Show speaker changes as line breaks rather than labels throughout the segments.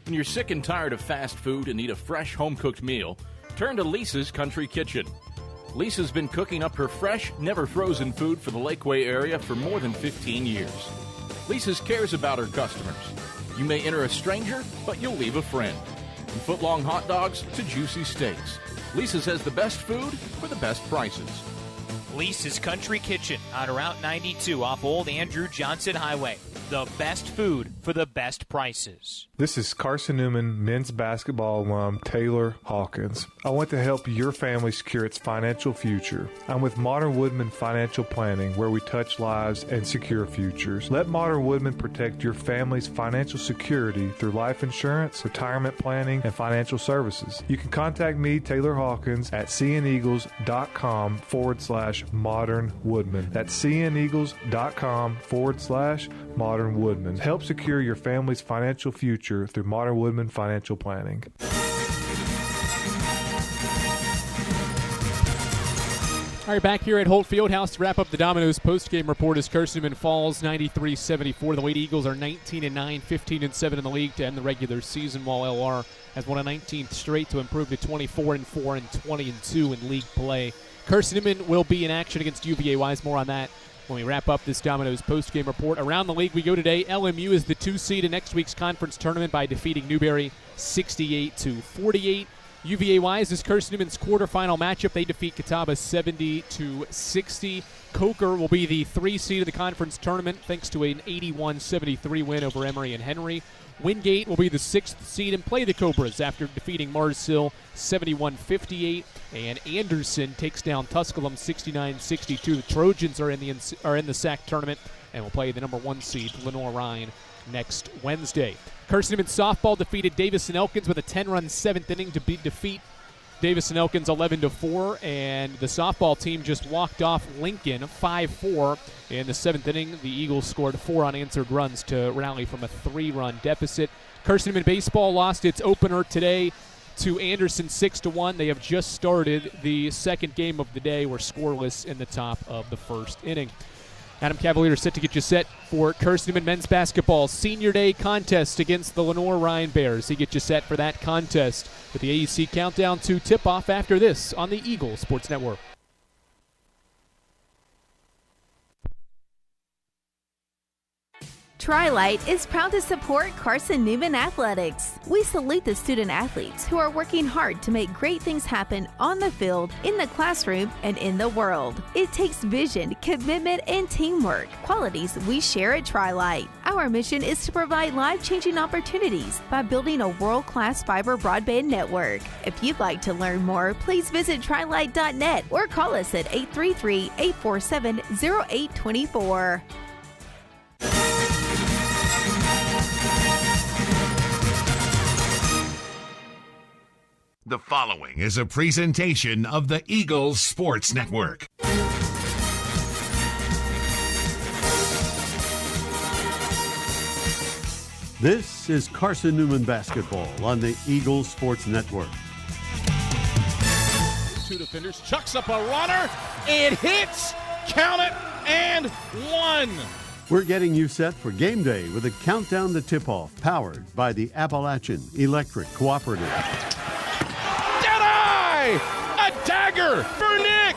When you're sick and tired of fast food and need a fresh home-cooked meal, turn to Lisa's Country Kitchen. Lisa's been cooking up her fresh, never-frozen food for the Lakeway area for more than 15 years. Lisa's cares about her customers. You may enter a stranger, but you'll leave a friend. From foot-long hot dogs to juicy steaks, Lisa's has the best food for the best prices.
Lisa's Country Kitchen on Route 92 off Old Andrew Johnson Highway. The best food for the best prices.
This is Carson-Newman men's basketball alum Taylor Hawkins. I want to help your family secure its financial future. I'm with Modern Woodman Financial Planning, where we touch lives and secure futures. Let Modern Woodman protect your family's financial security through life insurance, retirement planning, and financial services. You can contact me, Taylor Hawkins, at cneagles.com/Modern Woodman. That's cneagles.com/Modern Woodman. Help secure your family's financial future through Modern Woodman Financial Planning.
All right, back here at Holt Fieldhouse to wrap up the Domino's postgame report as Carson-Newman falls 93-74. The Wade Eagles are 19-9, 15-7 in the league to end the regular season, while LR has won a 19th straight to improve to 24-4 and 20-2 in league play. Carson-Newman will be in action against UVA Wise. More on that when we wrap up this Domino's postgame report. Around the league we go today. LMU is the 2 seed in next week's conference tournament by defeating Newberry 68-48. UVA Wise is Carson-Newman's quarterfinal matchup. They defeat Catawba 70-60. Coker will be the 3 seed of the conference tournament thanks to an 81-73 win over Emory and Henry. Wingate will be the 6th seed and play the Cobras after defeating Mars Hill 71-58. And Anderson takes down Tusculum 69-62. The Trojans are in the SAC tournament and will play the number 1 seed Lenoir-Rhyne next Wednesday. Carson-Newman softball defeated Davis and Elkins with a 10-run 7th inning to defeat Davis and Elkins 11-4, and the softball team just walked off Lincoln 5-4 in the 7th inning. The Eagles scored 4 unanswered runs to rally from a 3-run deficit. Carson-Newman baseball lost its opener today to Anderson 6-1. They have just started the second game of the day. We're scoreless in the top of the first inning. Adam Cavalier set to get you set for Carson-Newman men's basketball senior day contest against the Lenoir-Rhyne Bears. He gets you set for that contest with the AEC countdown to tip-off after this on the Eagle Sports Network.
Tri-Light is proud to support Carson-Newman Athletics. We salute the student athletes who are working hard to make great things happen on the field, in the classroom, and in the world. It takes vision, commitment, and teamwork, qualities we share at Tri-Light. Our mission is to provide life-changing opportunities by building a world-class fiber broadband network. If you'd like to learn more, please visit trilight.net or call us at 833-847-0824.
The following is a presentation of the Eagles Sports Network.
This is Carson-Newman basketball on the Eagles Sports Network.
2 defenders, chucks up a runner, it hits, count it, and 1.
We're getting you set for game day with a countdown to tip-off powered by the Appalachian Electric Cooperative.
A dagger for Nick.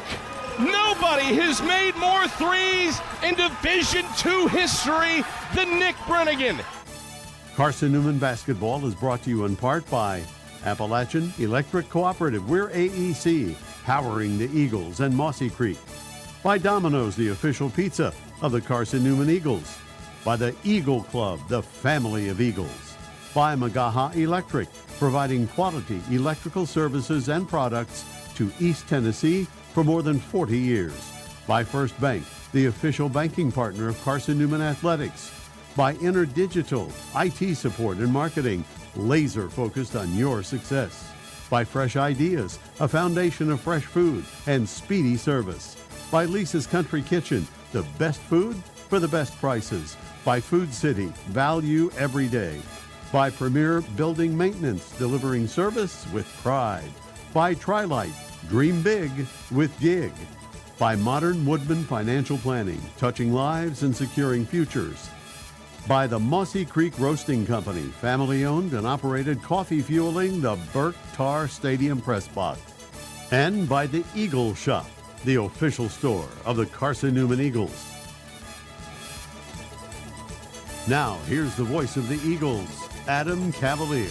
Nobody has made more threes in Division II history than Nick Brennigan.
Carson-Newman basketball is brought to you in part by Appalachian Electric Cooperative. We're AEC, powering the Eagles and Mossy Creek. By Domino's, the official pizza of the Carson-Newman Eagles. By the Eagle Club, the family of Eagles. By Magaha Electric, providing quality electrical services and products to East Tennessee for more than 40 years. By First Bank, the official banking partner of Carson-Newman Athletics. By InterDigital, IT support and marketing, laser focused on your success. By Fresh Ideas, a foundation of fresh food and speedy service. By Lisa's Country Kitchen, the best food for the best prices. By Food City, value every day. By Premier Building Maintenance, delivering service with pride. By Tri-Light, dream big with GIG. By Modern Woodman Financial Planning, touching lives and securing futures. By the Mossy Creek Roasting Company, family-owned and operated coffee fueling the Burke Tar Stadium Press Box. And by the Eagle Shop, the official store of the Carson-Newman Eagles. Now, here's the voice of the Eagles, Adam Cavalier.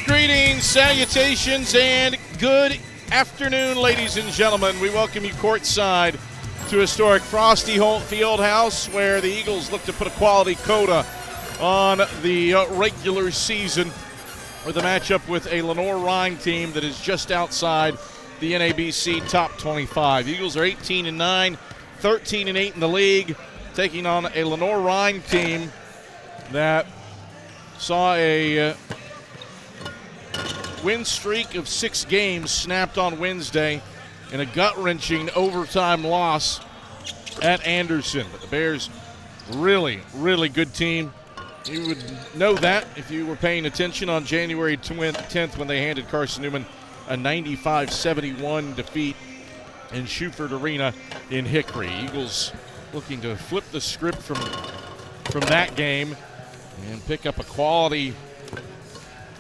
Greetings, salutations, and good afternoon, ladies and gentlemen. We welcome you courtside to historic Frosty Holt Fieldhouse, where the Eagles look to put a quality coda on the regular season with a matchup with a Lenoir-Rhyne team that is just outside the NABC top 25. The Eagles are 18-9, 13-8 in the league, taking on a Lenoir-Rhyne team that saw a win streak of 6 games snapped on Wednesday in a gut-wrenching overtime loss at Anderson. But the Bears, really, really good team. You would know that if you were paying attention on January 10th when they handed Carson-Newman a 95-71 defeat in Schuford Arena in Hickory. Eagles looking to flip the script from that game and pick up a quality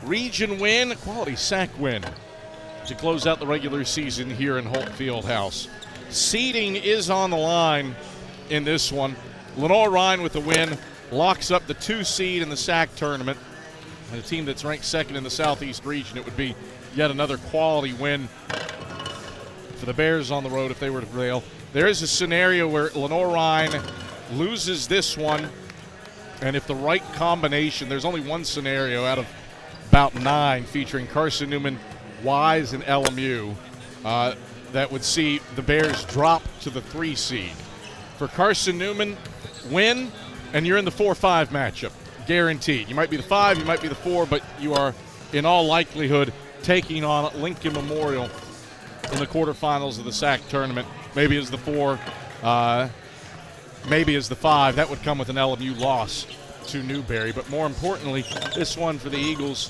region win, a quality SAC win to close out the regular season here in Holt Fieldhouse. Seeding is on the line in this one. Lenoir-Rhyne with the win locks up the 2 seed in the SAC tournament. And a team that's ranked second in the Southeast region, it would be yet another quality win for the Bears on the road if they were to prevail. There is a scenario where Lenoir-Rhyne loses this one, and if the right combination, there's only one scenario out of about 9 featuring Carson-Newman, Wise, and LMU that would see the Bears drop to the 3 seed. For Carson-Newman, win, and you're in the 4-5 matchup, guaranteed. You might be the 5, you might be the 4, but you are in all likelihood taking on Lincoln Memorial in the quarterfinals of the SAC tournament. Maybe as the 4, maybe as the 5. That would come with an LMU loss to Newberry. But more importantly, this one for the Eagles,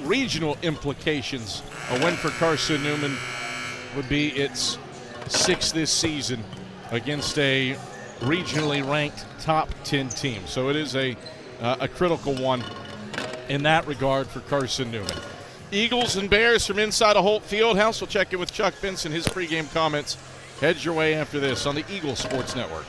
regional implications. A win for Carson-Newman would be its 6th this season against a regionally ranked top 10 team. So it is a critical one in that regard for Carson-Newman. Eagles and Bears from inside a Holt Fieldhouse. We'll check in with Chuck Benson, his pregame comments. Head your way after this on the Eagle Sports Network.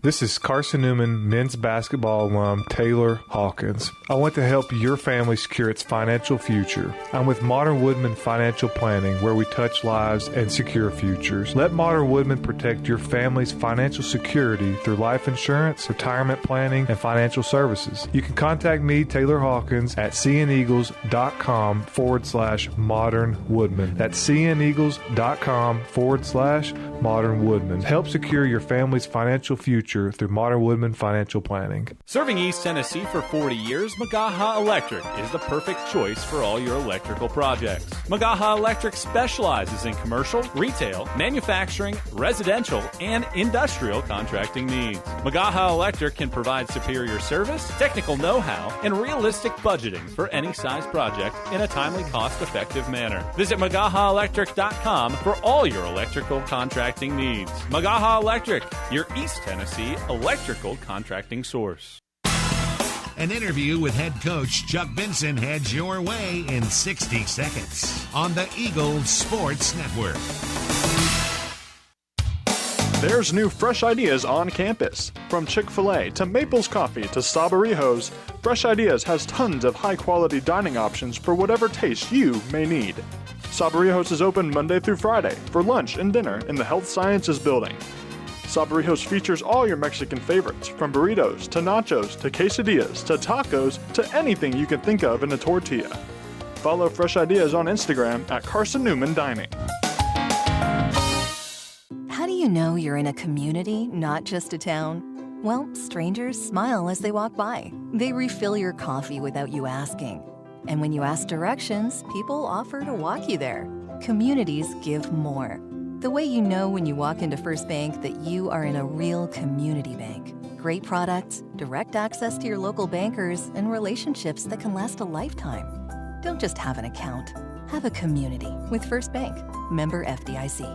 This is Carson-Newman men's basketball alum Taylor Hawkins. I want to help your family secure its financial future. I'm with Modern Woodman Financial Planning, where we touch lives and secure futures. Let Modern Woodman protect your family's financial security through life insurance, retirement planning, and financial services. You can contact me, Taylor Hawkins, at cneagles.com/Modern Woodman. That's cneagles.com/Modern Woodman. Help secure your family's financial future through Modern Woodman Financial Planning.
Serving East Tennessee for 40 years, Magaha Electric is the perfect choice for all your electrical projects. Magaha Electric specializes in commercial, retail, manufacturing, residential, and industrial contracting needs. Magaha Electric can provide superior service, technical know-how, and realistic budgeting for any size project in a timely, cost-effective manner. Visit MagahaElectric.com for all your electrical contracting needs. Magaha Electric, your East Tennessee electrical contracting source.
An interview with head coach Chuck Benson heads your way in 60 seconds on the Eagle Sports Network.
There's new fresh ideas on campus. From Chick-fil-A to Maples Coffee to Sabarijos, Fresh Ideas has tons of high-quality dining options for whatever taste you may need. Sabarijos is open Monday through Friday for lunch and dinner in the Health Sciences Building. Sabarijos features all your Mexican favorites, from burritos to nachos to quesadillas to tacos to anything you can think of in a tortilla. Follow Fresh Ideas on Instagram at Carson-Newman Dining.
How do you know you're in a community, not just a town? Well, strangers smile as they walk by. They refill your coffee without you asking. And when you ask directions, people offer to walk you there. Communities give more. The way you know when you walk into First Bank that you are in a real community bank. Great products, direct access to your local bankers, and relationships that can last a lifetime. Don't just have an account. Have a community with First Bank. Member FDIC.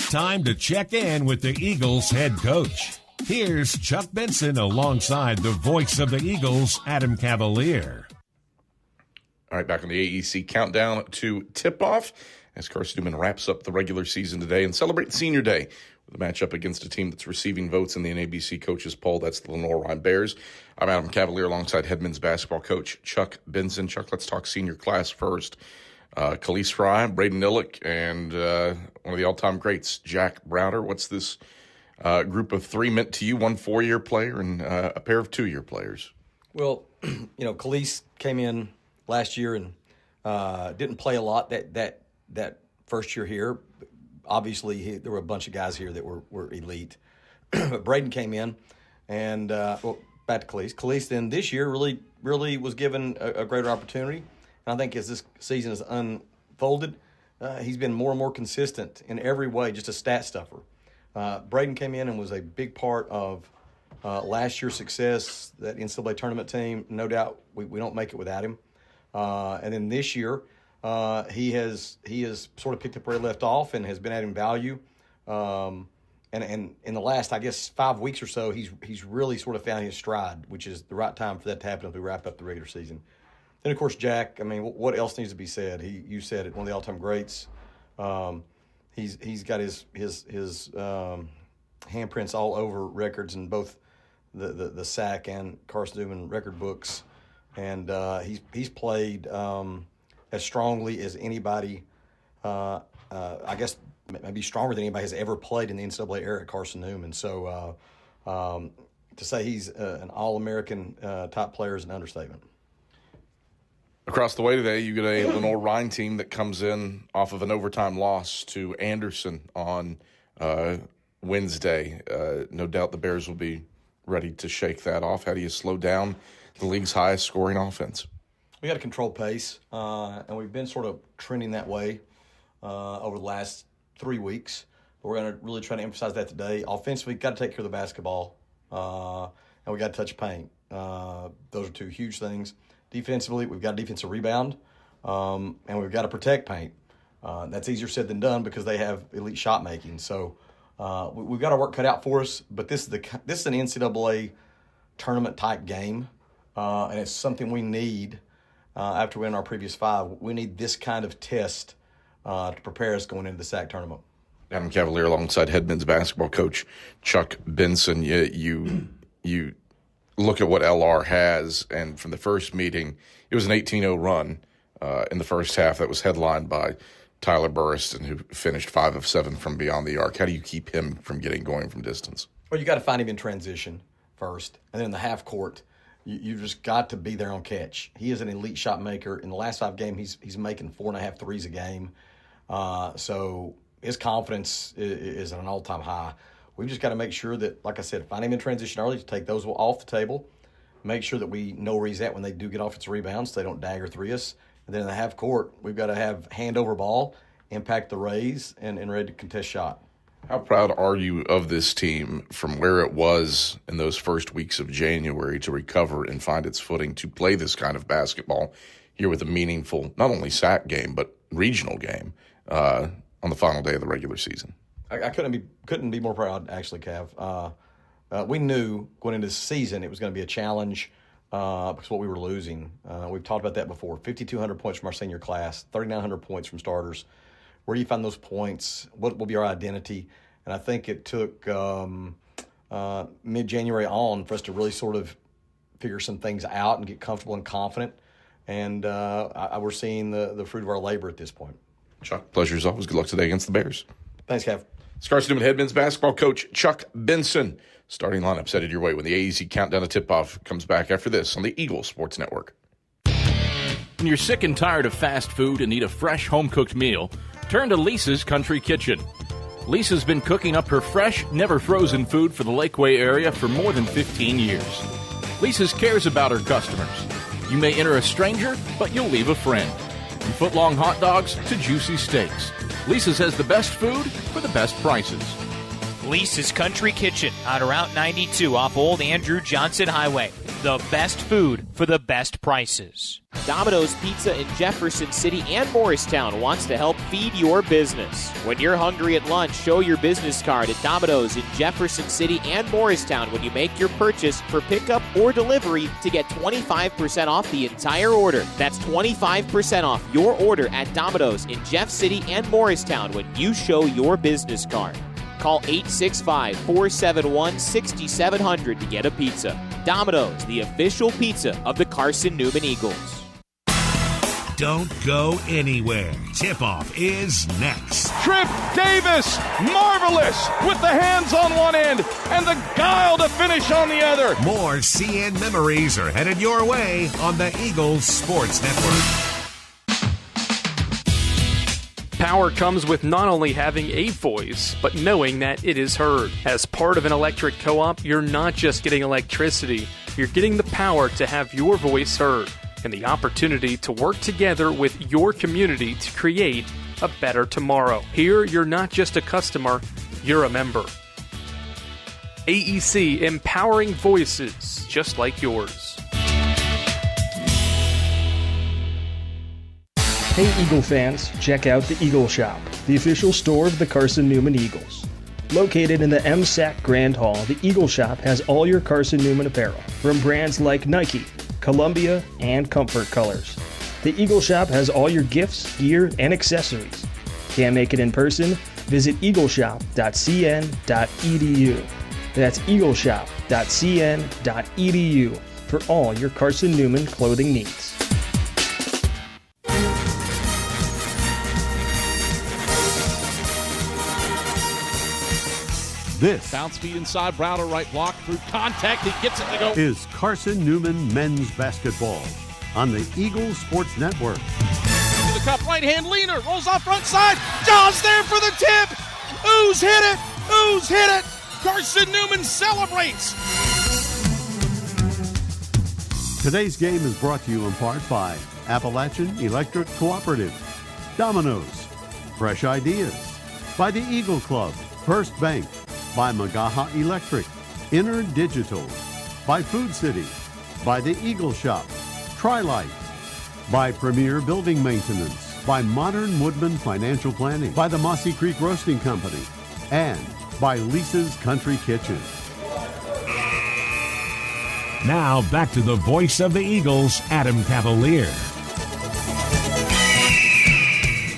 It's time to check in with the Eagles head coach. Here's Chuck Benson alongside the voice of the Eagles, Adam Cavalier.
All right, back on the AEC countdown to tip-off as Carson-Newman wraps up the regular season today and celebrates Senior Day with a matchup against a team that's receiving votes in the NABC coaches poll. That's the Lenoir-Rhyne Bears. I'm Adam Cavalier alongside head men's basketball coach Chuck Benson. Chuck, let's talk senior class first. Khalees Fry, Braden Illick, and one of the all-time greats, Jack Browder. What's this group of three meant to you? One 4-year player and a pair of 2-year players.
Well, Khalees came in last year and didn't play a lot that first year here. Obviously, there were a bunch of guys here that were elite. But Braden came in, and back to Khalees. Khalees then this year really was given a greater opportunity. And I think as this season has unfolded, he's been more and more consistent in every way, just a stat stuffer. Braden came in and was a big part of last year's success, that NCAA tournament team. No doubt we don't make it without him. And then this year, he has sort of picked up where he left off and has been adding value. And in the last, I guess, 5 weeks or so, he's really sort of found his stride, which is the right time for that to happen as we wrap up the regular season. Then, of course, Jack, I mean, what else needs to be said? You said it, one of the all-time greats. He's got his handprints all over records in both the SAC and Carson-Newman record books. And he's played as strongly as anybody, I guess maybe stronger than anybody has ever played in the NCAA era at Carson-Newman. So to say he's an All-American top player is an understatement.
Across the way today, you get a Lenoir-Rhyne team that comes in off of an overtime loss to Anderson on Wednesday. No doubt the Bears will be ready to shake that off. How do you slow down the league's highest scoring offense?
We got to control pace, and we've been sort of trending that way over the last 3 weeks. But we're going to really try to emphasize that today. Offensively, we've got to take care of the basketball, and we got to touch paint. Those are two huge things. Defensively, we've got a defensive rebound, and we've got to protect paint. That's easier said than done because they have elite shot making. So we've got our work cut out for us. But this is an NCAA tournament type game, and it's something we need after we win our previous 5. We need this kind of test to prepare us going into the SAC tournament.
Adam Cavalier alongside head men's basketball coach Chuck Benson. You look at what LR has, and from the first meeting, it was an 18-0 run in the first half that was headlined by Tyler Burriston, who finished 5 of 7 from beyond the arc. How do you keep him from getting going from distance?
Well, you got to find him in transition first, and then in the half court, you just got to be there on catch. He is an elite shot maker. In the last 5 games, he's making 4.5 threes a game. So his confidence is at an all-time high. We've just got to make sure that, like I said, find him in transition early to take those off the table, make sure that we know where he's at when they do get offensive rebounds so they don't dagger three us. And then in the half court, we've got to have hand over ball, impact the raise, and ready to contest shot.
How proud are you of this team from where it was in those first weeks of January to recover and find its footing to play this kind of basketball here with a meaningful, not only SAC game, but regional game on the final day of the regular season?
I couldn't be more proud, actually, Cav. We knew going into the season it was going to be a challenge because what we were losing. We've talked about that before. 5,200 points from our senior class, 3,900 points from starters. Where do you find those points? What will be our identity? And I think it took mid-January on for us to really sort of figure some things out and get comfortable and confident. And we're seeing the fruit of our labor at this point.
Chuck, pleasure as always. Good luck today against the Bears.
Thanks, Cav.
It's Carson-Newman head men's basketball coach Chuck Benson. Starting lineups headed your way when the AEC countdown to tip-off comes back after this on the Eagle Sports Network.
When you're sick and tired of fast food and need a fresh home-cooked meal, turn to Lisa's Country Kitchen. Lisa's been cooking up her fresh, never-frozen food for the Lakeway area for more than 15 years. Lisa's cares about her customers. You may enter a stranger, but you'll leave a friend. From foot-long hot dogs to juicy steaks, Lisa's has the best food for the best prices.
Lisa's Country Kitchen on Route 92 off Old Andrew Johnson Highway. The best food for the best prices.
Domino's Pizza in Jefferson City and Morristown wants to help feed your business. When you're hungry at lunch, show your business card at Domino's in Jefferson City and Morristown when you make your purchase for pickup or delivery to get 25% off the entire order. That's 25% off your order at Domino's in Jeff City and Morristown when you show your business card. Call 865-471-6700 to get a pizza. Domino's, the official pizza of the Carson-Newman Eagles.
Don't go anywhere. Tip-off is next.
Trip Davis, marvelous, with the hands on one end and the guile to finish on the other.
More CN memories are headed your way on the Eagles Sports Network.
Power comes with not only having a voice, but knowing that it is heard. As part of an electric co-op, you're not just getting electricity, you're getting the power to have your voice heard and the opportunity to work together with your community to create a better tomorrow. Here, you're not just a customer, you're a member. AEC, empowering voices just like yours.
Hey Eagle fans, check out the Eagle Shop, the official store of the Carson-Newman Eagles. Located in the MSAC Grand Hall, the Eagle Shop has all your Carson-Newman apparel, from brands like Nike, Columbia, and Comfort Colors. The Eagle Shop has all your gifts, gear, and accessories. Can't make it in person? Visit eagleshop.cn.edu. That's eagleshop.cn.edu for all your Carson-Newman clothing needs.
This
bounce feed inside, Browder right block through contact. He gets it to go.
Is Carson-Newman men's basketball on the Eagles Sports Network.
To the cup, right hand leaner, rolls off front side. John's there for the tip. Ooze hit it. Ooze hit it. Carson-Newman celebrates.
Today's game is brought to you in part by Appalachian Electric Cooperative, Domino's, Fresh Ideas, by the Eagle Club, First Bank, by Magaha Electric, Inner Digital, by Food City, by the Eagle Shop, Tri-Light, by Premier Building Maintenance, by Modern Woodman Financial Planning, by the Mossy Creek Roasting Company, and by Lisa's Country Kitchen.
Now back to the voice of the Eagles, Adam Cavalier.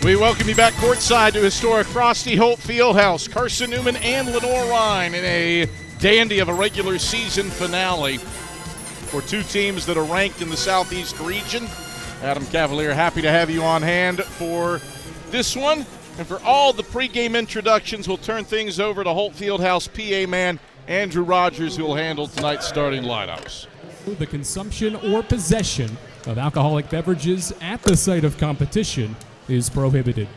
We welcome you back courtside to historic Frosty Holt Fieldhouse. Carson-Newman and Lenoir-Rhyne in a dandy of a regular season finale for two teams that are ranked in the Southeast region. Adam Cavalier, happy to have you on hand for this one. And for all the pregame introductions, we'll turn things over to Holt Fieldhouse PA man Andrew Rogers, who will handle tonight's starting lineups.
The consumption or possession of alcoholic beverages at the site of competition is prohibited.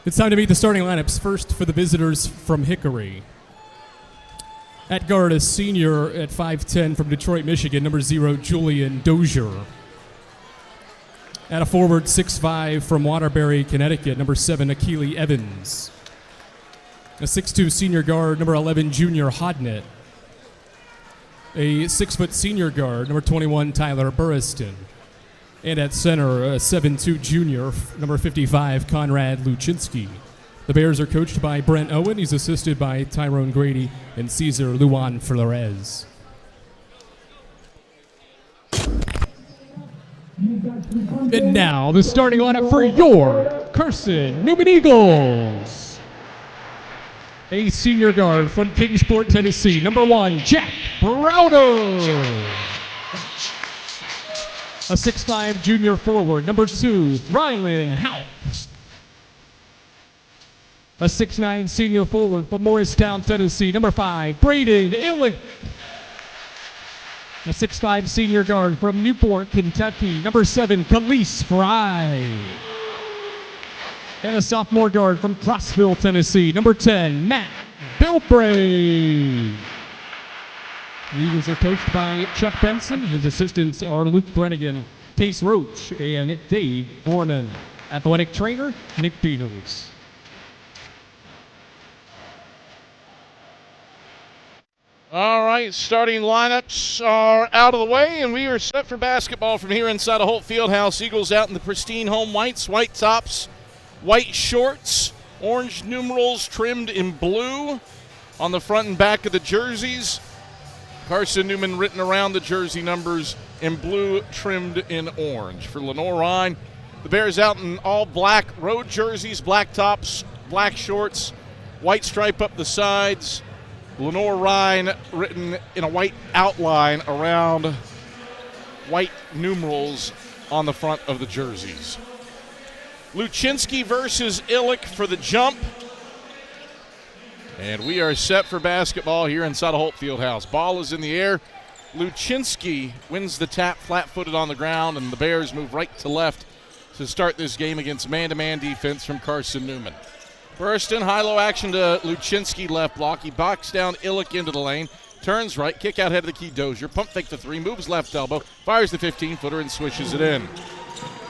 It's time to meet the starting lineups. First for the visitors from Hickory. At guard, a senior at 5'10" from Detroit, Michigan, number 0, Julian Dozier. At a forward, 6'5" from Waterbury, Connecticut, number 7, Akili Evans. A 6'2" senior guard, number 11, Junior Hodnett. A 6' senior guard, number 21, Tyler Burriston. And at center, a 7'2" junior, number 55, Conrad Luczynski. The Bears are coached by Brent Owen. He's assisted by Tyrone Grady and Cesar Luan Flores. And now, the starting lineup for your Carson-Newman Eagles. A senior guard from Kingsport, Tennessee, number 1, Jack Browder. A 6'5" junior forward, number 2, Rylan Howe. A 6'9" senior forward from Morristown, Tennessee, number 5, Braden Illick.
A 6'5" senior guard from Newport, Kentucky, number 7, Khalees Fry. And a sophomore guard from Clarksville, Tennessee, number 10, Matt Bilbray. The Eagles are coached by Chuck Benson. His assistants are Luke Brennigan, Pace Roach, and Dave Borman. Athletic trainer, Nick Dinos.
All right, starting lineups are out of the way, and we are set for basketball from here inside of Holt Fieldhouse. Eagles out in the pristine home whites, white tops, white shorts, orange numerals trimmed in blue on the front and back of the jerseys. Carson-Newman written around the jersey numbers in blue trimmed in orange. For Lenoir-Rhyne, the Bears out in all black road jerseys, black tops, black shorts, white stripe up the sides. Lenoir-Rhyne written in a white outline around white numerals on the front of the jerseys. Luczynski versus Illick for the jump. And we are set for basketball here inside of Holt Fieldhouse. Ball is in the air. Luczynski wins the tap flat-footed on the ground, and the Bears move right to left to start this game against man-to-man defense from Carson-Newman. Burston, high-low action to Luczynski, left block. He backs down Illick into the lane, turns right, kick out head of the key, Dozier. Pump fake the 3, moves left elbow, fires the 15-footer and swishes it in.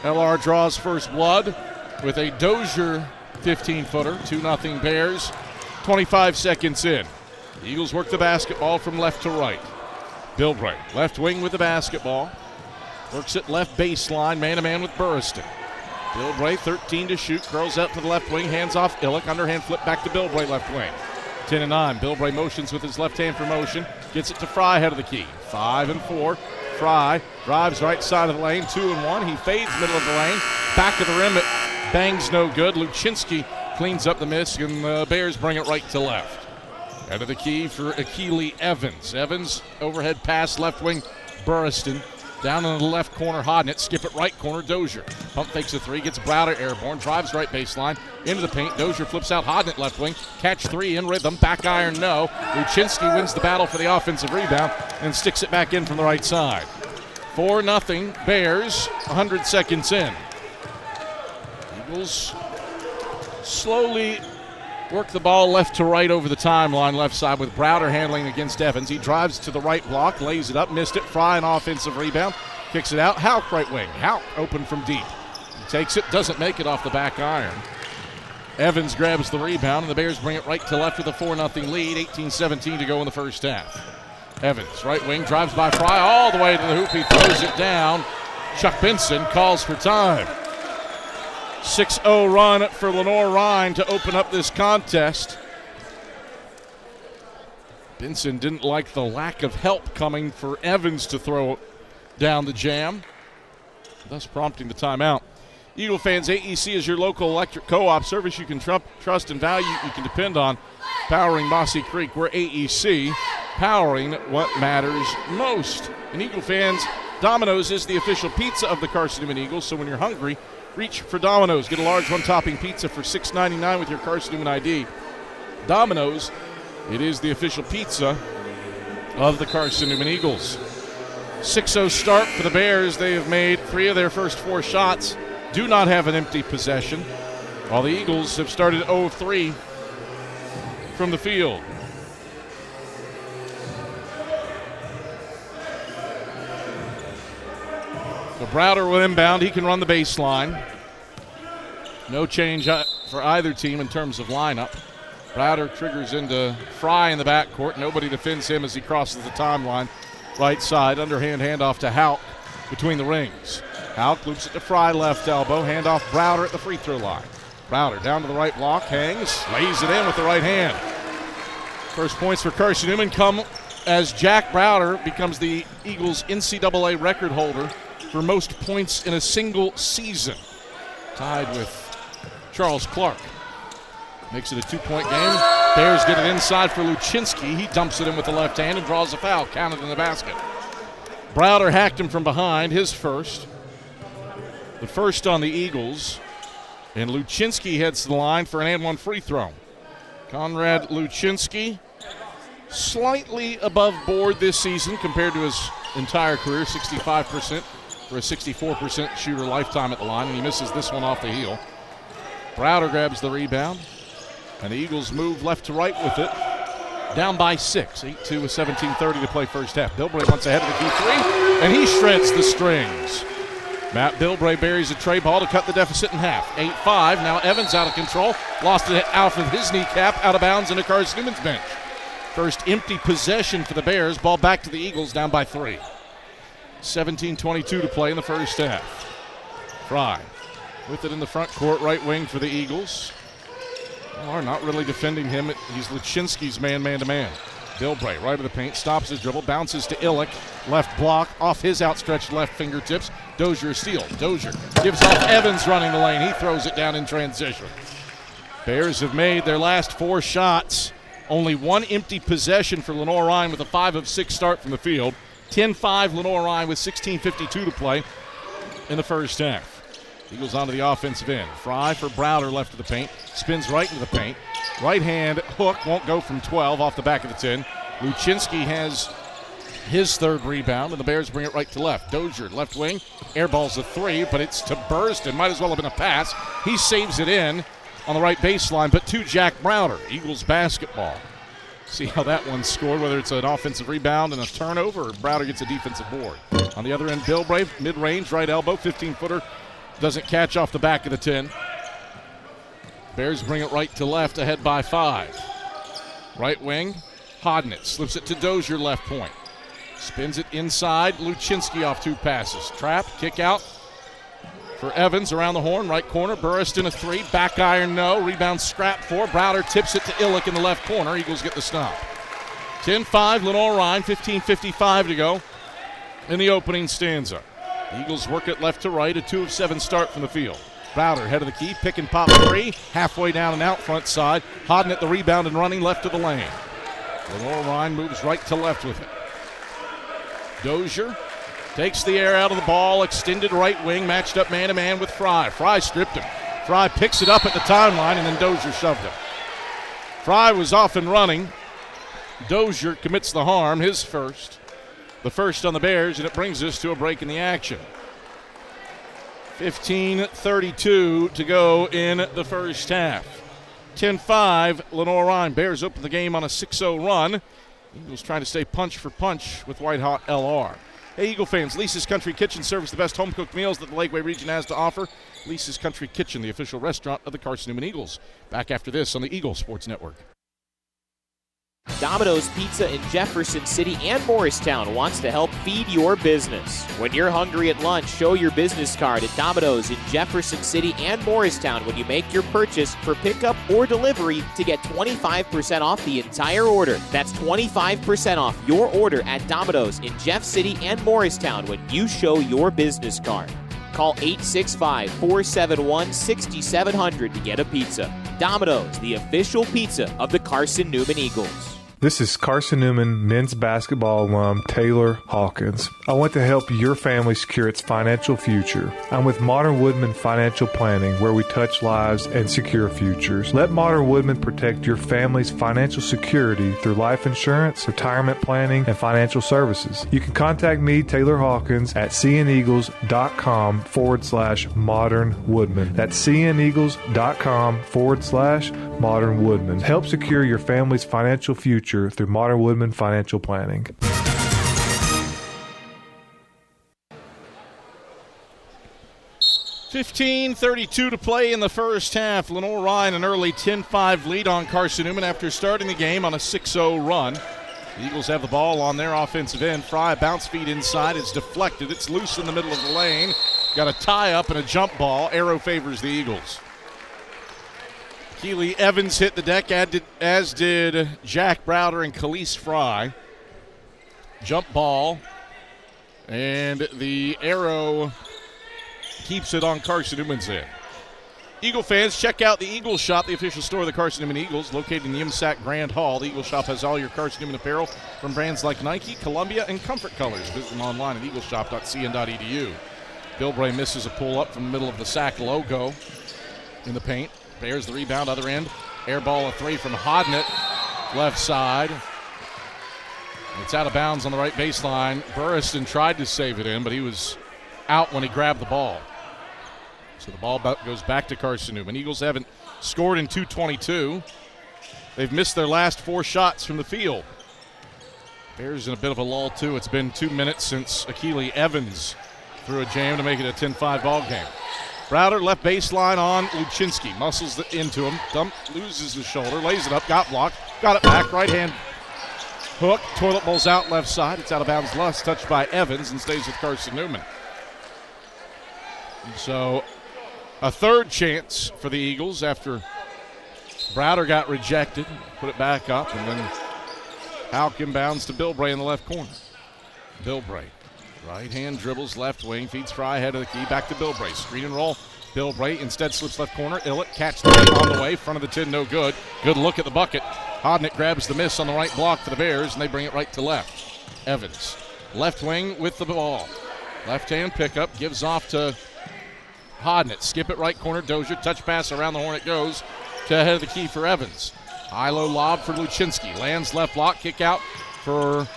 LR draws first blood with a Dozier 15-footer, 2-0 Bears. 25 seconds in. The Eagles work the basketball from left to right. Bilbray, left wing with the basketball. Works it left baseline, man-to-man with Burston. Bilbray, 13 to shoot, curls out to the left wing, hands off Illick, underhand flip back to Bilbray, left wing. 10-9, Bilbray motions with his left hand for motion, gets it to Fry, head of the key. 5-4, Fry drives right side of the lane, 2-1, he fades middle of the lane, back of the rim, it bangs no good. Luczynski cleans up the miss, and the Bears bring it right to left. Head of the key for Akili Evans. Evans, overhead pass, left wing, Burston. Down in the left corner, Hodnett. Skip it right corner, Dozier. Pump fakes a 3, gets Browder airborne, drives right baseline, into the paint. Dozier flips out, Hodnett left wing. Catch 3 in rhythm, back iron no. Luczynski wins the battle for the offensive rebound and sticks it back in from the right side. 4-0 Bears, 100 seconds in. Eagles slowly work the ball left to right over the timeline, left side with Browder handling against Evans. He drives to the right block, lays it up, missed it. Fry an offensive rebound, kicks it out. Houck right wing. Houck open from deep. He takes it, doesn't make it off the back iron. Evans grabs the rebound, and the Bears bring it right to left with a 4-0 lead. 18-17 to go in the first half. Evans, right wing, drives by Fry all the way to the hoop. He throws it down. Chuck Benson calls for time. 6-0 run for Lenoir-Rhyne to open up this contest. Benson didn't like the lack of help coming for Evans to throw down the jam, thus prompting the timeout. Eagle fans, AEC is your local electric co-op service you can trust and value, you can depend on. Powering Mossy Creek, we're AEC, powering what matters most. And Eagle fans, Domino's is the official pizza of the Carson-Newman Eagles, so when you're hungry, reach for Domino's. Get a large one-topping pizza for $6.99 with your Carson-Newman ID. Domino's, it is the official pizza of the Carson-Newman Eagles. 6-0 start for the Bears. They have made 3 of their first 4 shots. Do not have an empty possession, while the Eagles have started 0-3 from the field. So Browder will inbound. He can run the baseline. No change for either team in terms of lineup. Browder triggers into Fry in the backcourt. Nobody defends him as he crosses the timeline. Right side, underhand handoff to Houck between the rings. Houck loops it to Fry, left elbow. Handoff Browder at the free throw line. Browder down to the right block, hangs, lays it in with the right hand. First points for Carson-Newman come as Jack Browder becomes the Eagles' NCAA record holder for most points in a single season, tied with Charles Clark. Makes it a 2-point game. Bears get it inside for Luczynski. He dumps it in with the left hand and draws a foul, counted in the basket. Browder hacked him from behind, his first. The first on the Eagles. And Luczynski heads to the line for an and-one free throw. Conrad Luczynski, slightly above board this season compared to his entire career, 65% for a 64% shooter lifetime at the line, and he misses this one off the heel. Browder grabs the rebound, and the Eagles move left to right with it. Down by 6, 8-2 with 17:30 to play first half. Bilbray wants ahead of the key three, and he shreds the strings. Matt Bilbray buries a tray ball to cut the deficit in half. 8-5, now Evans out of control. Lost it out of his kneecap, out of bounds into Carson-Newman's bench. First empty possession for the Bears. Ball back to the Eagles, down by 3. 17:22 to play in the first half. Fry with it in the front court, right wing for the Eagles. Are not really defending him. He's Luczynski's man-to-man. Bilbray, right of the paint, stops his dribble, bounces to Illick. Left block, off his outstretched left fingertips. Dozier steal. Dozier gives off Evans running the lane. He throws it down in transition. Bears have made their last 4 shots. Only one empty possession for Lenoir-Rhyne with a 5 of 6 start from the field. 10-5 Lenoir-Rhyne with 16:52 to play in the first half. Eagles onto the offensive end. Fry for Browder left of the paint. Spins right into the paint. Right hand hook won't go from 12 off the back of the 10. Luczynski has his 3rd rebound, and the Bears bring it right to left. Dozier, left wing, airballs a 3, but it's to Burston. Might as well have been a pass. He saves it in on the right baseline, but to Jack Browder. Eagles basketball. See how that one's scored, whether it's an offensive rebound and a turnover, or Browder gets a defensive board. On the other end, Bilbray, mid-range, right elbow, 15-footer. Doesn't catch off the back of the 10. Bears bring it right to left, ahead by 5. Right wing, Hodnett slips it to Dozier, left point. Spins it inside, Luczynski off 2 passes. Trap, kick out for Evans around the horn, right corner. Burriston a 3, back iron no. Rebound scrap 4. Browder tips it to Illick in the left corner. Eagles get the stop. 10-5 Lenoir-Rhyne, 15:55 to go in the opening stanza. The Eagles work it left to right, a 2 of 7 start from the field. Browder, head of the key, pick and pop 3, halfway down and out front side. Hodnett the rebound and running left of the lane. Lenoir-Rhyne moves right to left with it. Dozier takes the air out of the ball, extended right wing, matched up man-to-man with Fry. Fry stripped him. Fry picks it up at the timeline, and then Dozier shoved him. Fry was off and running. Dozier commits the harm, his first. The first on the Bears, and it brings us to a break in the action. 15:32 to go in the first half. 10-5 Lenoir-Rhyne. Bears open the game on a 6-0 run. Eagles trying to stay punch for punch with white-hot LR. Hey, Eagle fans, Lisa's Country Kitchen serves the best home-cooked meals that the Lakeway region has to offer. Lisa's Country Kitchen, the official restaurant of the Carson-Newman Eagles. Back after this on the Eagle Sports Network.
Domino's Pizza in Jefferson City and Morristown wants to help feed your business. When you're hungry at lunch, show your business card at Domino's in Jefferson City and Morristown when you make your purchase for pickup or delivery to get 25% off the entire order. That's 25% off your order at Domino's in Jeff City and Morristown when you show your business card. Call 865-471-6700 to get a pizza. Domino's, the official pizza of the Carson-Newman Eagles.
This is Carson-Newman men's basketball alum Taylor Hawkins. I want to help your family secure its financial future. I'm with Modern Woodman Financial Planning, where we touch lives and secure futures. Let Modern Woodman protect your family's financial security through life insurance, retirement planning, and financial services. You can contact me, Taylor Hawkins, at cneagles.com/Modern Woodman. That's cneagles.com/Modern Woodman. Help secure your family's financial future through Modern Woodman Financial Planning.
$15:32 to play in the first half. Lenoir-Rhyne an early 10-5 lead on Carson-Newman after starting the game on a 6-0 run. The Eagles have the ball on their offensive end. Fry, bounce feed inside. It's deflected. It's loose in the middle of the lane. Got a tie-up and a jump ball. Arrow favors the Eagles. Keely Evans hit the deck, as did Jack Browder and Khalees Fry. Jump ball, and the arrow keeps it on Carson-Newman's end. Eagle fans, check out the Eagle Shop, the official store of the Carson-Newman Eagles, located in the MSAC Grand Hall. The Eagle Shop has all your Carson-Newman apparel from brands like Nike, Columbia, and Comfort Colors. Visit them online at eagleshop.cn.edu. Bilbray misses a pull-up from the middle of the SAC logo in the paint. Bears the rebound, other end. Air ball a 3 from Hodnett, left side. It's out of bounds on the right baseline. Burriston tried to save it in, but he was out when he grabbed the ball. So the ball goes back to Carson-Newman. Eagles haven't scored in 2:22. They've missed their last 4 shots from the field. Bears in a bit of a lull, too. It's been 2 minutes since Akili Evans threw a jam to make it a 10-5 ball game. Browder left baseline on Luczynski. Muscles into him. Loses his shoulder. Lays it up. Got blocked. Got it back. Right hand hook. Toilet bowl's out left side. It's out of bounds. Lust touched by Evans and stays with Carson-Newman. So a third chance for the Eagles after Browder got rejected. Put it back up, and then Hauk inbounds to Bilbray in the left corner. Bilbray, right hand dribbles left wing, feeds Fry ahead of the key, back to Bilbray. Screen and roll. Bilbray instead slips left corner. Illett catch the on the way, front of the tin, no good. Good look at the bucket. Hodnick grabs the miss on the right block for the Bears, and they bring it right to left. Evans, left wing with the ball. Left hand pickup, gives off to Hodnick. Skip it right corner. Dozier, touch pass around the horn it goes to ahead of the key for Evans. High-low lob for Luczynski. Lands left block, kick out for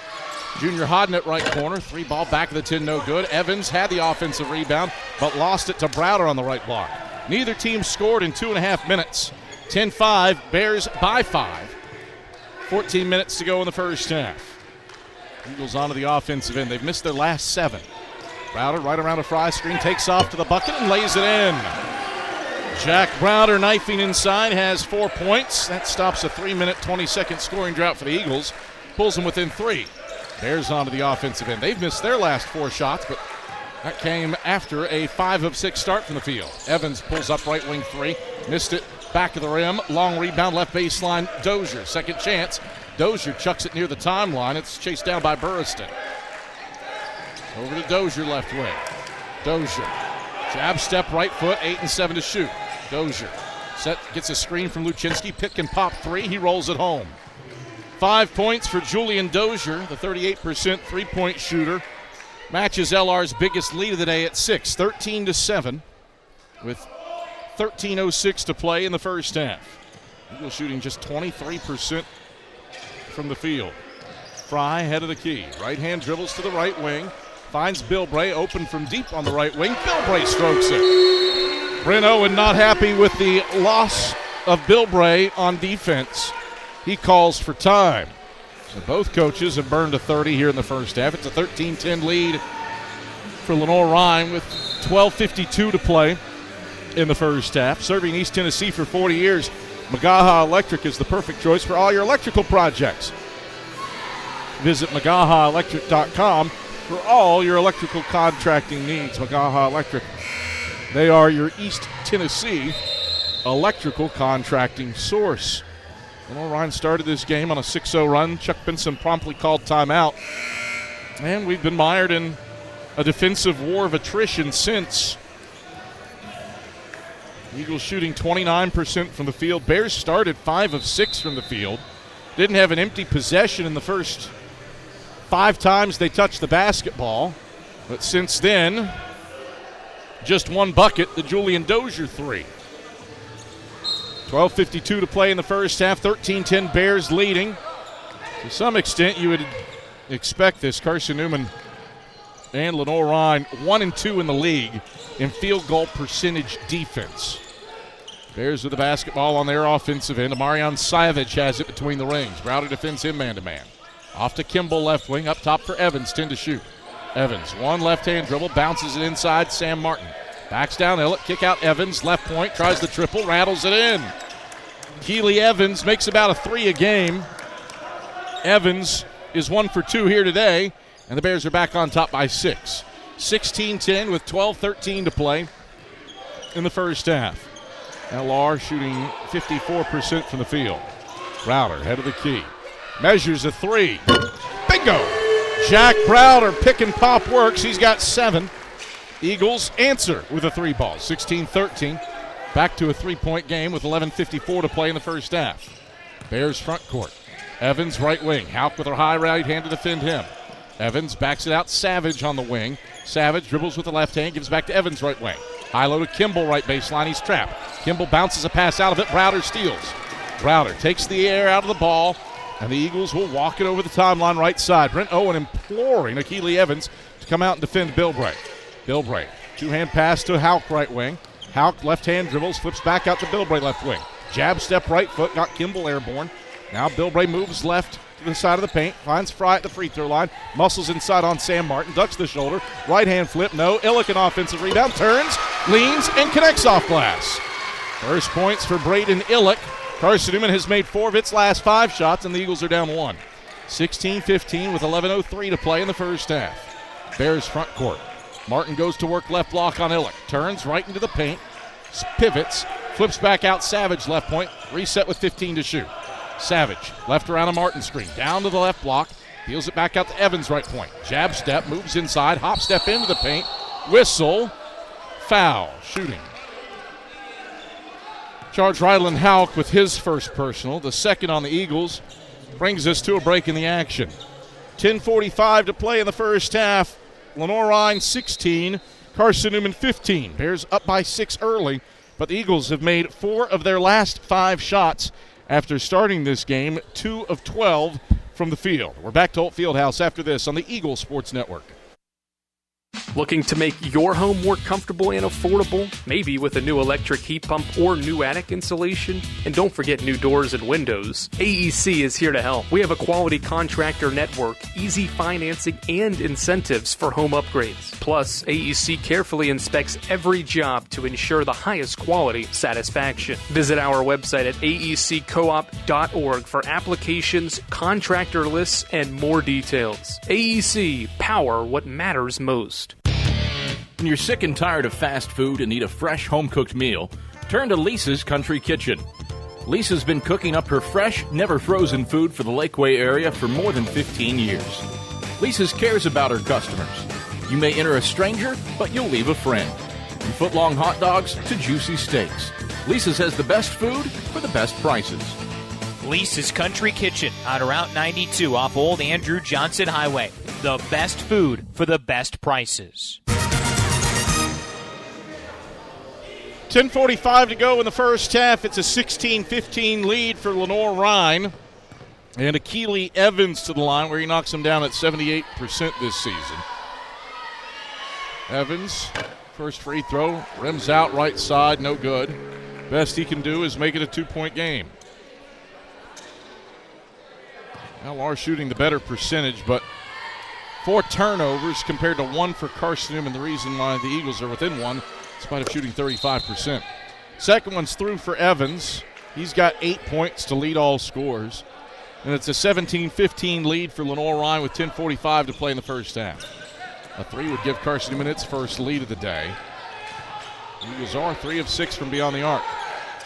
Junior Hodnick right corner. 3 ball back of the tin, no good. Evans had the offensive rebound, but lost it to Browder on the right block. Neither team scored in 2.5 minutes. 10-5, Bears by 5. 14 minutes to go in the first half. Eagles onto the offensive end. They've missed their last 7. Browder right around a Fry screen, takes off to the bucket and lays it in. Jack Browder knifing inside, has 4 points. That stops a 3-minute, 20-second scoring drought for the Eagles. Pulls them within 3. Bears onto the offensive end. They've missed their last 4 shots, but that came after a 5 of 6 start from the field. Evans pulls up right wing 3. Missed it, back of the rim. Long rebound, left baseline, Dozier. Second chance. Dozier chucks it near the timeline. It's chased down by Burriston. Over to Dozier, left wing. Dozier. Jab step, right foot, 8 and 7 to shoot. Dozier gets a screen from Luczynski. Pick and pop 3. He rolls it home. 5 points for Julian Dozier, the 38% three-point shooter. Matches LR's biggest lead of the day at 6, 13-7, with 13:06 to play in the first half. Eagles shooting just 23% from the field. Fry head of the key. Right hand dribbles to the right wing. Finds Bilbray open from deep on the right wing. Bilbray strokes it. Bryn Owen not happy with the loss of Bilbray on defense. He calls for time. So both coaches have burned a 30 here in the first half. It's a 13-10 lead for Lenoir-Rhyne with 12:52 to play in the first half. Serving East Tennessee for 40 years, Magaha Electric is the perfect choice for all your electrical projects. Visit MagahaElectric.com for all your electrical contracting needs. Magaha Electric, they are your East Tennessee electrical contracting source. Lenoir-Rhyne started this game on a 6-0 run. Chuck Benson promptly called timeout. And we've been mired in a defensive war of attrition since. Eagles shooting 29% from the field. Bears started 5 of 6 from the field. Didn't have an empty possession in the first 5 times they touched the basketball. But since then, just 1 bucket, the Julian Dozier 3. 12:52 to play in the first half. 13-10 Bears leading. To some extent, you would expect this. Carson-Newman and Lenoir-Rhyne 1-2 in the league in field goal percentage defense. Bears with the basketball on their offensive end. Amarian Savage has it between the rings. Browder defends him man-to-man. Off to Kimball, left wing. Up top for Evans, 10 to shoot. Evans, one left-hand dribble, bounces it inside. Sam Martin backs down Illett, kick out Evans, left point, tries the triple, rattles it in. Keely Evans makes about a 3 a game. Evans is 1 for 2 here today, and the Bears are back on top by 6. 16-10 with 12:13 to play in the first half. LR shooting 54% from the field. Browder, head of the key. Measures a 3. Bingo! Jack Browder, pick and pop works. He's got 7. Eagles answer with a 3 ball. 16-13. Back to a 3-point game with 11:54 to play in the first half. Bears front court. Evans right wing. Hauk with her high right hand to defend him. Evans backs it out. Savage on the wing. Savage dribbles with the left hand. Gives back to Evans right wing. High low to Kimball right baseline. He's trapped. Kimball bounces a pass out of it. Browder steals. Browder takes the air out of the ball. And the Eagles will walk it over the timeline right side. Brent Owen imploring Akili Evans to come out and defend Bilbray. Bilbray, two-hand pass to Houck right wing. Houck left-hand dribbles, flips back out to Bilbray left wing. Jab step right foot, got Kimball airborne. Now Bilbray moves left to the side of the paint, finds Fry at the free throw line, muscles inside on Sam Martin, ducks the shoulder, right-hand flip, no. Illick an offensive rebound, turns, leans, and connects off glass. First points for Braden Illick. Carson-Newman has made 4 of its last 5 shots, and the Eagles are down 1. 16-15 with 11:03 to play in the first half. Bears front court. Martin goes to work left block on Illick. Turns right into the paint, pivots, flips back out Savage left point, reset with 15 to shoot. Savage left around a Martin screen, down to the left block, peels it back out to Evans right point. Jab step, moves inside, hop step into the paint, whistle, foul, shooting. Charge Ryland Houck with his first personal, the second on the Eagles, brings us to a break in the action. 10:45 to play in the first half. Lenoir-Rhyne 16, Carson-Newman 15. Bears up by 6 early, but the Eagles have made 4 of their last 5 shots after starting this game, 2 of 12 from the field. We're back to Holt Fieldhouse after this on the Eagle Sports Network.
Looking to make your home more comfortable and affordable? Maybe with a new electric heat pump or new attic insulation? And don't forget new doors and windows. AEC is here to help. We have a quality contractor network, easy financing, and incentives for home upgrades. Plus, AEC carefully inspects every job to ensure the highest quality satisfaction. Visit our website at aeccoop.org for applications, contractor lists, and more details. AEC, power what matters most.
When you're sick and tired of fast food and need a fresh home-cooked meal, turn to Lisa's Country Kitchen. Lisa's been cooking up her fresh, never-frozen food for the Lakeway area for more than 15 years. Lisa's cares about her customers. You may enter a stranger, but you'll leave a friend. From foot-long hot dogs to juicy steaks, Lisa's has the best food for the best prices.
Lisa's Country Kitchen on Route 92 off Old Andrew Johnson Highway. The best food for the best prices.
10:45 to go in the first half. It's a 16-15 lead for Lenoir-Rhyne. And Akili Evans to the line where he knocks him down at 78% this season. Evans, first free throw, rims out right side, no good. Best he can do is make it a 2-point game. LR shooting the better percentage, but 4 turnovers compared to 1 for Carson-Newman. The reason why the Eagles are within 1, in spite of shooting 35%. Second one's through for Evans. He's got 8 points to lead all scores. And it's a 17-15 lead for Lenoir-Rhyne with 10:45 to play in the first half. A 3 would give Carson-Newman its first lead of the day. The Eagles are 3 of 6 from beyond the arc.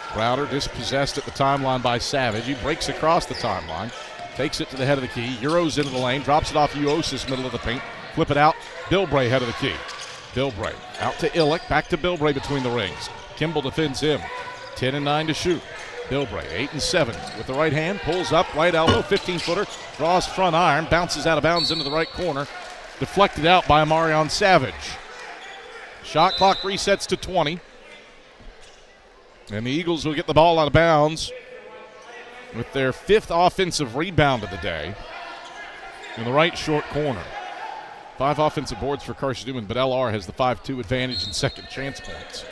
Browder dispossessed at the timeline by Savage. He breaks across the timeline. Takes it to the head of the key, Euros into the lane, drops it off Uosis, middle of the paint, flip it out, Bilbray head of the key. Bilbray out to Illick, back to Bilbray between the rings. Kimball defends him, 10-9 to shoot. Bilbray, 8-7 with the right hand, pulls up, right elbow, 15-footer, draws front iron, bounces out of bounds into the right corner, deflected out by Amarion Savage. Shot clock resets to 20. And the Eagles will get the ball out of bounds with their 5th offensive rebound of the day in the right short corner. 5 offensive boards for Carson-Newman, but LR has the 5-2 advantage and second chance points.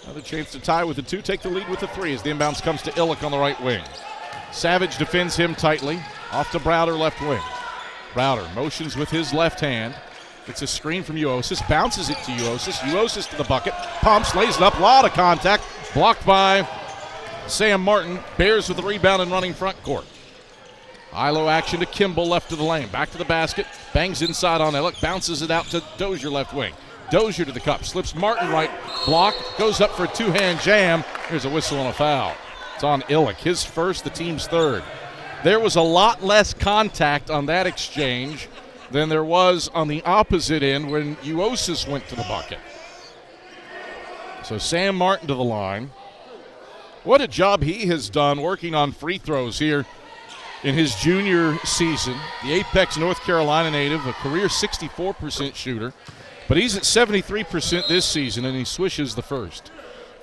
Another chance to tie with the 2, take the lead with the 3 as the inbounds comes to Illick on the right wing. Savage defends him tightly, off to Browder left wing. Browder motions with his left hand. It's a screen from Uosis, bounces it to Uosis. Uosis to the bucket, pumps, lays it up, a lot of contact, blocked by Sam Martin. Bears with the rebound and running front court. Ilo action to Kimball left of the lane. Back to the basket. Bangs inside on Illick. Bounces it out to Dozier left wing. Dozier to the cup. Slips Martin right. Block. Goes up for a 2-hand jam. Here's a whistle and a foul. It's on Illick. His first, the team's 3rd. There was a lot less contact on that exchange than there was on the opposite end when Uosis went to the bucket. So Sam Martin to the line. What a job he has done working on free throws here in his junior season. The Apex, North Carolina native, a career 64% shooter. But he's at 73% this season, and he swishes the first.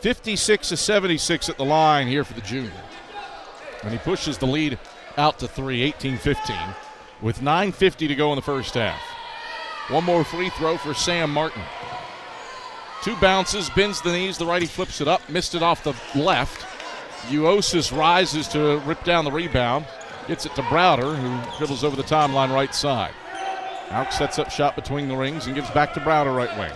56-76 at the line here for the junior. And he pushes the lead out to 3, 18-15, with 9:50 to go in the first half. One more free throw for Sam Martin. 2 bounces, bends the knees, the righty flips it up, missed it off the left. Uosis rises to rip down the rebound, gets it to Browder, who dribbles over the timeline right side. Auk sets up shot between the rings and gives back to Browder right wing.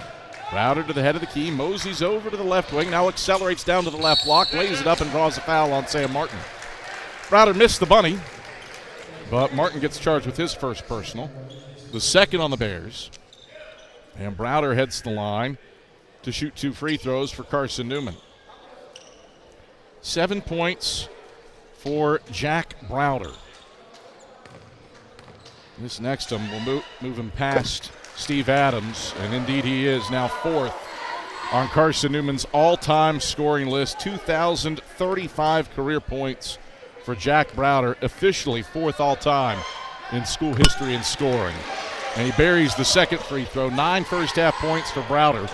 Browder to the head of the key, moseys over to the left wing, now accelerates down to the left block, lays it up and draws a foul on Sam Martin. Browder missed the bunny, but Martin gets charged with his first personal, the second on the Bears. And Browder heads to the line to shoot 2 free throws for Carson-Newman. 7 points for Jack Browder. This next one will move him past Steve Adams, and indeed he is now 4th on Carson-Newman's all-time scoring list. 2,035 career points for Jack Browder, officially 4th all-time in school history in scoring. And he buries the second free throw. 9 first-half points for Browder.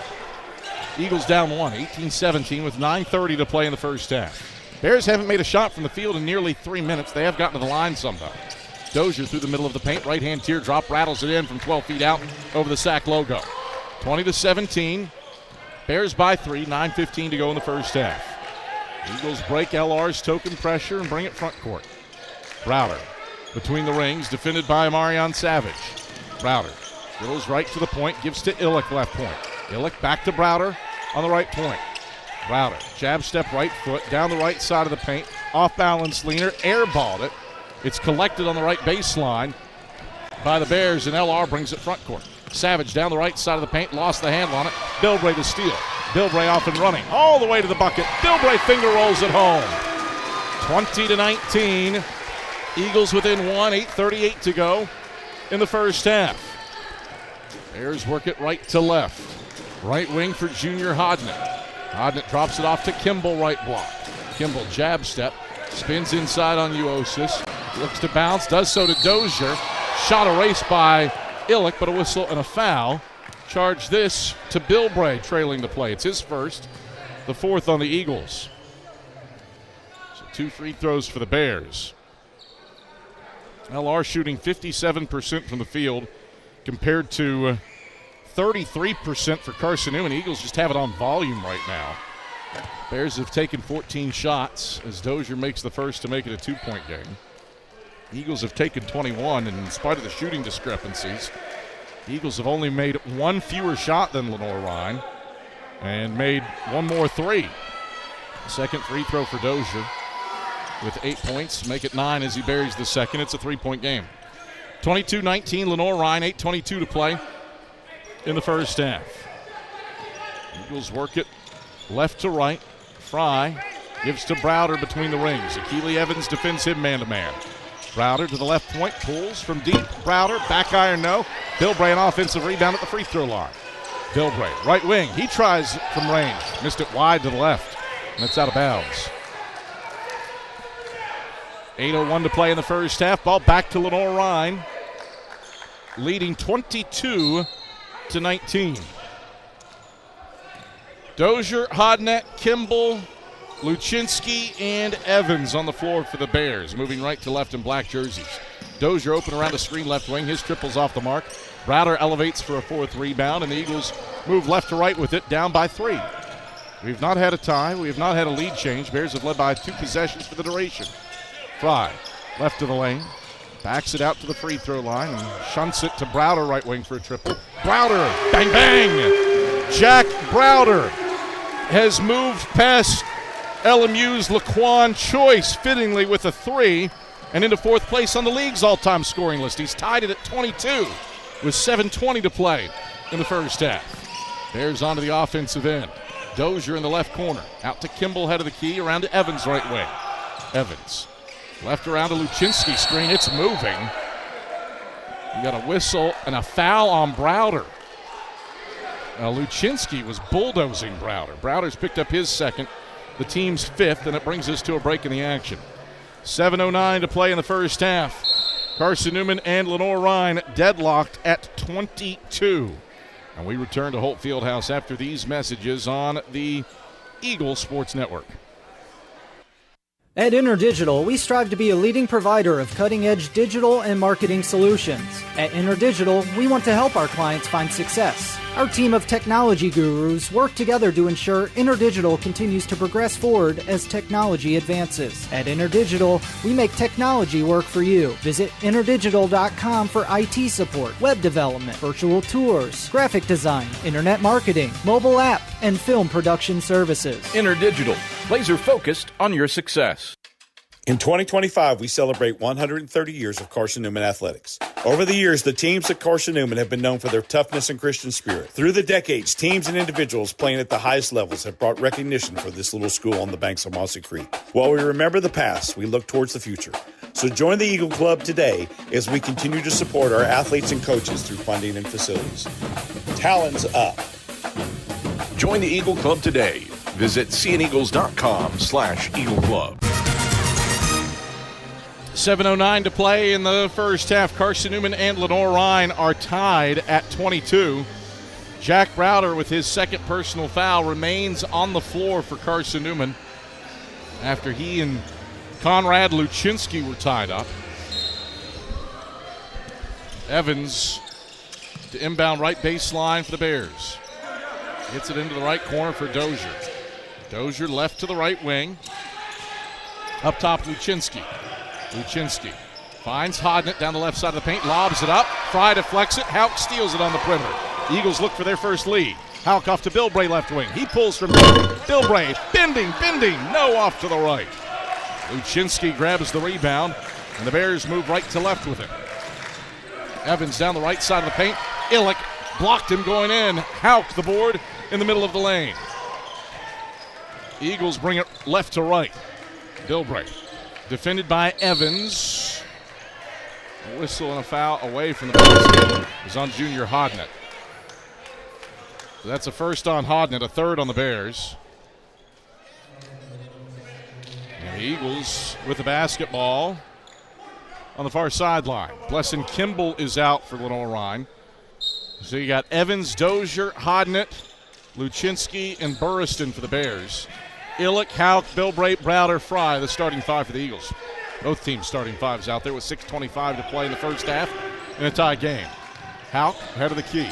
Eagles down 1, 18-17 with 9:30 to play in the first half. Bears haven't made a shot from the field in nearly 3 minutes. They have gotten to the line somehow. Dozier through the middle of the paint, right-hand teardrop, rattles it in from 12 feet out over the Sac logo. 20-17. Bears by 3, 9:15 to go in the first half. Eagles break LR's token pressure and bring it front court. Browder between the rings, defended by Marion Savage. Browder dribbles right to the point, gives to Illick left point. Illick back to Browder on the right point. Browder, jab step right foot, down the right side of the paint, off balance leaner, airballed it. It's collected on the right baseline by the Bears, and LR brings it front court. Savage down the right side of the paint, lost the handle on it. Bilbray to steal. Bilbray off and running, all the way to the bucket. Bilbray finger rolls it home. 20-19. Eagles within 1, 8:38 to go in the first half. Bears work it right to left. Right wing for Junior Hodnett. Hodnett drops it off to Kimball, right block. Kimball jab step, spins inside on Uosis. Looks to bounce, does so to Dozier. Shot erased by Illick, but a whistle and a foul. Charge this to Bilbray, trailing the play. It's his first, the 4th on the Eagles. So 2 free throws for the Bears. LR shooting 57% from the field compared to 33% for Carson-Newman. Eagles just have it on volume right now. Bears have taken 14 shots as Dozier makes the first to make it a 2-point game. Eagles have taken 21, and in spite of the shooting discrepancies, the Eagles have only made 1 fewer shot than Lenoir-Rhyne and made 1 more 3. Second free throw for Dozier with 8 points, make it 9 as he buries the second. It's a 3-point game. 22-19, Lenoir-Rhyne, 8:22 to play in the first half. Eagles work it left to right. Fry gives to Browder between the rings. Akili Evans defends him man-to-man. Browder to the left point, pulls from deep. Browder, back iron, no. Bilbray an offensive rebound at the free throw line. Bilbray, right wing. He tries from range. Missed it wide to the left, and it's out of bounds. 8:01 to play in the first half. Ball back to Lenoir-Rhyne, leading 22-19. Dozier, Hodnett, Kimball, Luczynski, and Evans on the floor for the Bears, moving right to left in black jerseys. Dozier open around the screen left wing. His triple's off the mark. Browder elevates for a 4th rebound, and the Eagles move left to right with it, down by 3. We've not had a tie. We have not had a lead change. Bears have led by 2 possessions for the duration. Fry, left to the lane, backs it out to the free throw line, and shunts it to Browder, right wing for a triple. Browder, bang, bang! Jack Browder has moved past LMU's Laquan Choice, fittingly with a 3, and into 4th place on the league's all-time scoring list. He's tied it at 22 with 7:20 to play in the first half. Bears onto the offensive end. Dozier in the left corner. Out to Kimball, head of the key, around to Evans, right wing. Evans, left around to Luczynski screen. It's moving. You got a whistle and a foul on Browder. Luczynski was bulldozing Browder. Browder's picked up his second, the team's 5th, and it brings us to a break in the action. 7:09 to play in the first half. Carson-Newman and Lenoir-Rhyne deadlocked at 22. And we return to Holt Fieldhouse after these messages on the Eagle Sports Network.
At InterDigital, we strive to be a leading provider of cutting-edge digital and marketing solutions. At InterDigital, we want to help our clients find success. Our team of technology gurus work together to ensure InterDigital continues to progress forward as technology advances. At InterDigital, we make technology work for you. Visit interdigital.com for IT support, web development, virtual tours, graphic design, internet marketing, mobile app, and film production services.
InterDigital, laser focused on your success.
In 2025, we celebrate 130 years of Carson-Newman athletics. Over the years, the teams at Carson-Newman have been known for their toughness and Christian spirit. Through the decades, teams and individuals playing at the highest levels have brought recognition for this little school on the banks of Mossy Creek. While we remember the past, we look towards the future. So join the Eagle Club today as we continue to support our athletes and coaches through funding and facilities. Talons up.
Join the Eagle Club today. Visit cneagles.com/Eagle Club.
7:09 to play in the first half. Carson-Newman and Lenoir-Rhyne are tied at 22. Jack Browder, with his second personal foul, remains on the floor for Carson-Newman after he and Conrad Luczynski were tied up. Evans to inbound right baseline for the Bears. Gets it into the right corner for Dozier. Dozier left to the right wing. Up top, Luczynski. Luczynski finds Hodnett down the left side of the paint, lobs it up. Fry deflects it. Houck steals it on the perimeter. Eagles look for their first lead. Houck off to Bilbray left wing. He pulls from Bilbray. Bending. No, off to the right. Luczynski grabs the rebound, and the Bears move right to left with it. Evans down the right side of the paint. Illick blocked him going in. Houck the board in the middle of the lane. Eagles bring it left to right. Bilbray defended by Evans. A whistle and a foul away from the basket. It was on Junior Hodnett. So that's a first on Hodnett, a third on the Bears. And the Eagles with the basketball on the far sideline. Blesson Kimball is out for Lenoir-Rhyne. So you got Evans, Dozier, Hodnett, Luczynski, and Burriston for the Bears. Illick, Houck, Bilbray, Browder, Fry, the starting five for the Eagles. Both teams starting fives out there with 6:25 to play in the first half in a tie game. Houck, head of the key.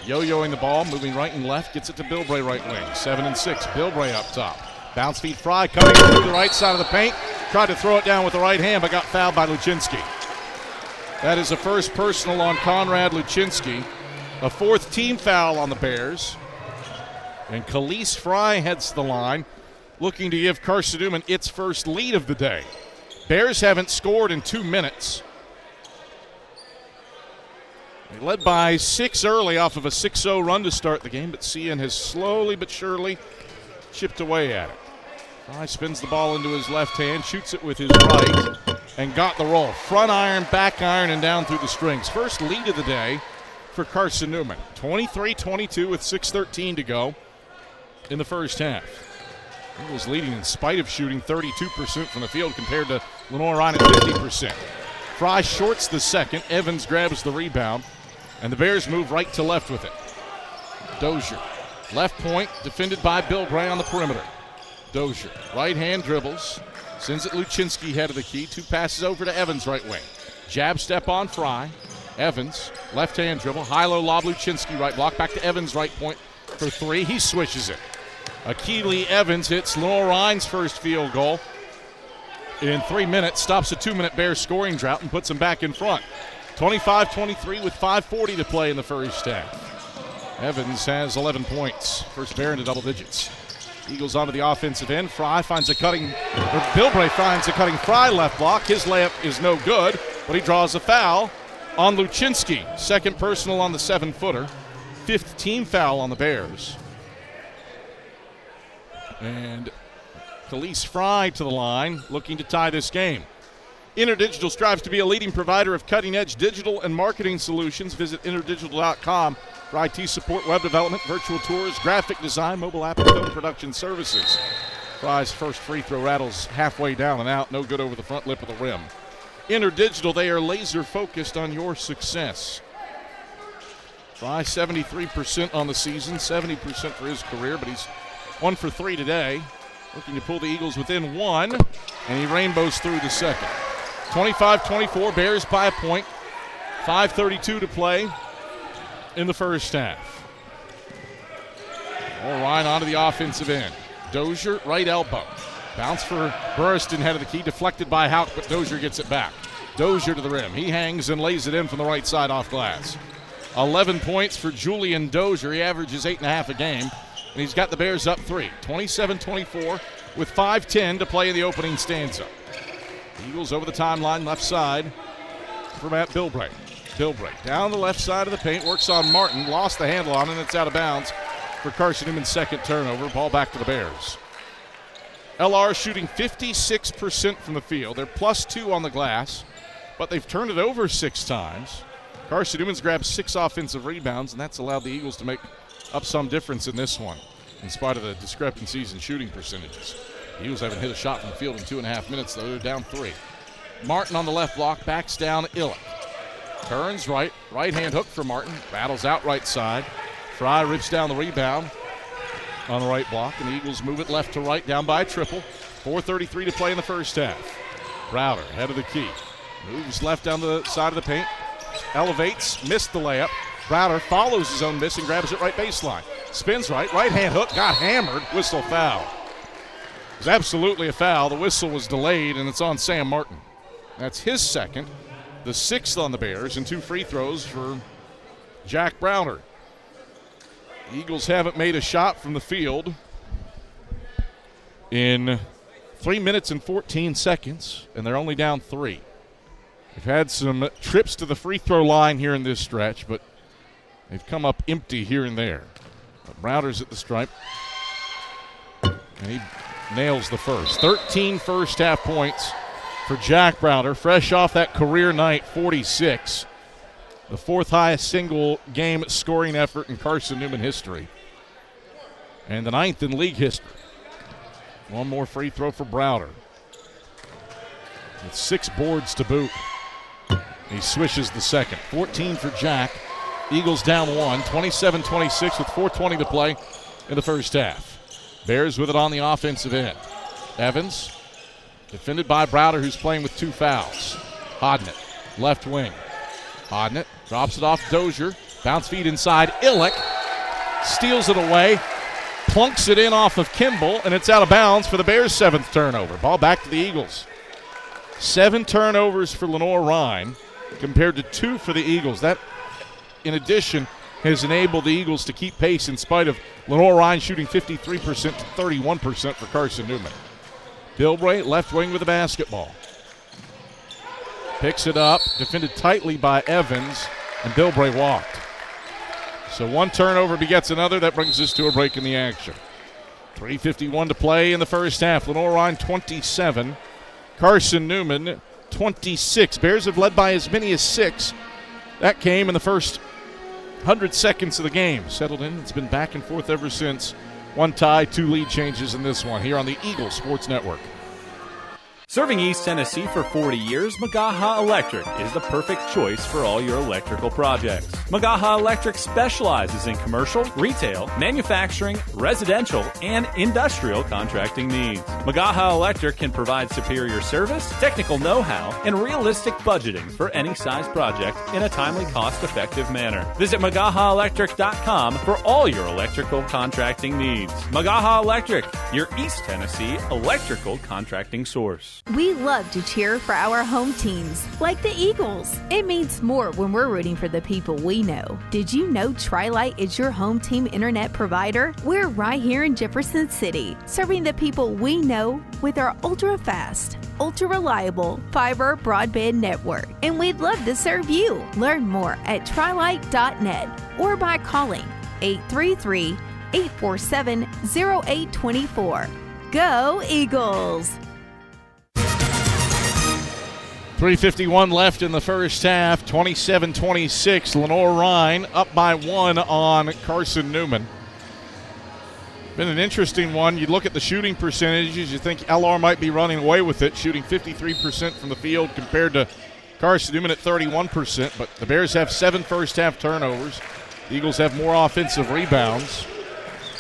Yo-yoing the ball, moving right and left, gets it to Bilbray right wing. 7 and 6, Bilbray up top. Bounce feed Fry coming through the right side of the paint. Tried to throw it down with the right hand, but got fouled by Luczynski. That is a first personal on Conrad Luczynski. A fourth team foul on the Bears. And Khalees Fry heads to the line, looking to give Carson-Newman its first lead of the day. Bears haven't scored in 2 minutes. They led by 6 early off of a 6-0 run to start the game, but CN has slowly but surely chipped away at it. Fry spins the ball into his left hand, shoots it with his right, and got the roll. Front iron, back iron, and down through the strings. First lead of the day for Carson-Newman. 23-22 with 6:13 to go in the first half. He was leading in spite of shooting 32% from the field compared to Lenoir-Rhyne at 50%. Fry shorts the second. Evans grabs the rebound, and the Bears move right to left with it. Dozier, left point, defended by Bilbray on the perimeter. Dozier, right hand dribbles, sends it Luczynski head of the key. 2 passes over to Evans right wing. Jab step on Fry. Evans, left hand dribble, high-low lob Luczynski right block, back to Evans right point for 3. He swishes it. Akili Evans hits Lenoir-Rhyne's first field goal in 3 minutes, stops a 2-minute Bears scoring drought and puts them back in front. 25-23 with 5:40 to play in the first half. Evans has 11 points, first Bear into double digits. Eagles onto the offensive end. Bilbray finds a cutting Fry left block. His layup is no good, but he draws a foul on Luczynski. Second personal on the 7-footer. 5th team foul on the Bears. And Khalees Fry to the line, looking to tie this game. InterDigital strives to be a leading provider of cutting-edge digital and marketing solutions. Visit interdigital.com for IT support, web development, virtual tours, graphic design, mobile app, and film production services. Fry's first free throw rattles halfway down and out, no good over the front lip of the rim. InterDigital, they are laser-focused on your success. Fry 73% on the season, 70% for his career, but he's 1 for 3 today. looking to pull the Eagles within one, and he rainbows through the second. 25-24, Bears by a point. 5:32 to play in the first half. Lenoir-Rhyne onto the offensive end. Dozier, right elbow. Bounce for Burriston, head of the key, deflected by Houck, but Dozier gets it back. Dozier to the rim. He hangs and lays it in from the right side off glass. 11 points for Julian Dozier. He averages 8.5 a game, and he's got the Bears up 3. 27-24 with 5:10 to play in the opening stanza. Eagles over the timeline, left side for Matt Bilbray. Bilbray down the left side of the paint, works on Martin, lost the handle on it, and it's out of bounds for Carson-Newman's second turnover. Ball back to the Bears. LR shooting 56% from the field. They're +2 on the glass, but they've turned it over 6 times. Carson-Newman's grabbed 6 offensive rebounds, and that's allowed the Eagles to make up some difference in this one, in spite of the discrepancies in shooting percentages. The Eagles haven't hit a shot from the field in 2.5 minutes, though. They're down 3. Martin on the left block, backs down Illick. Turns right, right-hand hook for Martin, battles out right side. Fry rips down the rebound on the right block, and the Eagles move it left to right, down by a triple. 4:33 to play in the first half. Browder, head of the key. Moves left down the side of the paint. Elevates, missed the layup. Browder follows his own miss and grabs it right baseline. Spins right, right-hand hook, got hammered, whistle foul. It was absolutely a foul. The whistle was delayed, and it's on Sam Martin. That's his second, the 6th on the Bears, and 2 free throws for Jack Browder. The Eagles haven't made a shot from the field in 3 minutes and 14 seconds, and they're only down 3. They've had some trips to the free throw line here in this stretch, but they've come up empty here and there. But Browder's at the stripe, and he nails the first. 13 first half points for Jack Browder, fresh off that career night, 46. The 4th highest single game scoring effort in Carson-Newman history, and the 9th in league history. One more free throw for Browder, with 6 boards to boot. He swishes the second. 14 for Jack. Eagles down 1, 27-26 with 4:20 to play in the first half. Bears with it on the offensive end. Evans, defended by Browder, who's playing with 2 fouls. Hodnett, left wing. Hodnett drops it off Dozier. Bounce feed inside. Illick steals it away. Plunks it in off of Kimball, and it's out of bounds for the Bears' 7th turnover. Ball back to the Eagles. 7 turnovers for Lenoir-Rhyne compared to 2 for the Eagles. That, in addition, has enabled the Eagles to keep pace in spite of Lenoir-Rhyne shooting 53% to 31% for Carson-Newman. Bilbray, left wing with the basketball. Picks it up, defended tightly by Evans, and Bilbray walked. So 1 turnover begets another. That brings us to a break in the action. 3:51 to play in the first half. Lenoir-Rhyne 27, Carson-Newman 26. Bears have led by as many as 6. That came in the first 100 seconds of the game. Settled in. It's been back and forth ever since. 1 tie, 2 lead changes in this one here on the Eagle Sports Network.
Serving East Tennessee for 40 years, Magaha Electric is the perfect choice for all your electrical projects. Magaha Electric specializes in commercial, retail, manufacturing, residential, and industrial contracting needs. Magaha Electric can provide superior service, technical know-how, and realistic budgeting for any size project in a timely, cost-effective manner. Visit MagahaElectric.com for all your electrical contracting needs. Magaha Electric, your East Tennessee electrical contracting source.
We love to cheer for our home teams, like the Eagles. It means more when we're rooting for the people we know. Did you know Tri-Lite is your home team internet provider? We're right here in Jefferson City, serving the people we know with our ultra-fast, ultra-reliable fiber broadband network. And we'd love to serve you. Learn more at trilite.net or by calling 833-847-0824. Go Eagles!
3:51 left in the first half, 27-26. Lenoir-Rhyne up by 1 on Carson-Newman. Been an interesting one. You look at the shooting percentages, you think LR might be running away with it, shooting 53% from the field compared to Carson-Newman at 31%, but the Bears have 7 first-half turnovers. The Eagles have more offensive rebounds,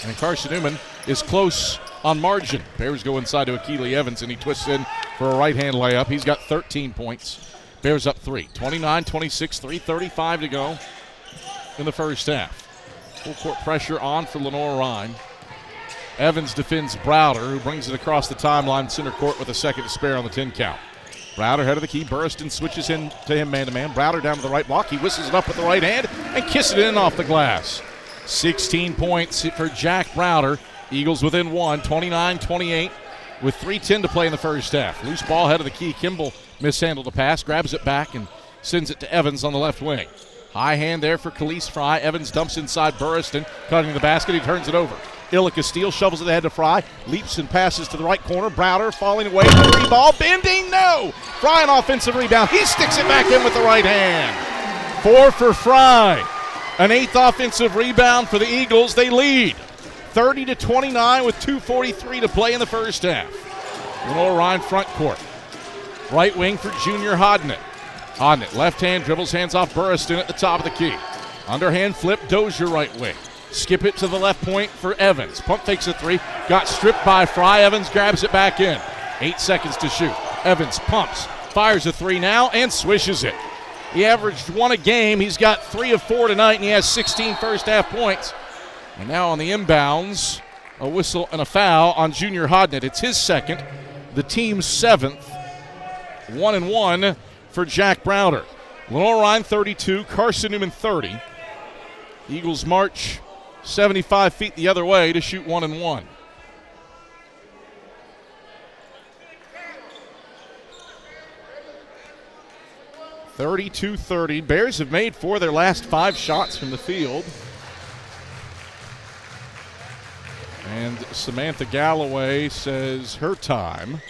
and Carson-Newman is close on margin. Bears go inside to Akili Evans, and he twists in for a right-hand layup. He's got 13 points. Bears up 3. 29-26, 3:35 to go in the first half. Full court pressure on for Lenoir-Rhyne. Evans defends Browder, who brings it across the timeline center court with a second to spare on the 10 count. Browder head of the key. Burriston switches in to him man-to-man. Browder down to the right block. He whistles it up with the right hand and kisses it in off the glass. 16 points for Jack Browder. Eagles within 1, 29-28 with 3:10 to play in the first half. Loose ball head of the key. Kimball mishandled the pass, grabs it back, and sends it to Evans on the left wing. High hand there for Khalees Fry. Evans dumps inside Burriston, cutting the basket. He turns it over. Illick a steal, shovels it ahead to Fry, leaps and passes to the right corner. Browder falling away from the ball, bending, no! Fry an offensive rebound. He sticks it back in with the right hand. 4 for Fry. An 8th offensive rebound for the Eagles. They lead 30-29 with 2:43 to play in the first half. Lenoir-Rhyne front court. Right wing for Junior Hodnett. Hodnett, left hand, dribbles, hands off Burriston at the top of the key. Underhand flip, Dozier right wing. Skip it to the left point for Evans. Pump fakes a 3. Got stripped by Fry. Evans grabs it back in. 8 seconds to shoot. Evans pumps, fires a 3 now, and swishes it. He averaged 1 a game. He's got 3 of 4 tonight, and he has 16 first half points. And now on the inbounds, a whistle and a foul on Junior Hodnett. It's his second, the team's 7th. 1-1 for Jack Browder. Lenoir-Rhyne 32, Carson-Newman 30. Eagles march 75 feet the other way to shoot 1-1. (32-30). Bears have made 4 of their last 5 shots from the field. And Samantha Galloway says her time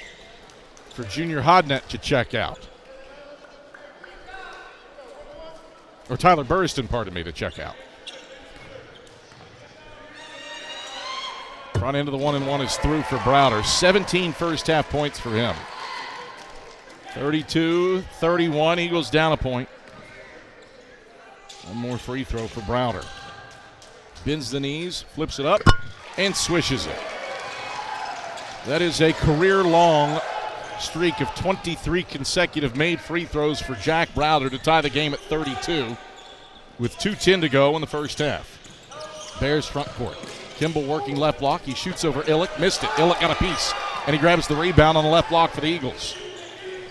for Junior Hodnett to check out. Or Tyler Burriston, pardon me, to check out. Front end of the 1-1 is through for Browder. 17 first half points for him. 32-31, Eagles down a point. One more free throw for Browder. Bends the knees, flips it up, and swishes it. That is a career-long streak of 23 consecutive made free throws for Jack Browder to tie the game at 32 with 2:10 to go in the first half. Bears front court. Kimball working left block. He shoots over Illick. Missed it. Illick got a piece, and he grabs the rebound on the left block for the Eagles.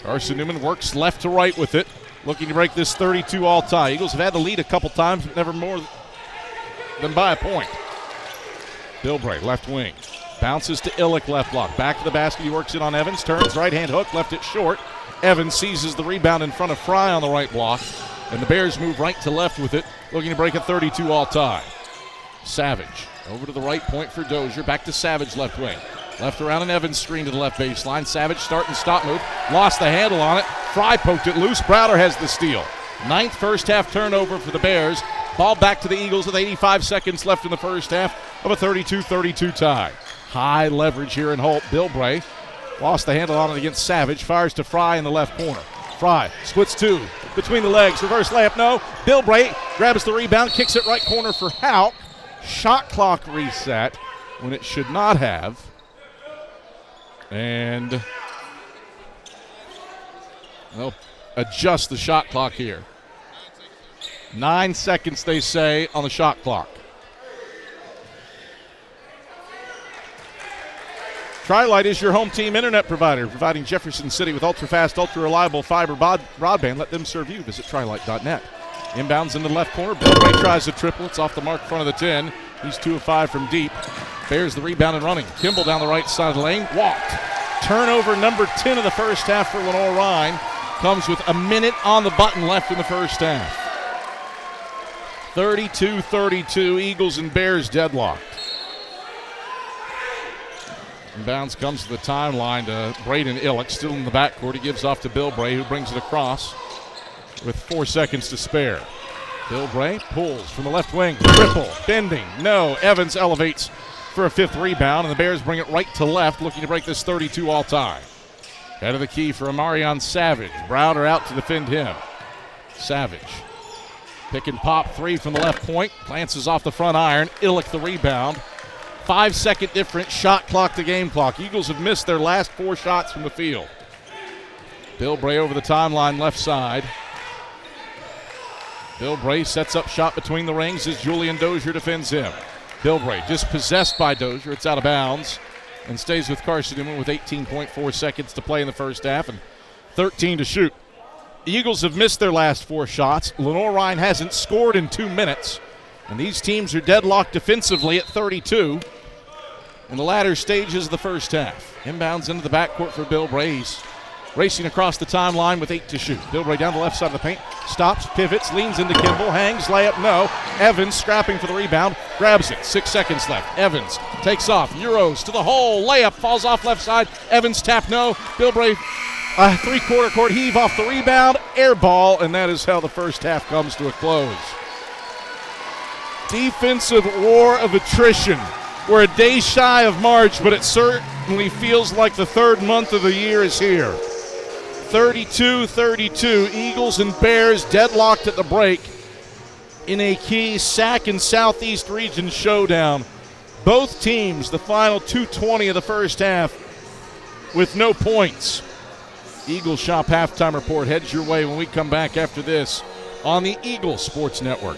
Carson-Newman works left to right with it, looking to break this 32 all-tie. Eagles have had the lead a couple times, but never more than by a point. Bilbray, left wing. Bounces to Illick, left block. Back to the basket. He works it on Evans. Turns, right-hand hook, left it short. Evans seizes the rebound in front of Fry on the right block, and the Bears move right to left with it, looking to break a 32 all-tie. Savage over to the right point for Dozier. Back to Savage, left wing. Left around an Evans screen to the left baseline. Savage start and stop move. Lost the handle on it. Fry poked it loose. Browder has the steal. 9th first half turnover for the Bears. Ball back to the Eagles with 85 seconds left in the first half of a 32-32 tie. High leverage here in Holt. Bilbray lost the handle on it against Savage. Fires to Fry in the left corner. Fry splits 2 between the legs. Reverse layup, no. Bilbray grabs the rebound, kicks it right corner for Houck. Shot clock reset when it should not have. And they'll adjust the shot clock here. 9 seconds, they say, on the shot clock. Tri-Lite is your home team internet provider, providing Jefferson City with ultra-fast, ultra-reliable fiber broadband. Let them serve you. Visit trilite.net. Inbounds in the left corner. Bilbray tries a triple. It's off the mark, front of the 10. He's 2 of 5 from deep. Bears the rebound and running. Kimball down the right side of the lane. Walked. Turnover number 10 of the first half for Lenoir-Rhyne. Comes with a minute on the button left in the first half. 32-32. Eagles and Bears deadlocked. Inbounds comes to the timeline to Braden Illick. Still in the backcourt. He gives off to Bilbray, who brings it across with 4 seconds to spare. Bilbray pulls from the left wing. Triple. Bending. No. Evans elevates for a 5th rebound, and the Bears bring it right to left, looking to break this 32 all-tie. Head of the key for Amarion Savage. Browder out to defend him. Savage. Pick and pop 3 from the left point. Glances off the front iron. Illick the rebound. 5-second difference, shot clock to game clock. Eagles have missed their last 4 shots from the field. Bill Bray over the timeline, left side. Bill Bray sets up shot between the rings as Julian Dozier defends him. Bill Bray dispossessed by Dozier. It's out of bounds and stays with Carson-Newman with 18.4 seconds to play in the first half and 13 to shoot. The Eagles have missed their last 4 shots. Lenoir-Rhyne hasn't scored in 2 minutes. And these teams are deadlocked defensively at 32 in the latter stages of the first half. Inbounds into the backcourt for Bill Bray. He's racing across the timeline with 8 to shoot. Bill Bray down the left side of the paint. Stops, pivots, leans into Kimball. Hangs, layup, no. Evans scrapping for the rebound. Grabs it. 6 seconds left. Evans takes off. Euros to the hole. Layup falls off left side. Evans tap, no. Bill Bray, three-quarter court heave off the rebound. Air ball, and that is how the first half comes to a close. Defensive war of attrition. We're a day shy of March, but it certainly feels like the 3rd month of the year is here. 32-32, Eagles and Bears deadlocked at the break in a key SAC and Southeast Region showdown. Both teams, the final 2:20 of the first half, with no points. Eagles Shop halftime report heads your way when we come back after this on the Eagle Sports Network.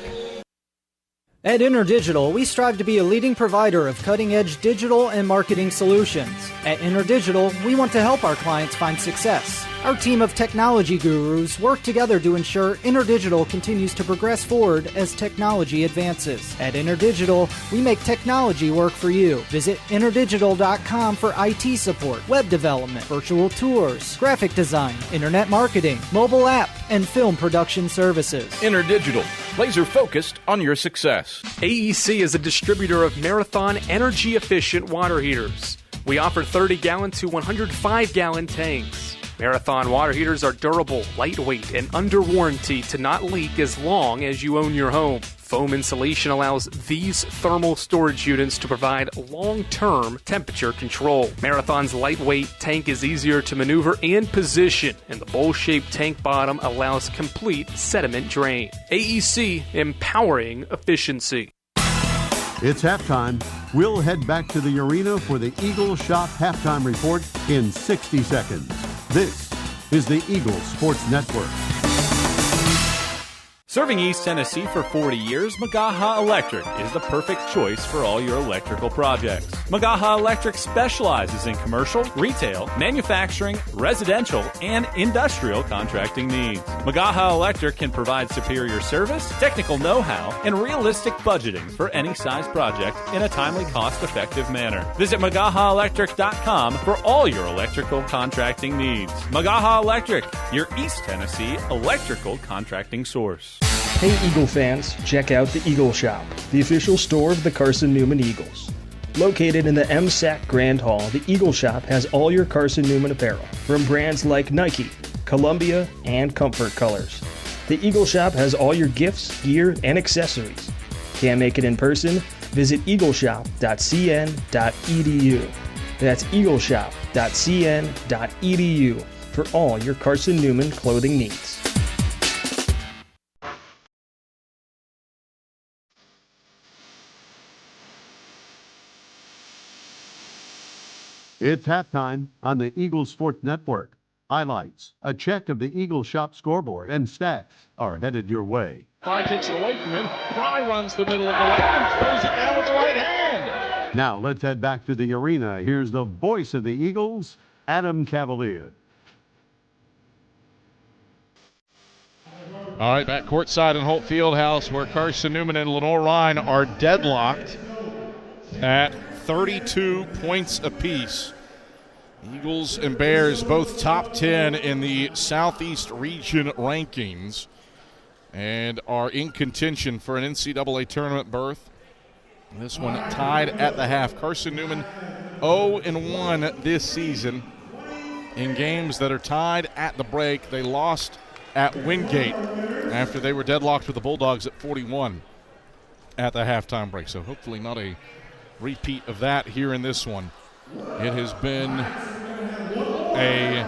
At InterDigital, we strive to be a leading provider of cutting-edge digital and marketing solutions. At InterDigital, we want to help our clients find success. Our team of technology gurus work together to ensure InterDigital continues to progress forward as technology advances. At InterDigital, we make technology work for you. Visit interdigital.com for IT support, web development, virtual tours, graphic design, internet marketing, mobile app, and film production services.
InterDigital, laser-focused on your success.
AEC is a distributor of Marathon energy-efficient water heaters. We offer 30-gallon to 105-gallon tanks. Marathon water heaters are durable, lightweight, and under warranty to not leak as long as you own your home. Foam insulation allows these thermal storage units to provide long-term temperature control. Marathon's lightweight tank is easier to maneuver and position, and the bowl-shaped tank bottom allows complete sediment drain. AEC, empowering efficiency.
It's halftime. We'll head back to the arena for the Eagles Shop halftime report in 60 seconds. This is the Eagles Sports Network.
Serving East Tennessee for 40 years, Magaha Electric is the perfect choice for all your electrical projects. Magaha Electric specializes in commercial, retail, manufacturing, residential, and industrial contracting needs. Magaha Electric can provide superior service, technical know-how, and realistic budgeting for any size project in a timely, cost-effective manner. Visit MagahaElectric.com for all your electrical contracting needs. Magaha Electric, your East Tennessee electrical contracting source.
Hey Eagle fans, check out the Eagle Shop, the official store of the Carson-Newman Eagles. Located in the MSAC Grand Hall, the Eagle Shop has all your Carson-Newman apparel, from brands like Nike, Columbia, and Comfort Colors. The Eagle Shop has all your gifts, gear, and accessories. Can't make it in person? Visit eagleshop.cn.edu. That's eagleshop.cn.edu for all your Carson-Newman clothing needs.
It's halftime on the Eagles Sports Network. Highlights, a check of the Eagles Shop scoreboard, and stats are headed your way.
Fry takes it away from him. Fry runs the middle of the lane and throws it down with the right hand.
Now let's head back to the arena. Here's the voice of the Eagles, Adam Cavalier.
All right, back courtside in Holt Fieldhouse where Carson-Newman and Lenoir-Rhyne are deadlocked at 32 points apiece. Eagles and Bears both top 10 in the Southeast Region rankings and are in contention for an NCAA tournament berth. This one tied at the half. Carson-Newman 0-1 this season in games that are tied at the break. They lost at Wingate after they were deadlocked with the Bulldogs at 41 at the halftime break. So hopefully not a repeat of that here in this one. It has been a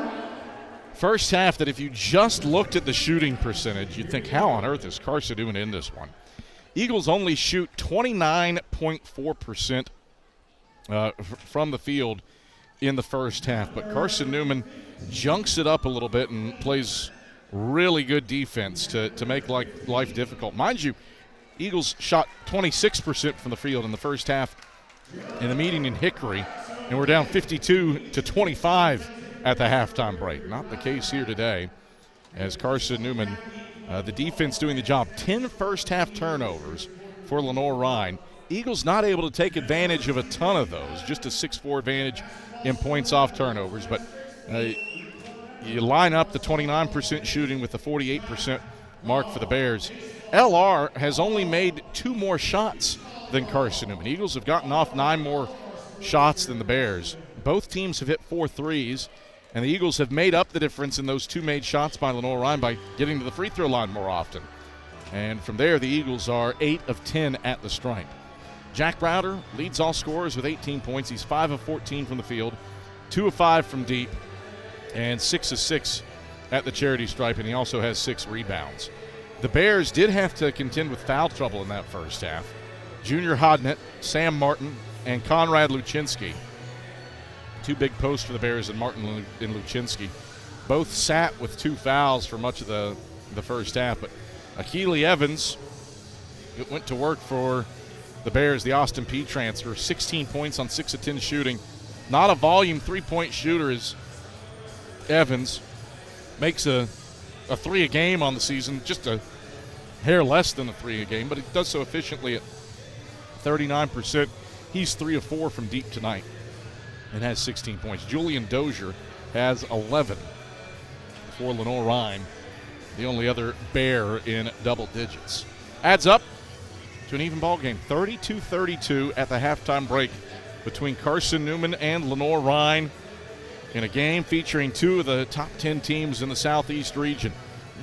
first half that if you just looked at the shooting percentage, you'd think, how on earth is Carson-Newman in this one? Eagles only shoot 29.4% from the field in the first half. But Carson-Newman junks it up a little bit and plays really good defense to make life difficult. Mind you, Eagles shot 26% from the field in the first half in the meeting in Hickory, and we're down 52-25 at the halftime break. Not the case here today, as Carson-Newman, the defense doing the job. 10 first-half turnovers for Lenoir-Rhyne. Eagles not able to take advantage of a ton of those, just a 6-4 advantage in points off turnovers. But you line up the 29% shooting with the 48% mark for the Bears. LR has only made 2 more shots than Carson-Newman. Eagles have gotten off 9 more shots than the Bears. Both teams have hit 4 threes, and the Eagles have made up the difference in those 2 made shots by Lenoir-Rhyne by getting to the free throw line more often. And from there, the Eagles are 8 of 10 at the stripe. Jack Browder leads all scorers with 18 points. He's 5 of 14 from the field, 2 of 5 from deep, and 6 of 6 at the charity stripe, and he also has 6 rebounds. The Bears did have to contend with foul trouble in that first half. Junior Hodnett, Sam Martin, and Conrad Luczynski, 2 big posts for the Bears, and Martin and Luczynski both sat with 2 fouls for much of the first half. But Akili Evans went to work for the Bears, the Austin Peay transfer, 16 points on 6 of 10 shooting. Not a volume 3-point shooter as Evans makes a 3 a game on the season, just a hair less than a 3 a game, but he does so efficiently at 39%. He's 3 of 4 from deep tonight and has 16 points. Julian Dozier has 11 for Lenoir-Rhyne, the only other Bear in double digits. Adds up to an even ball game, 32-32 at the halftime break between Carson-Newman and Lenoir-Rhyne in a game featuring 2 of the top 10 teams in the Southeast region.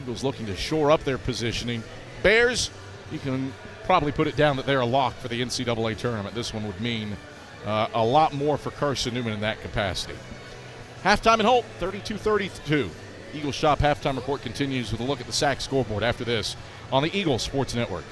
Eagles looking to shore up their positioning. Bears, you can probably put it down that they're a lock for the NCAA tournament. This one would mean a lot more for Carson-Newman in that capacity. Halftime in Holt, 32-32. Eagles Shop halftime report continues with a look at the SAC scoreboard after this on the Eagles Sports Network.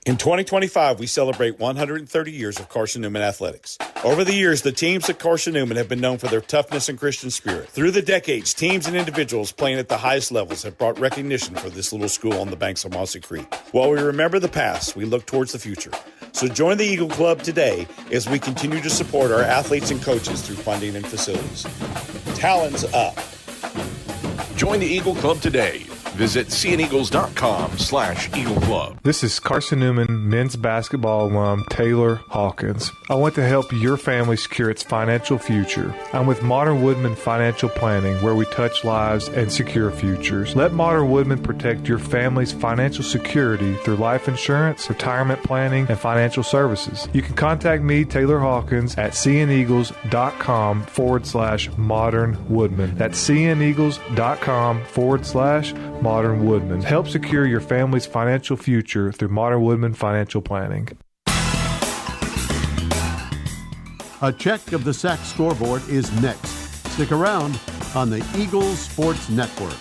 In 2025, we celebrate 130 years of Carson-Newman athletics. Over the years, the teams at Carson-Newman have been known for their toughness and Christian spirit. Through the decades, teams and individuals playing at the highest levels have brought recognition for this little school on the banks of Mossy Creek. While we remember the past, we look towards the future. So join the Eagle Club today as we continue to support our athletes and coaches through funding and facilities. Talons up.
Join the Eagle Club today. Visit cneagles.com/Eagle Club.
This is Carson-Newman men's basketball alum Taylor Hawkins. I want to help your family secure its financial future. I'm with Modern Woodman Financial Planning, where we touch lives and secure futures. Let Modern Woodman protect your family's financial security through life insurance, retirement planning, and financial services. You can contact me, Taylor Hawkins, at cneagles.com/Modern Woodman. That's cneagles.com/Modern Woodman. Help secure your family's financial future through Modern Woodman Financial Planning.
A check of the SAC scoreboard is next. Stick around on the Eagles Sports Network.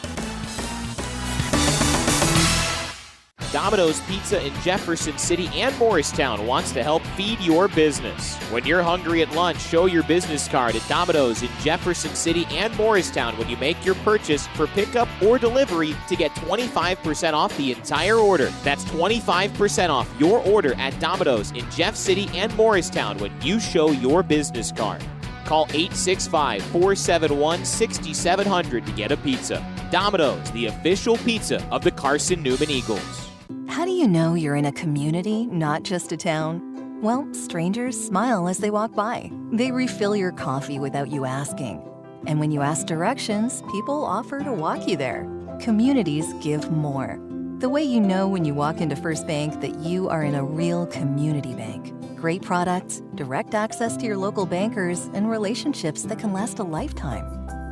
Domino's Pizza in Jefferson City and Morristown wants to help feed your business. When you're hungry at lunch, show your business card at Domino's in Jefferson City and Morristown when you make your purchase for pickup or delivery to get 25% off the entire order. That's 25% off your order at Domino's in Jeff City and Morristown when you show your business card. Call 865-471-6700 to get a pizza. Domino's, the official pizza of the Carson-Newman Eagles.
How do you know you're in a community, not just a town? Well, strangers smile as they walk by. They refill your coffee without you asking. And when you ask directions, people offer to walk you there. Communities give more. The way you know when you walk into First Bank that you are in a real community bank. Great products, direct access to your local bankers, and relationships that can last a lifetime.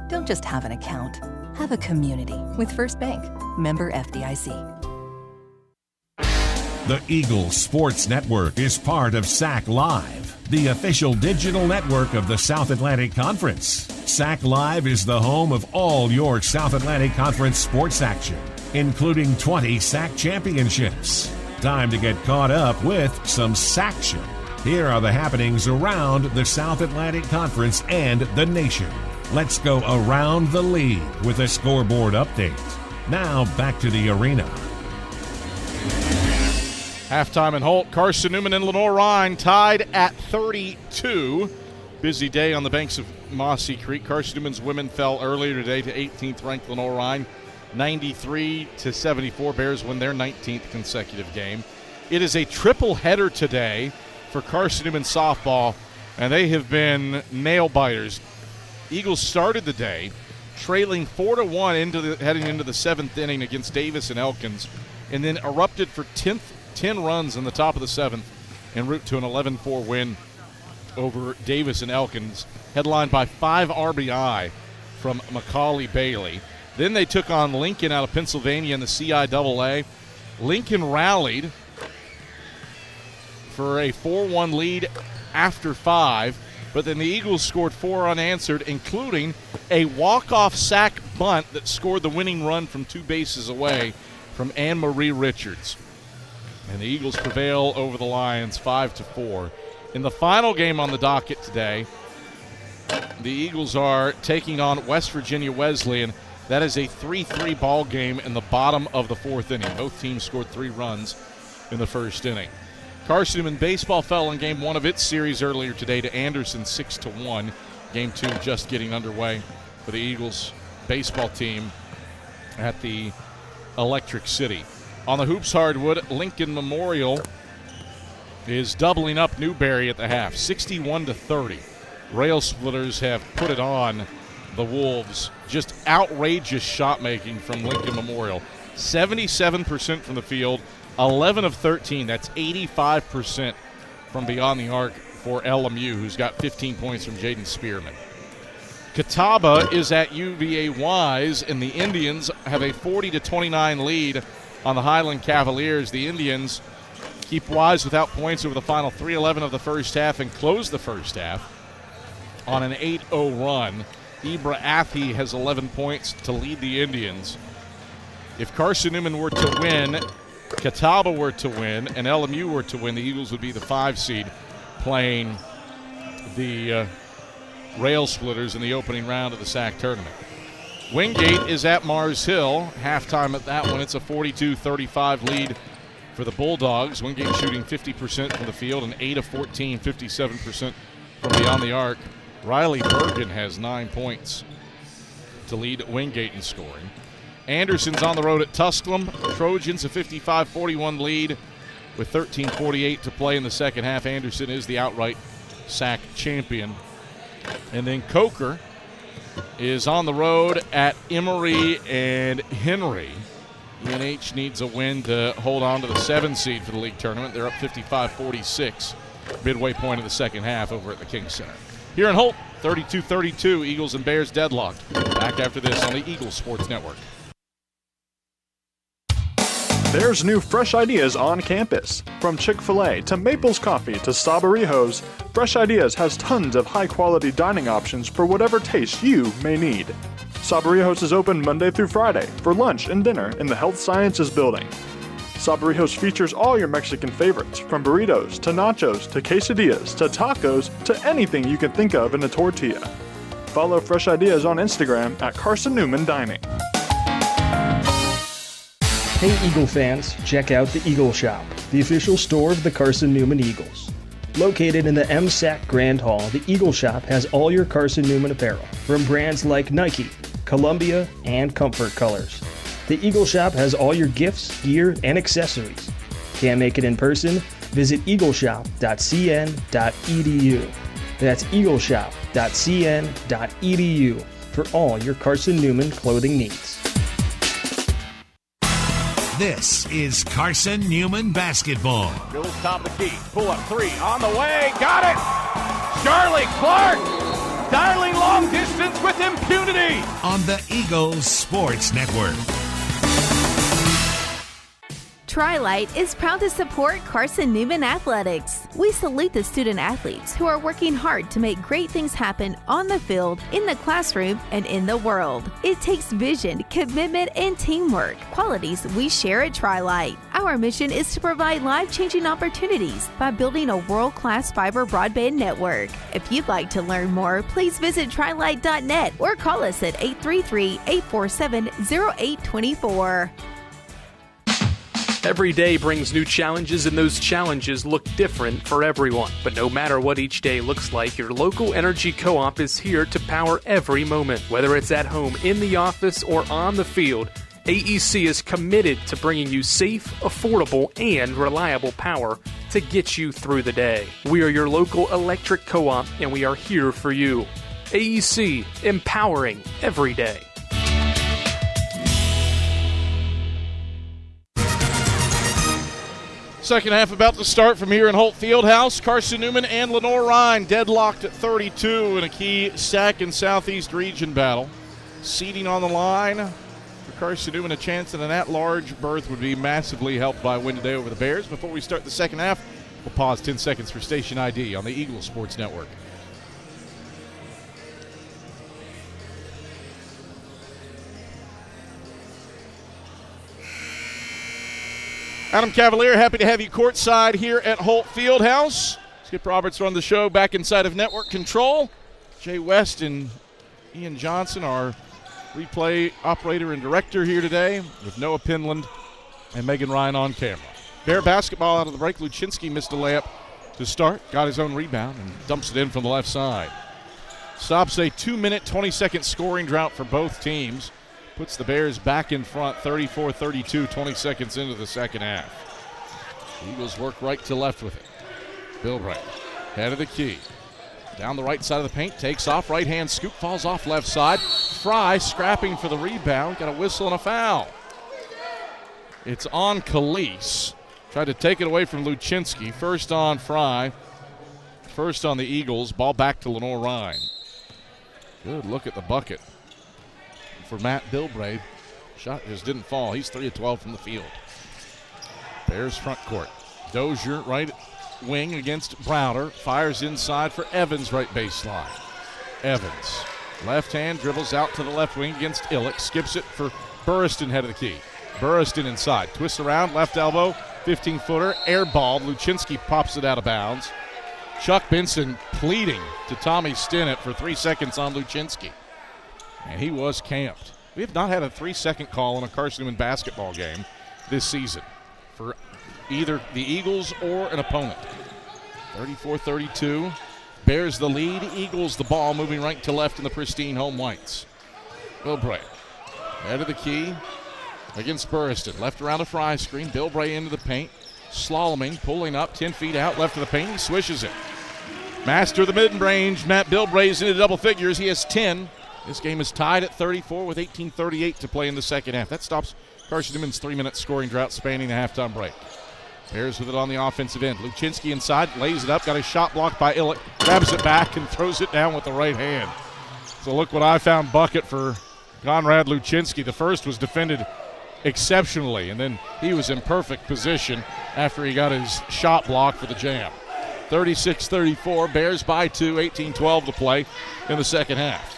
Don't just have an account. Have a community with First Bank. Member FDIC.
The Eagles Sports Network is part of SAC Live, the official digital network of the South Atlantic Conference. SAC Live is the home of all your South Atlantic Conference sports action, including 20 SAC championships. Time to get caught up with some SACtion. Here are the happenings around the South Atlantic Conference and the nation. Let's go around the league with a scoreboard update. Now back to the arena.
Halftime in Holt, Carson-Newman and Lenoir-Rhyne tied at 32. Busy day on the banks of Mossy Creek. Carson-Newman's women fell earlier today to 18th ranked Lenoir-Rhyne, 93-74. Bears win their 19th consecutive game. It is a triple header today for Carson-Newman softball, and they have been nail biters. Eagles started the day trailing 4-1 heading into the seventh inning against Davis and Elkins, and then erupted for 10 runs in the top of the seventh en route to an 11-4 win over Davis and Elkins, headlined by 5 RBI from Macaulay Bailey. Then they took on Lincoln out of Pennsylvania in the CIAA. Lincoln rallied for a 4-1 lead after 5, but then the Eagles scored 4 unanswered, including a walk-off sack bunt that scored the winning run from 2 bases away from Anne-Marie Richards. And the Eagles prevail over the Lions 5-4. In the final game on the docket today, the Eagles are taking on West Virginia Wesleyan. That is a 3-3 ball game in the bottom of the 4th inning. Both teams scored 3 runs in the first inning. Carson-Newman baseball fell in Game 1 of its series earlier today to Anderson 6-1. Game 2 just getting underway for the Eagles baseball team at the Electric City. On the hoops hardwood, Lincoln Memorial is doubling up Newberry at the half, 61-30. Rail Splitters have put it on the Wolves. Just outrageous shot making from Lincoln Memorial. 77% from the field, 11 of 13. That's 85% from beyond the arc for LMU, who's got 15 points from Jaden Spearman. Catawba is at UVA Wise, and the Indians have a 40-29 lead on the Highland Cavaliers. The Indians keep Wise without points over the final 3:11 of the first half and close the first half on an 8-0 run. Ibra Athey has 11 points to lead the Indians. If Carson-Newman were to win, Catawba were to win, and LMU were to win, the Eagles would be the 5 seed playing the Rail Splitters in the opening round of the SAC tournament. Wingate is at Mars Hill. Halftime at that one, it's a 42-35 lead for the Bulldogs. Wingate shooting 50% from the field and 8 of 14, 57% from beyond the arc. Riley Bergen has 9 points to lead Wingate in scoring. Anderson's on the road at Tusculum. Trojans a 55-41 lead with 13:48 to play in the second half. Anderson is the outright SAC champion. And then Coker is on the road at Emory and Henry. UNH needs a win to hold on to the 7 seed for the league tournament. They're up 55-46, midway point of the second half over at the King Center. Here in Holt, 32-32, Eagles and Bears deadlocked. Back after this on the Eagles Sports Network.
There's new fresh ideas on campus. From Chick-fil-A to Maples Coffee to Sabarijos, Fresh Ideas has tons of high-quality dining options for whatever taste you may need. Sabarijos is open Monday through Friday for lunch and dinner in the Health Sciences Building. Sabarijos features all your Mexican favorites, from burritos to nachos to quesadillas to tacos to anything you can think of in a tortilla. Follow Fresh Ideas on Instagram at Carson-Newman Dining.
Hey Eagle fans, check out the Eagle Shop, the official store of the Carson-Newman Eagles. Located in the MSAC Grand Hall, the Eagle Shop has all your Carson-Newman apparel, from brands like Nike, Columbia, and Comfort Colors. The Eagle Shop has all your gifts, gear, and accessories. Can't make it in person? Visit eagleshop.cn.edu. That's eagleshop.cn.edu for all your Carson-Newman clothing needs.
This is Carson-Newman basketball.
Goes top of the key. Pull up 3 on the way. Got it! Charlie Clark dialing long distance with impunity.
On the Eagles Sports Network.
Tri-Light is proud to support Carson-Newman Athletics. We salute the student athletes who are working hard to make great things happen on the field, in the classroom, and in the world. It takes vision, commitment, and teamwork, qualities we share at Tri-Light. Our mission is to provide life-changing opportunities by building a world-class fiber broadband network. If you'd like to learn more, please visit trilight.net or call us at 833-847-0824.
Every day brings new challenges, and those challenges look different for everyone. But no matter what each day looks like, your local energy co-op is here to power every moment. Whether it's at home, in the office, or on the field, AEC is committed to bringing you safe, affordable, and reliable power to get you through the day. We are your local electric co-op, and we are here for you. AEC, empowering every day.
Second half about to start from here in Holt Fieldhouse. Carson-Newman and Lenoir-Rhyne deadlocked at 32 in a key SAC and Southeast region battle. Seating on the line for Carson-Newman, a chance at an at-large berth would be massively helped by a win today over the Bears. Before we start the second half, we'll pause 10 seconds for station ID on the Eagle Sports Network. Adam Cavalier, happy to have you courtside here at Holt Fieldhouse. Skip Roberts run the show back inside of network control. Jay West and Ian Johnson, our replay operator and director here today, with Noah Penland and Megan Ryan on camera. Bear basketball out of the break. Luczynski missed a layup to start, got his own rebound, and dumps it in from the left side. Stops a 2-minute, 20-second scoring drought for both teams. Puts the Bears back in front, 34-32, 20 seconds into the second half. Eagles work right to left with it. Bilbray, head of the key. Down the right side of the paint, takes off, right-hand scoop, falls off left side. Fry scrapping for the rebound, got a whistle and a foul. It's on Khalees. Tried to take it away from Luczynski. First on Fry, first on the Eagles. Ball back to Lenoir-Rhyne. Good look at the bucket for Matt Bilbray. Shot just didn't fall. He's 3 of 12 from the field. Bears front court. Dozier right wing against Browder. Fires inside for Evans right baseline. Evans. Left hand dribbles out to the left wing against Illick. Skips it for Burriston head of the key. Burriston inside. Twists around. Left elbow. 15-footer. Airballed. Luczynski pops it out of bounds. Chuck Benson pleading to Tommy Stinnett for 3 seconds on Luczynski. And he was camped. We have not had a 3-second call in a Carson-Newman basketball game this season for either the Eagles or an opponent. 34-32. Bears the lead. Eagles the ball, moving right to left in the pristine home whites. Bilbray, head of the key against Burriston. Left around a Fry screen. Bilbray into the paint. Slaloming, pulling up, 10 feet out, left of the paint. He swishes it. Master of the mid-range. Matt Bilbray's into double figures. He has 10. This game is tied at 34 with 18:38 to play in the second half. That stops Carson-Newman's 3-minute scoring drought spanning the halftime break. Bears with it on the offensive end. Luczynski inside, lays it up, got a shot blocked by Illick, grabs it back and throws it down with the right hand. So look what I found bucket for Conrad Luczynski. The first was defended exceptionally, and then he was in perfect position after he got his shot blocked for the jam. 36-34, Bears by 2, 18-12 to play in the second half.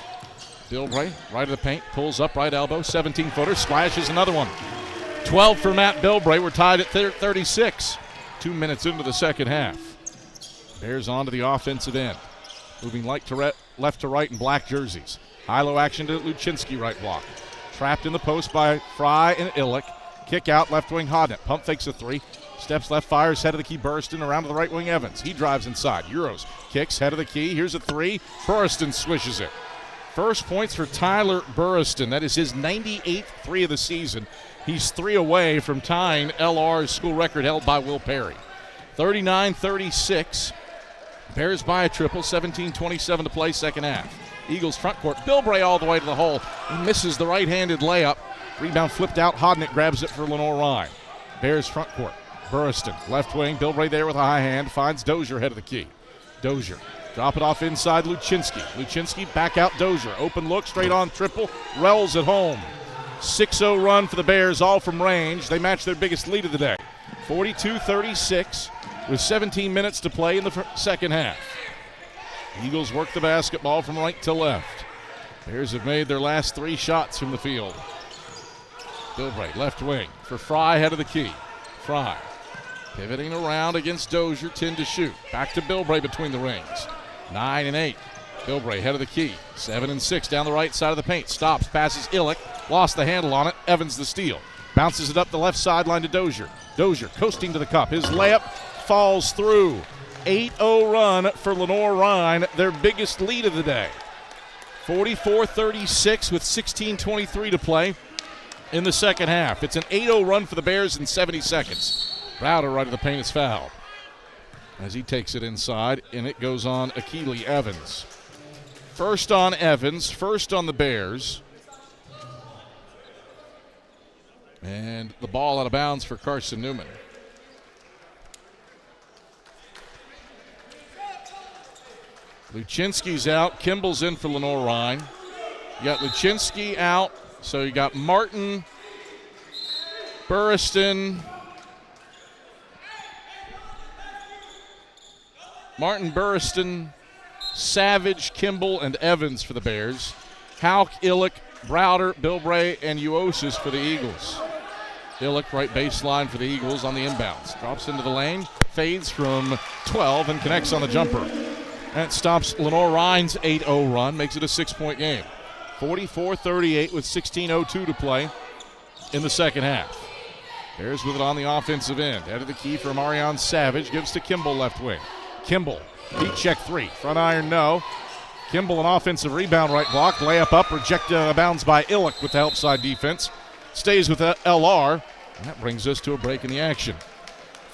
Bilbray, right of the paint, pulls up, right elbow, 17-footer, splashes another one. 12 for Matt Bilbray. We're tied at 36. 2 minutes into the second half. Bears on to the offensive end. Moving left to right in black jerseys. High-low action to Luczynski, right block. Trapped in the post by Fry and Illick. Kick out, left wing Hodnett. Pump fakes a three. Steps left, fires, head of the key, Burriston. Around to the right wing, Evans. He drives inside. Euros. Kicks, head of the key. Here's a three. Burriston swishes it. First points for Tyler Burriston. That is his 98th three of the season. He's 3 away from tying LR's school record held by Will Perry. 39-36. Bears by a triple, 17-27 to play second half. Eagles front court. Bilbray all the way to the hole. He misses the right-handed layup. Rebound flipped out. Hodnett grabs it for Lenoir-Rhyne. Bears front court. Burriston, left wing. Bilbray there with a high hand. Finds Dozier head of the key. Dozier. Drop it off inside Luczynski. Luczynski back out Dozier. Open look, straight on triple. Rells at home. 6-0 run for the Bears, all from range. They match their biggest lead of the day, 42-36, with 17 minutes to play in the second half. Eagles work the basketball from right to left. Bears have made their last 3 shots from the field. Bilbray, left wing for Fry, head of the key. Fry pivoting around against Dozier, 10 to shoot. Back to Bilbray between the rings. 9 and 8. Bilbray, head of the key. 7 and 6 down the right side of the paint. Stops, passes Illick. Lost the handle on it. Evans the steal. Bounces it up the left sideline to Dozier. Dozier coasting to the cup. His layup falls through. 8-0 run for Lenoir-Rhyne, their biggest lead of the day. 44-36 with 16:23 to play in the second half. It's an 8-0 run for the Bears in 70 seconds. Browder right of the paint is fouled as he takes it inside, and it goes on Akili Evans. First on Evans, first on the Bears. And the ball out of bounds for Carson-Newman. Luczynski's out. Kimball's in for Lenoir-Rhyne. You got Luczynski out. So you got Martin, Burriston, Savage, Kimball, and Evans for the Bears. Hauk, Illick, Browder, Bilbray, and Uosis for the Eagles. Illick, right baseline for the Eagles on the inbounds. Drops into the lane, fades from 12, and connects on the jumper. That stops Lenoir-Rhyne's 8-0 run, makes it a 6-point game. 44-38 with 16:02 to play in the second half. Bears with it on the offensive end. Head of the key for Marion Savage, gives to Kimball left wing. Kimball, beat check 3. Front iron, no. Kimball, an offensive rebound, right block. Layup up, rejected out of bounds by Illick with the help side defense. Stays with LR. And that brings us to a break in the action.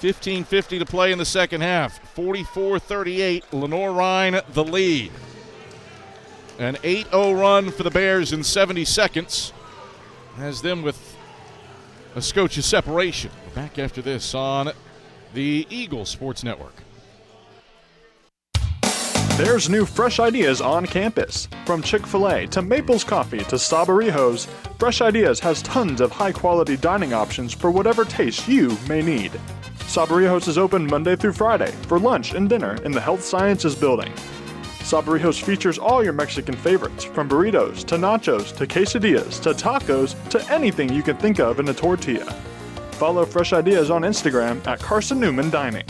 15:50 to play in the second half. 44-38, Lenoir-Rhyne the lead. An 8-0 run for the Bears in 70 seconds has them with a scotch of separation. We're back after this on the Eagles Sports Network.
There's new fresh ideas on campus. From Chick-fil-A to Maples Coffee to Sabarijos, Fresh Ideas has tons of high-quality dining options for whatever taste you may need. Sabarijos is open Monday through Friday for lunch and dinner in the Health Sciences Building. Sabarijos features all your Mexican favorites, from burritos to nachos to quesadillas to tacos to anything you can think of in a tortilla. Follow Fresh Ideas on Instagram at Carson-Newman Dining.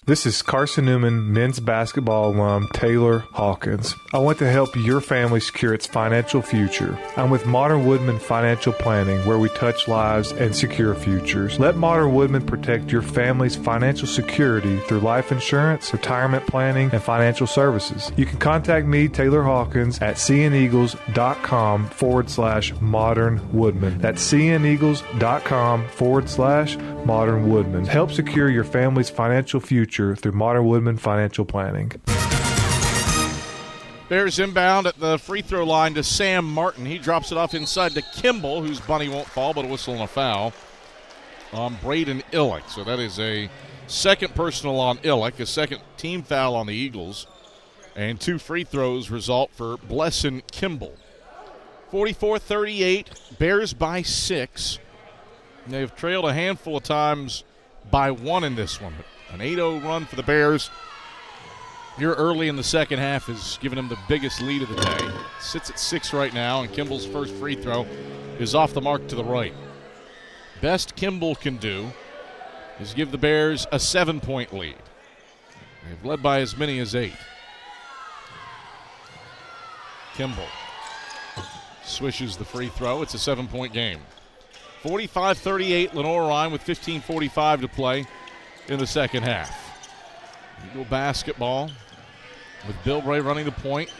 This is Carson-Newman men's basketball alum Taylor Hawkins. I want to help your family secure its financial future. I'm with Modern Woodman Financial Planning, where we touch lives and secure futures. Let Modern Woodman protect your family's financial security through life insurance, retirement planning, and financial services. You can contact me, Taylor Hawkins, at cneagles.com/Modern Woodman. That's cneagles.com/Modern Woodman. Help secure your family's financial future through Modern Woodman Financial Planning.
Bears inbound at the free throw line to Sam Martin. He drops it off inside to Kimball, whose bunny won't fall, but a whistle and a foul on Braden Illick. So that is a second personal on Illick, a second team foul on the Eagles, and 2 free throws result for Blesson Kimball. 44-38, Bears by 6. They've trailed a handful of times by 1 in this one. An 8-0 run for the Bears here early in the second half has given them the biggest lead of the day. Sits at 6 right now, and Kimball's first free throw is off the mark to the right. Best Kimball can do is give the Bears a 7-point lead. They've led by as many as 8. Kimball swishes the free throw. It's a 7-point game. 45-38, Lenoir-Rhyne with 15:45 to play in the second half. Eagle basketball with Bilbray running the point.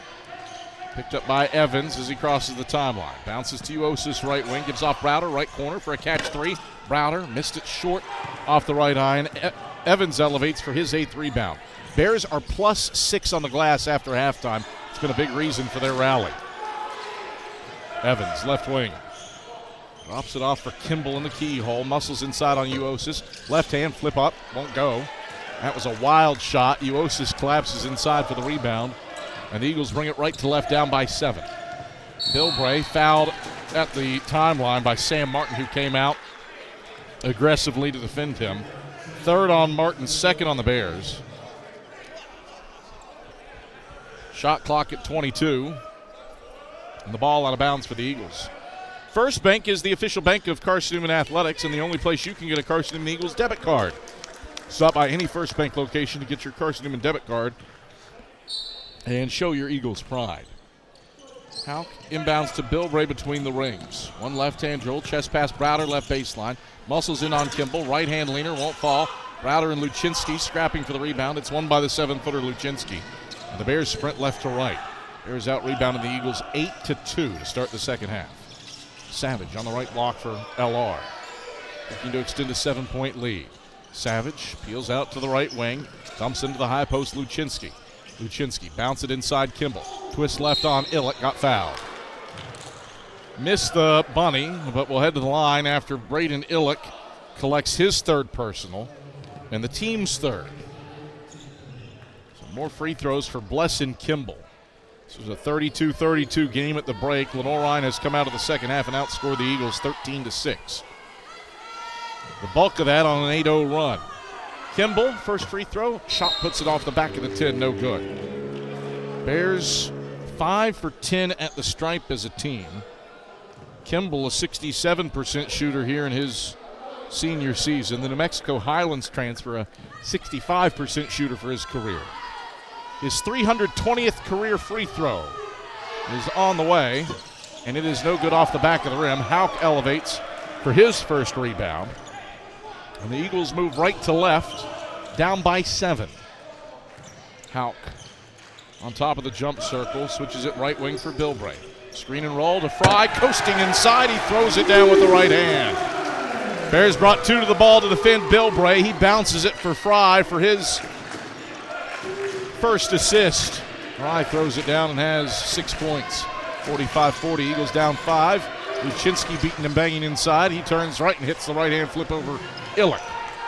Picked up by Evans as he crosses the timeline. Bounces to Uosis right wing. Gives off Browder, right corner for a catch 3. Browder missed it short off the right iron. Evans elevates for his 8th rebound. Bears are +6 on the glass after halftime. It's been a big reason for their rally. Evans, left wing. Drops it off for Kimball in the keyhole. Muscles inside on Uosis. Left hand flip up. Won't go. That was a wild shot. Uosis collapses inside for the rebound. And the Eagles bring it right to left, down by 7. Bilbray fouled at the timeline by Sam Martin, who came out aggressively to defend him. Third on Martin, second on the Bears. Shot clock at 22. And the ball out of bounds for the Eagles. First Bank is the official bank of Carson-Newman Athletics and the only place you can get a Carson-Newman Eagles debit card. Stop by any First Bank location to get your Carson-Newman debit card and show your Eagles pride. Houck inbounds to Bilbray between the rings. One left-hand drill, chest pass, Browder left baseline. Muscles in on Kimball, right-hand leaner, won't fall. Browder and Luczynski scrapping for the rebound. It's won by the 7-footer Luczynski. And the Bears sprint left to right. Bears out-rebounding the Eagles 8-2 to start the second half. Savage on the right block for LR. Looking to extend a 7-point lead. Savage peels out to the right wing. Dumps into the high post, Luczynski. Luczynski bounce it inside Kimball. Twist left on Illick, got fouled. Missed the bunny, but will head to the line after Braden Illick collects his third personal and the team's third. So more free throws for Blesson Kimball. This was a 32-32 game at the break. Lenoir-Rhyne has come out of the second half and outscored the Eagles 13-6. The bulk of that on an 8-0 run. Kimball, first free throw, shot puts it off the back of the 10, no good. Bears 5 for 10 at the stripe as a team. Kimball, a 67% shooter here in his senior season. The New Mexico Highlands transfer, a 65% shooter for his career. His 320th career free throw is on the way, and it is no good off the back of the rim. Houck elevates for his first rebound. And the Eagles move right to left, down by 7. Houck on top of the jump circle, switches it right wing for Bilbray. Screen and roll to Fry, coasting inside. He throws it down with the right hand. Bears brought 2 to the ball to defend Bilbray. He bounces it for Fry for his first assist. Fry throws it down and has 6 points. 45-40, Eagles down 5. Luczynski beating and banging inside. He turns right and hits the right-hand flip over Illick.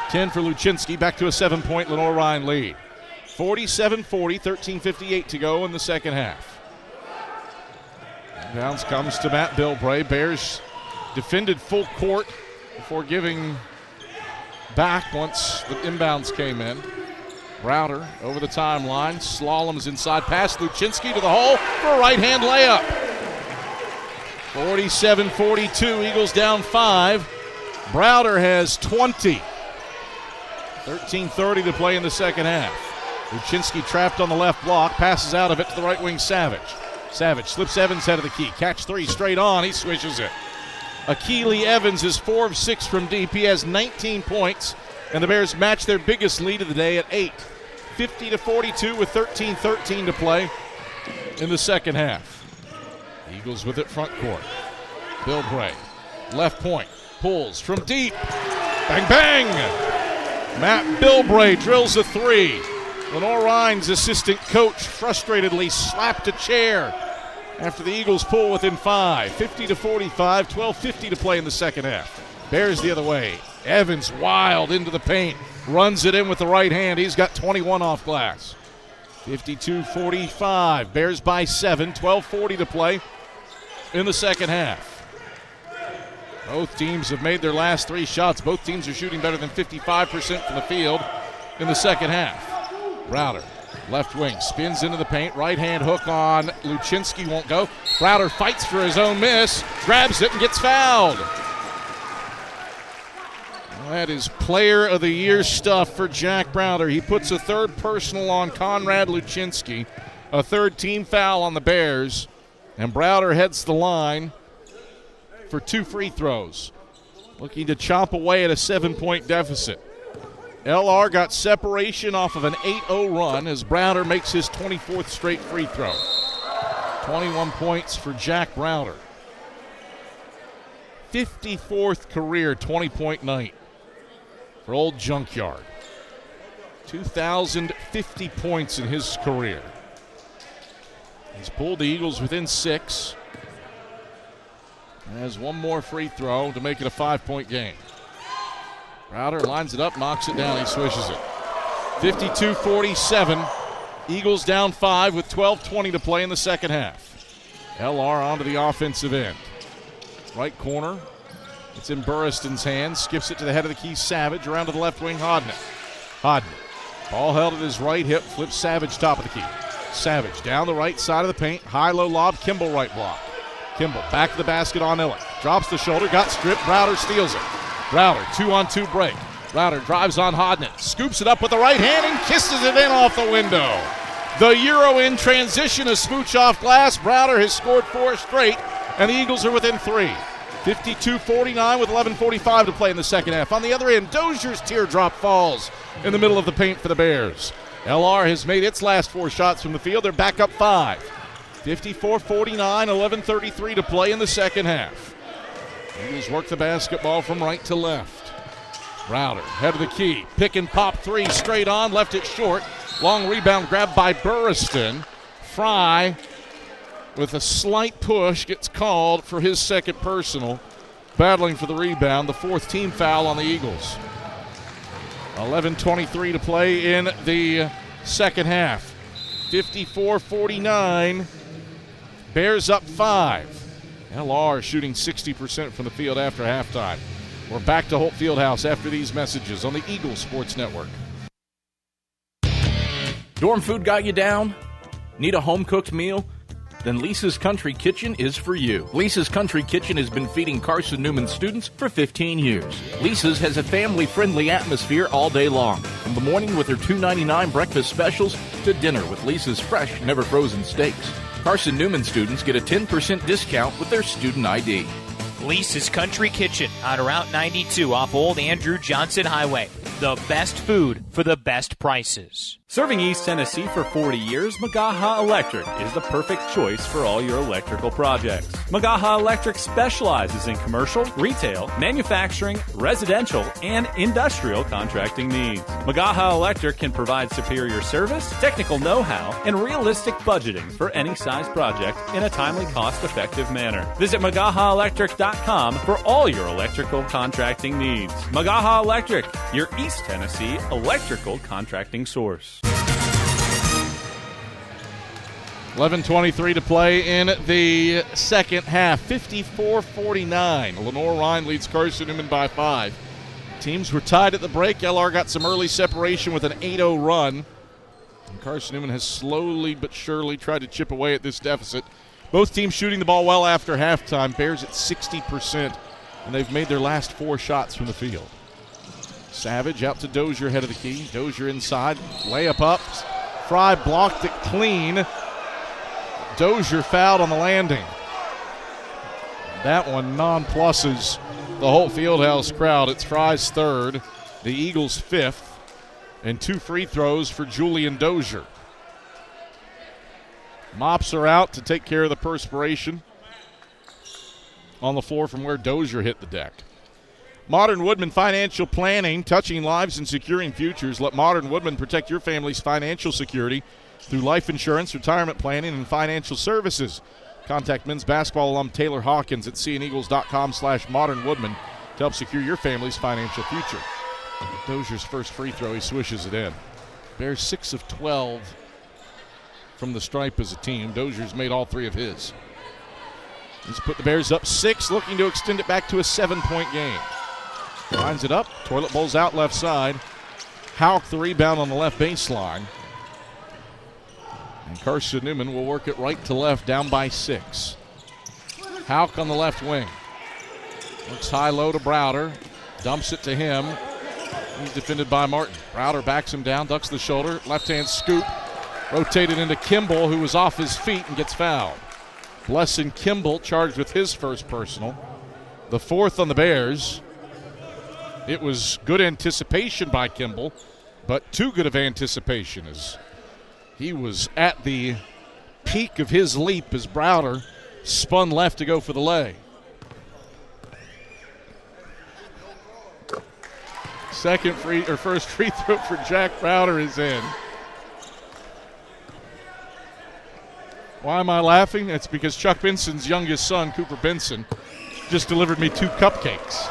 10 for Luczynski, back to a 7-point Lenoir-Rhyne lead. 47-40, 13:58 to go in the second half. Bounce comes to Matt Bilbray. Bears defended full court before giving back once the inbounds came in. Browder over the timeline, slaloms inside, past Luczynski to the hole for a right-hand layup. 47-42, Eagles down 5. Browder has 20. 13:30 to play in the second half. Luczynski trapped on the left block, passes out of it to the right wing Savage. Savage slips Evans head of the key. Catch 3 straight on, he swishes it. Akili Evans is 4 of 6 from deep. He has 19 points, and the Bears match their biggest lead of the day at 8. 50-42 with 13:13 to play in the second half. Eagles with it front court. Bilbray, left point, pulls from deep. Bang, bang! Matt Bilbray drills a 3. Lenoir-Rhyne's assistant coach frustratedly slapped a chair after the Eagles pull within 5. 50-45, 12:50 to play in the second half. Bears the other way. Evans wild into the paint. Runs it in with the right hand. He's got 21 off glass. 52-45. Bears by 7. 12:40 to play in the second half. Both teams have made their last 3 shots. Both teams are shooting better than 55% from the field in the second half. Browder, left wing, spins into the paint. Right hand hook on Luczynski, won't go. Browder fights for his own miss, grabs it and gets fouled. That is player of the year stuff for Jack Browder. He puts a third personal on Conrad Luczynski, a third team foul on the Bears, and Browder heads the line for 2 free throws, looking to chomp away at a 7-point deficit. LR got separation off of an 8-0 run as Browder makes his 24th straight free throw. 21 points for Jack Browder. 54th career 20-point night for Old Junkyard. 2,050 points in his career. He's pulled the Eagles within 6. And has one more free throw to make it a 5-point game. Browder lines it up, knocks it down, he swishes it. 52-47. Eagles down 5 with 12:20 to play in the second half. LR onto the offensive end. Right corner. It's in Burriston's hands. Skips it to the head of the key. Savage around to the left wing. Hodnett. Ball held at his right hip. Flips Savage top of the key. Savage down the right side of the paint. High-low lob. Kimball right block. Kimball back to the basket on Illick. Drops the shoulder. Got stripped. Browder steals it. Browder 2-on-2 break. Browder drives on Hodnett. Scoops it up with the right hand and kisses it in off the window. The Euro in transition, a smooch off glass. Browder has scored 4 straight, and the Eagles are within 3. 52-49 with 11:45 to play in the second half. On the other end, Dozier's teardrop falls in the middle of the paint for the Bears. LR has made its last 4 shots from the field. They're back up 5. 54-49, 11:33 to play in the second half. Eagles work the basketball from right to left. Browder, head of the key. Pick and pop 3 straight on, left it short. Long rebound grabbed by Burriston. Fry, with a slight push, gets called for his second personal. Battling for the rebound, the 4th team foul on the Eagles. 11:23 to play in the second half. 54-49. Bears up 5. LR shooting 60% from the field after halftime. We're back to Holt Fieldhouse after these messages on the Eagles Sports Network.
Dorm food got you down? Need a home-cooked meal? Then Lisa's Country Kitchen is for you. Lisa's Country Kitchen has been feeding Carson-Newman students for 15 years. Lisa's has a family-friendly atmosphere all day long, from the morning with their $2.99 breakfast specials to dinner with Lisa's fresh, never-frozen steaks. Carson-Newman students get a 10% discount with their student ID.
Lisa's Country Kitchen on Route 92 off Old Andrew Johnson Highway. The best food for the best prices.
Serving East Tennessee for 40 years, Magaha Electric is the perfect choice for all your electrical projects. Magaha Electric specializes in commercial, retail, manufacturing, residential, and industrial contracting needs. Magaha Electric can provide superior service, technical know-how, and realistic budgeting for any size project in a timely, cost-effective manner. Visit MagahaElectric.com for all your electrical contracting needs. Magaha Electric, your East Tennessee electrical contracting source.
11:23 to play in the second half. 54-49. Lenoir-Rhyne leads Carson-Newman by 5. Teams were tied at the break. LR got some early separation with an 8-0 run. And Carson-Newman has slowly but surely tried to chip away at this deficit. Both teams shooting the ball well after halftime. Bears at 60%, and they've made their last 4 shots from the field. Savage out to Dozier, head of the key. Dozier inside. Layup up. Fry blocked it clean. Dozier fouled on the landing. That one nonpluses the whole Fieldhouse crowd. It's Fry's 3rd, the Eagles' 5th, and 2 free throws for Julian Dozier. Mops are out to take care of the perspiration on the floor from where Dozier hit the deck. Modern Woodman Financial Planning, touching lives and securing futures. Let Modern Woodman protect your family's financial security through life insurance, retirement planning, and financial services. Contact men's basketball alum Taylor Hawkins at seeingeagles.com/modernwoodman to help secure your family's financial future. Dozier's first free throw, he swishes it in. Bears 6 of 12 from the stripe as a team. Dozier's made all 3 of his. He's put the Bears up 6, looking to extend it back to a 7-point game. Lines it up. Toilet bowls out left side. Houck the rebound on the left baseline. And Carson-Newman will work it right to left, down by 6. Houck on the left wing. Looks high-low to Browder. Dumps it to him. He's defended by Martin. Browder backs him down, ducks the shoulder. Left-hand scoop. Rotated into Kimball, who was off his feet and gets fouled. Blesson Kimball charged with his first personal. The 4th on the Bears. It was good anticipation by Kimball, but too good of anticipation as he was at the peak of his leap as Browder spun left to go for the lay. First free throw for Jack Browder is in. Why am I laughing? It's because Chuck Benson's youngest son, Cooper Benson, just delivered me 2 cupcakes.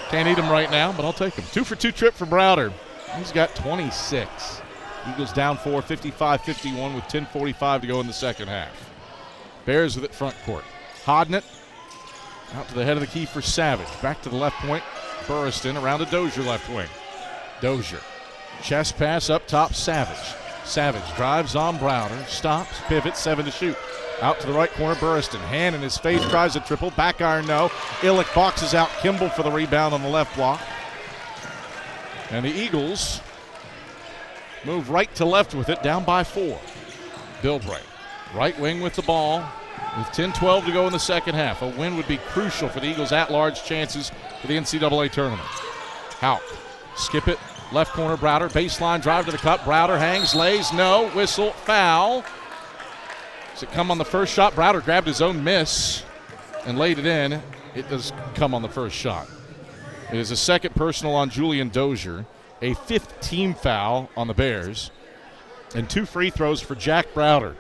Can't eat them right now, but I'll take them. 2 for 2 trip for Browder. He's got 26. Eagles down 4, 55-51 with 10:45 to go in the second half. Bears with it front court. Hodnett out to the head of the key for Savage. Back to the left point. Burriston around to Dozier left wing. Dozier. Chest pass up top, Savage. Savage drives on Browder. Stops, pivots, 7 to shoot. Out to the right corner, Burriston. Hand in his face, tries a triple. Back iron, no. Illick boxes out Kimball for the rebound on the left block. And the Eagles move right to left with it, down by 4. Bilbray, right wing with the ball, with 10-12 to go in the second half. A win would be crucial for the Eagles' at-large chances for the NCAA tournament. Houck, skip it, left corner, Browder, baseline drive to the cup. Browder hangs, lays, no, whistle, foul. Does it come on the first shot? Browder grabbed his own miss and laid it in. It does come on the first shot. It is a second personal on Julian Dozier, a 5th team foul on the Bears, and 2 free throws for Jack Browder.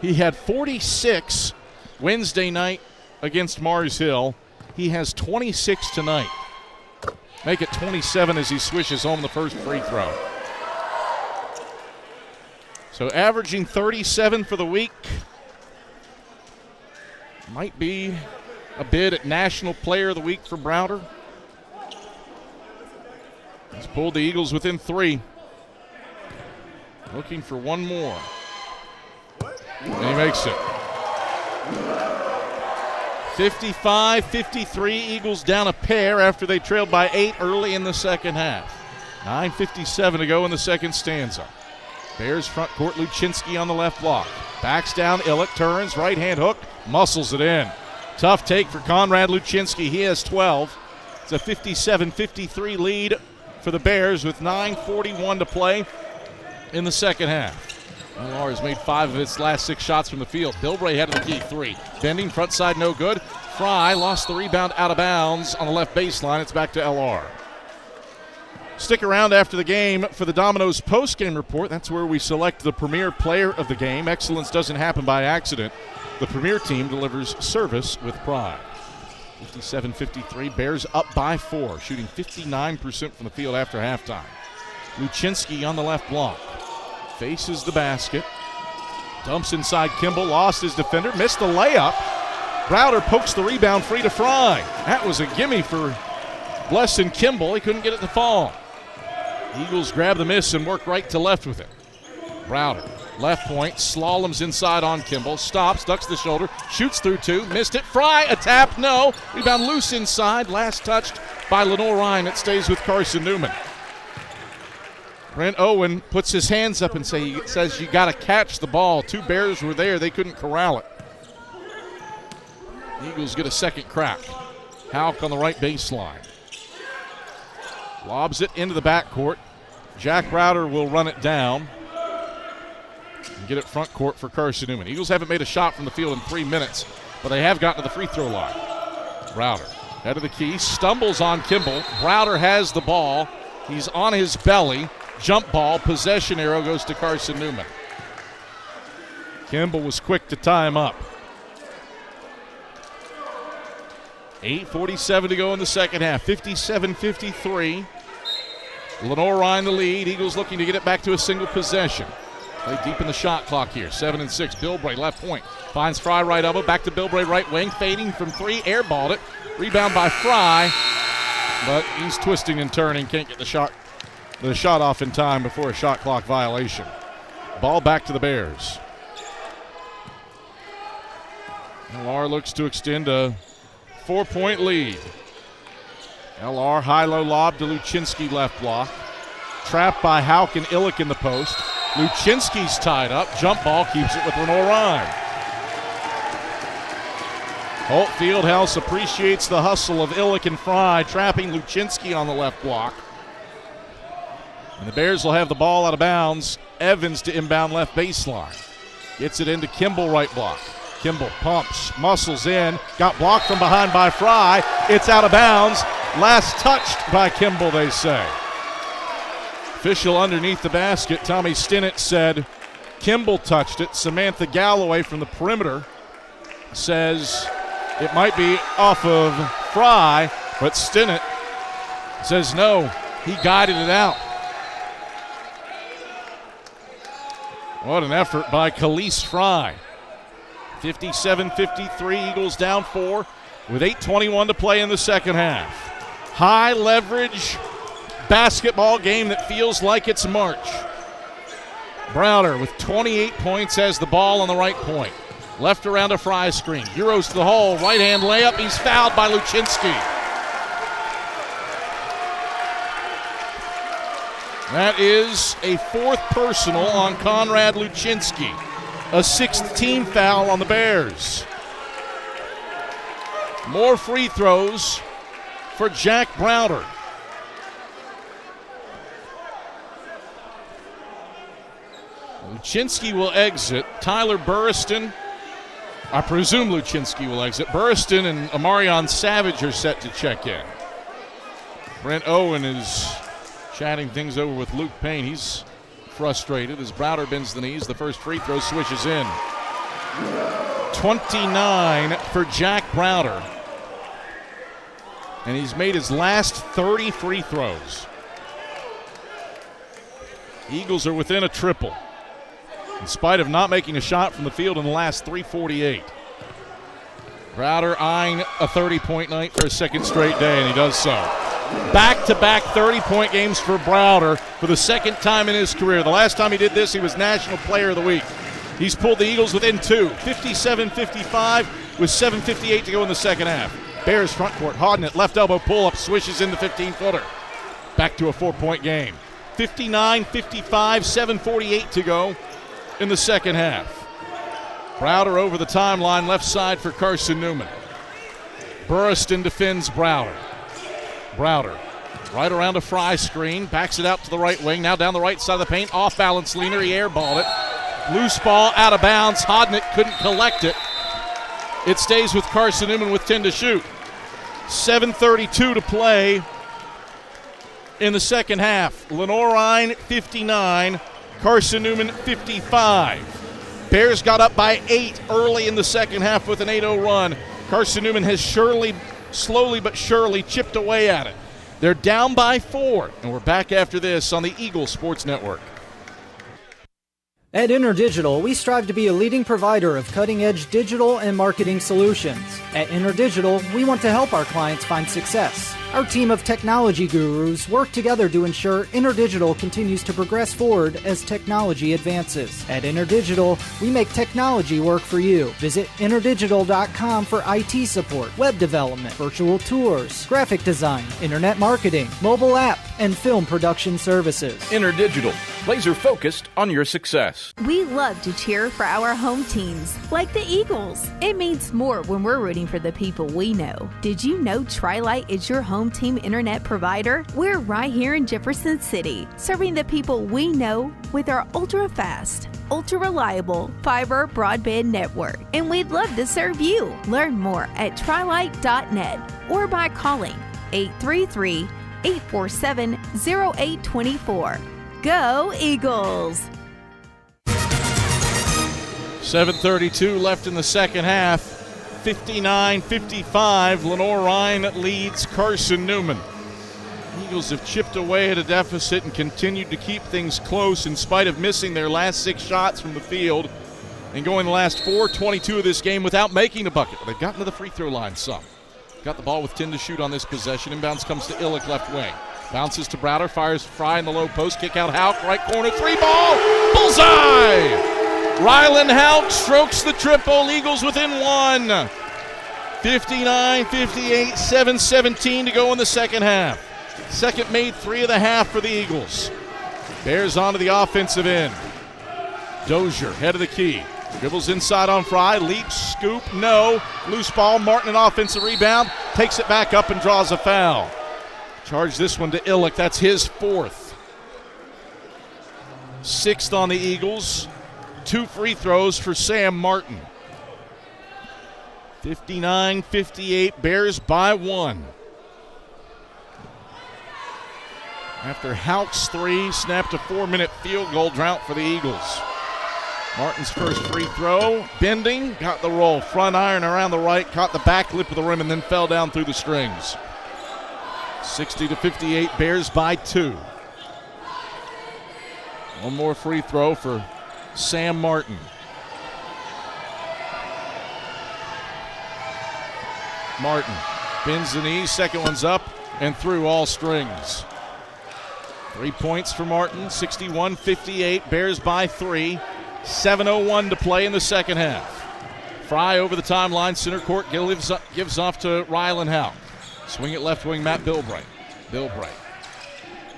He had 46 Wednesday night against Mars Hill. He has 26 tonight. Make it 27 as he swishes home the first free throw. So averaging 37 for the week. Might be a bid at National Player of the Week for Browder. He's pulled the Eagles within 3. Looking for one more. And he makes it. 55-53, Eagles down a pair after they trailed by 8 early in the second half. 9:57 to go in the second stanza. Bears front court, Luczynski on the left block. Backs down, Illick turns, right hand hook, muscles it in. Tough take for Conrad Luczynski. He has 12. It's a 57-53 lead for the Bears with 9:41 to play in the second half. Lenoir has made 5 of its last 6 shots from the field. Bilbray head of the key, 3. Bending, front side, no good. Fry lost the rebound out of bounds on the left baseline. It's back to LR. Stick around after the game for the Domino's post-game report. That's where we select the premier player of the game. Excellence doesn't happen by accident. The premier team delivers service with pride. 57-53, Bears up by 4, shooting 59% from the field after halftime. Luczynski on the left block. Faces the basket. Dumps inside Kimball, lost his defender, missed the layup. Browder pokes the rebound free to Fry. That was a gimme for Blesson Kimball. He couldn't get it to fall. Eagles grab the miss and work right to left with it. Browder, left point, slaloms inside on Kimball, stops, ducks the shoulder, shoots through 2, missed it. Fry, a tap, no. Rebound loose inside, last touched by Lenoir-Rhyne. It stays with Carson-Newman. Brent Owen puts his hands up and says you got to catch the ball. 2 Bears were there. They couldn't corral it. The Eagles get a second crack. Houck on the right baseline. Lobs it into the backcourt. Jack Browder will run it down and get it front court for Carson-Newman. Eagles haven't made a shot from the field in 3 minutes, but they have gotten to the free throw line. Browder, head of the key, stumbles on Kimball. Browder has the ball. He's on his belly. Jump ball, possession arrow goes to Carson-Newman. Kimball was quick to tie him up. 8:47 to go in the second half. 57-53. Lenoir-Rhyne the lead. Eagles looking to get it back to a single possession. Play deep in the shot clock here. 7-6. Bilbray left point. Finds Fry right elbow. Back to Bilbray right wing. Fading from 3. Airballed it. Rebound by Fry. But he's twisting and turning. Can't get the shot off in time before a shot clock violation. Ball back to the Bears. LR looks to extend a 4-point lead. LR high-low lob to Luczynski left block. Trapped by Houck and Illick in the post. Luczynski's tied up. Jump ball keeps it with Lenoir-Rhyne. Holt Fieldhouse appreciates the hustle of Illick and Fry, trapping Luczynski on the left block. And the Bears will have the ball out of bounds. Evans to inbound left baseline. Gets it into Kimball right block. Kimball pumps, muscles in, got blocked from behind by Fry. It's out of bounds. Last touched by Kimball, they say. Official underneath the basket, Tommy Stinnett said Kimball touched it. Samantha Galloway from the perimeter says it might be off of Fry, but Stinnett says no, he guided it out. What an effort by Khalees Fry. 57-53, Eagles down 4 with 8:21 to play in the second half. High leverage basketball game that feels like it's March. Browder with 28 points has the ball on the right point. Left around a Fry screen. Euros to the hole. Right-hand layup. He's fouled by Luczynski. That is a 4th personal on Conrad Luczynski. A 6th team foul on the Bears. More free throws for Jack Browder. Luczynski will exit. Tyler Burriston, I presume Luczynski will exit. Burriston and Amarion Savage are set to check in. Brent Owen is chatting things over with Luke Payne. He's frustrated as Browder bends the knees. The first free throw swishes in. 29 for Jack Browder. And he's made his last 30 free throws. Eagles are within a triple, in spite of not making a shot from the field in the last 3:48. Browder eyeing a 30-point night for a second straight day, and he does so. Back-to-back 30-point games for Browder for the second time in his career. The last time he did this, he was National Player of the Week. He's pulled the Eagles within 2, 57-55 with 7:58 to go in the second half. Bears front court, Hodnett, left elbow pull-up, swishes in the 15-footer. Back to a 4-point game. 59-55, 7:48 to go in the second half. Browder over the timeline, left side for Carson-Newman. Burriston defends Browder. Browder right around a Fry screen, backs it out to the right wing, now down the right side of the paint, off-balance leaner, he airballed it. Loose ball out of bounds, Hodnett couldn't collect it. It stays with Carson-Newman with 10 to shoot. 7:32 to play in the second half. Lenoir-Rhyne 59, Carson-Newman 55. Bears got up by 8 early in the second half with an 8-0 run. Carson-Newman has slowly but surely chipped away at it. They're down by 4, and we're back after this on the Eagle Sports Network.
At InterDigital, we strive to be a leading provider of cutting-edge digital and marketing solutions. At InterDigital, we want to help our clients find success. Our team of technology gurus work together to ensure InterDigital continues to progress forward as technology advances. At InterDigital, we make technology work for you. Visit interdigital.com for IT support, web development, virtual tours, graphic design, internet marketing, mobile app, and film production services.
InterDigital, laser focused on your success.
We love to cheer for our home teams, like the Eagles. It means more when we're rooting for the people we know. Did you know Tri-Lite is your home team internet provider? We're right here in Jefferson City, serving the people we know with our ultra-fast, ultra-reliable fiber broadband network. And we'd love to serve you. Learn more at trilite.net or by calling 833-847-0824. Go Eagles!
7:32 left in the second half. 59-55, Lenoir-Rhyne leads Carson-Newman. Eagles have chipped away at a deficit and continued to keep things close in spite of missing their last 6 shots from the field and going the last 4:22 of this game without making a bucket. They've gotten to the free throw line some. Got the ball with 10 to shoot on this possession. Inbounds comes to Illick, left wing. Bounces to Browder, fires Fry in the low post. Kick out Hauk, right corner, 3-ball, bullseye! Rylan Hauk strokes the triple. Eagles within 1. 59-58, 7:17 to go in the second half. Second made 3 of the half for the Eagles. Bears onto the offensive end. Dozier, head of the key. Dribbles inside on Fry, leaps, scoop, no. Loose ball, Martin an offensive rebound, takes it back up and draws a foul. Charge this one to Illick, that's his 4th. 6th on the Eagles. 2 free throws for Sam Martin. 59-58, Bears by 1. After Hauk's 3, snapped a 4-minute field goal drought for the Eagles. Martin's first free throw, bending, got the roll. Front iron around the right, caught the back lip of the rim, and then fell down through the strings. 60-58, Bears by 2. One more free throw for Sam Martin. Martin bends the knees, second one's up and through all strings. 3 points for Martin, 61-58, Bears by 3. 7:01 to play in the second half. Fry over the timeline, center court, gives off to Rylan Howe. Swing it left wing, Matt Bilbright.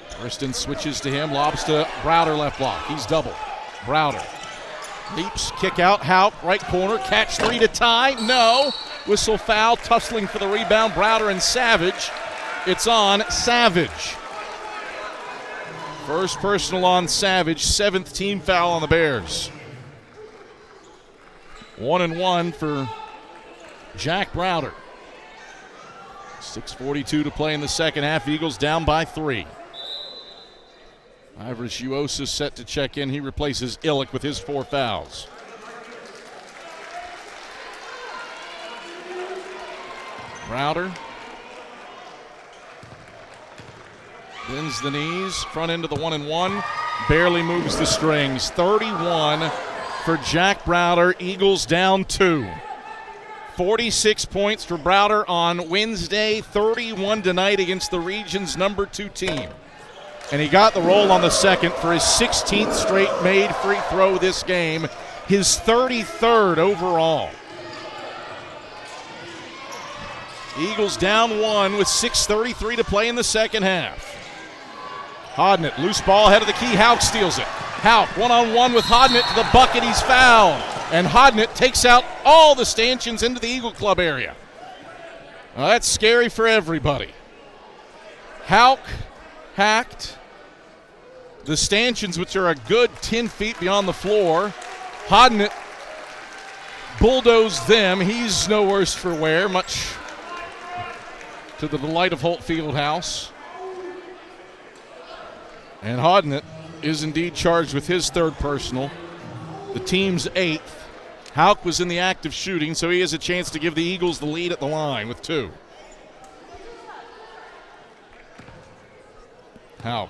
Thurston switches to him, lobs to Browder left block. He's doubled. Browder leaps, kick out, Howe, right corner, catch three to tie. No. Whistle foul, tussling for the rebound, Browder and Savage. It's on Savage. First personal on Savage, 7th team foul on the Bears. 1-1 for Jack Browder. 6:42 to play in the second half. Eagles down by 3. Ivers Uosa set to check in. He replaces Illick with his 4 fouls. Browder bends the knees, front end of the 1-1, barely moves the strings. 31 for Jack Browder. Eagles down 2. 46 points for Browder on Wednesday, 31 tonight against the region's number 2 team. And he got the roll on the second for his 16th straight made free throw this game, his 33rd overall. Eagles down 1 with 6:33 to play in the second half. Hodnett, loose ball ahead of the key. Houck steals it. Houck one-on-one with Hodnett to the bucket. He's fouled. And Hodnett takes out all the stanchions into the Eagle Club area. Well, that's scary for everybody. Houck hacked the stanchions, which are a good 10 feet beyond the floor. Hodnett bulldozed them. He's no worse for wear, much to the delight of Holt Fieldhouse. And Hodnett is indeed charged with his 3rd personal, the team's 8th. Houck was in the act of shooting, so he has a chance to give the Eagles the lead at the line with 2. Houck.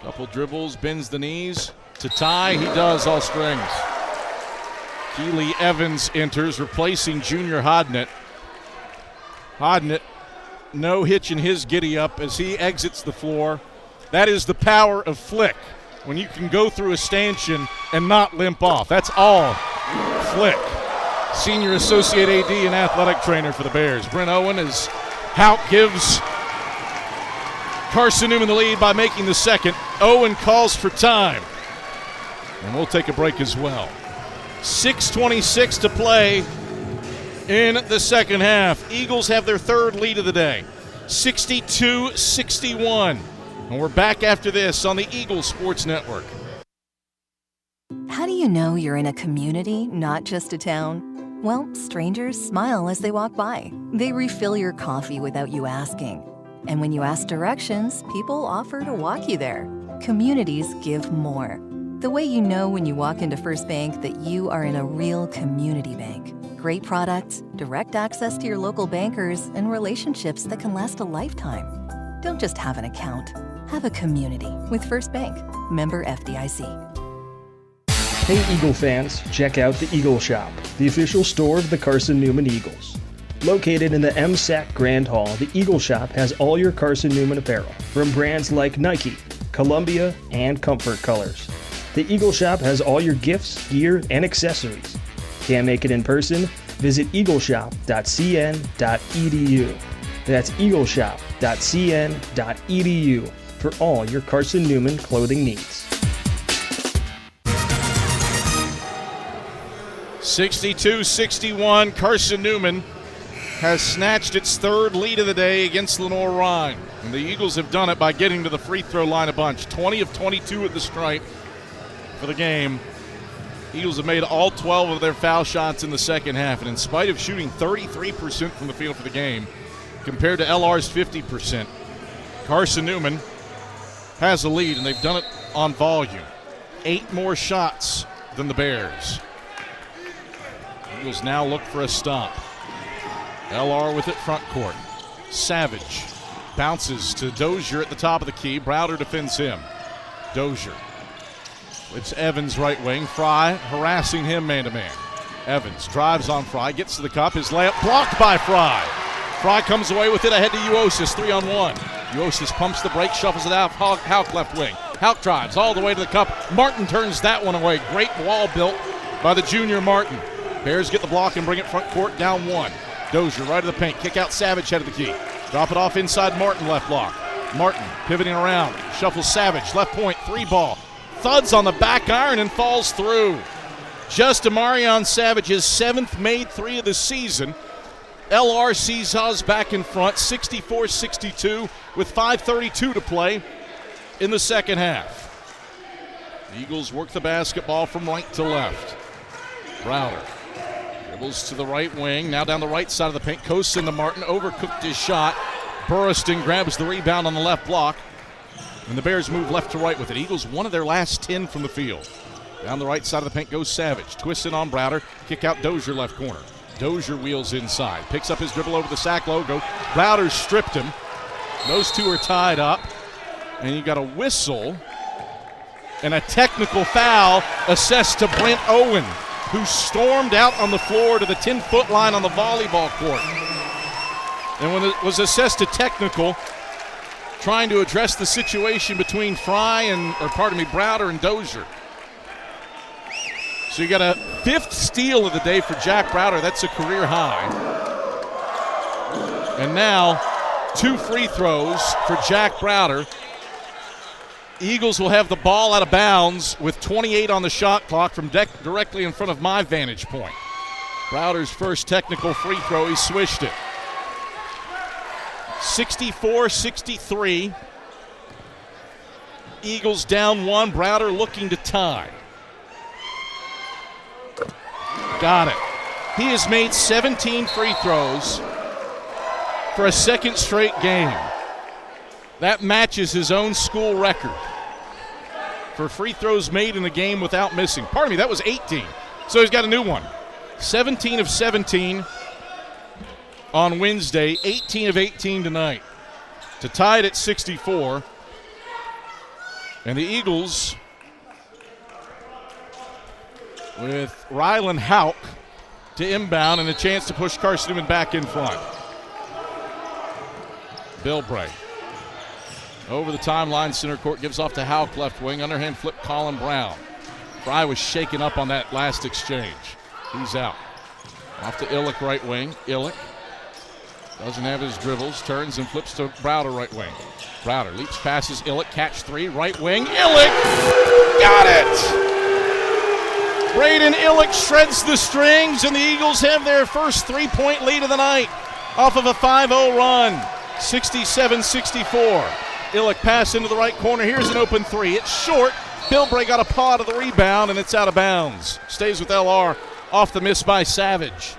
Couple dribbles, bends the knees to tie. He does, all strings. Keely Evans enters, replacing Junior Hodnett. Hodnett, no hitch in his giddy-up as he exits the floor. That is the power of Flick, when you can go through a stanchion and not limp off. That's all Flick, senior associate AD and athletic trainer for the Bears. Brent Owen, as Houck gives Carson-Newman the lead by making the second. Owen calls for time. And we'll take a break as well. 6:26 to play in the second half. Eagles have their 3rd lead of the day, 62-61. And we're back after this on the Eagles Sports Network.
How do you know you're in a community, not just a town? Well, strangers smile as they walk by. They refill your coffee without you asking. And when you ask directions, people offer to walk you there. Communities give more. The way you know when you walk into First Bank that you are in a real community bank. Great products, direct access to your local bankers, and relationships that can last a lifetime. Don't just have an account. Have a community with First Bank. Member FDIC.
Hey Eagle fans, check out the Eagle Shop, the official store of the Carson-Newman Eagles. Located in the MSAC Grand Hall, the Eagle Shop has all your Carson-Newman apparel, from brands like Nike, Columbia, and Comfort Colors. The Eagle Shop has all your gifts, gear, and accessories. Can't make it in person? Visit eagleshop.cn.edu. That's eagleshop.cn.edu for all your Carson-Newman clothing needs.
62-61, Carson-Newman has snatched its 3rd lead of the day against Lenoir-Rhyne. And the Eagles have done it by getting to the free throw line a bunch. 20 of 22 at the stripe for the game. Eagles have made all 12 of their foul shots in the second half. And in spite of shooting 33% from the field for the game, compared to LR's 50%, Carson-Newman has a lead, and they've done it on volume. 8 more shots than the Bears. Eagles now look for a stop. LR with it front court. Savage bounces to Dozier at the top of the key. Browder defends him. Dozier. It's Evans right wing. Fry harassing him man-to-man. Evans drives on Fry, gets to the cup. His layup blocked by Fry. Fry comes away with it ahead to Uosis, 3-on-1. Uosis pumps the break, shuffles it out. Houck left wing. Houck drives all the way to the cup. Martin turns that one away. Great wall built by the junior Martin. Bears get the block and bring it front court, down 1. Dozier right of the paint. Kick out Savage, head of the key. Drop it off inside Martin, left block. Martin pivoting around. Shuffles Savage, left point, 3-ball. Thuds on the back iron and falls through. Just Amarion Savage's 7th made 3 of the season. LR Seesaws back in front, 64-62 with 5:32 to play in the second half. The Eagles work the basketball from right to left. Browder dribbles to the right wing, now down the right side of the paint, coasts into Martin, overcooked his shot. Burriston grabs the rebound on the left block, and the Bears move left to right with it. Eagles, one of their last 10 from the field. Down the right side of the paint goes Savage. Twisting on Browder. Kick out Dozier left corner. Dozier wheels inside. Picks up his dribble over the sack logo. Browder stripped him. Those two are tied up. And you got a whistle and a technical foul assessed to Brent Owen, who stormed out on the floor to the 10-foot line on the volleyball court. And when it was assessed a technical, trying to address the situation between Browder and Dozier. So you got a 5th steal of the day for Jack Browder. That's a career high. And now 2 free throws for Jack Browder. Eagles will have the ball out of bounds with 28 on the shot clock from directly in front of my vantage point. Browder's first technical free throw, he swished it. 64-63. Eagles down 1. Browder looking to tie. Got it. He has made 17 free throws for a second straight game. That matches his own school record for free throws made in a game without missing. Pardon me, that was 18. So he's got a new one. 17 of 17 on Wednesday, 18 of 18 tonight to tie it at 64. And the Eagles, with Rylan Houck to inbound and a chance to push Carson-Newman back in front. Bilbray over the timeline, center court, gives off to Houck, left wing, underhand flip, Colin Brown. Fry was shaken up on that last exchange. He's out. Off to Illick, right wing. Illick doesn't have his dribbles, turns and flips to Browder, right wing. Browder leaps, passes Illick, catch 3, right wing. Illick got it! Braden Illick shreds the strings, and the Eagles have their first 3-point lead of the night off of a 5-0 run, 67-64. Illick pass into the right corner. Here's an open 3. It's short. Bilbray got a paw to the rebound, and it's out of bounds. Stays with LR off the miss by Savage.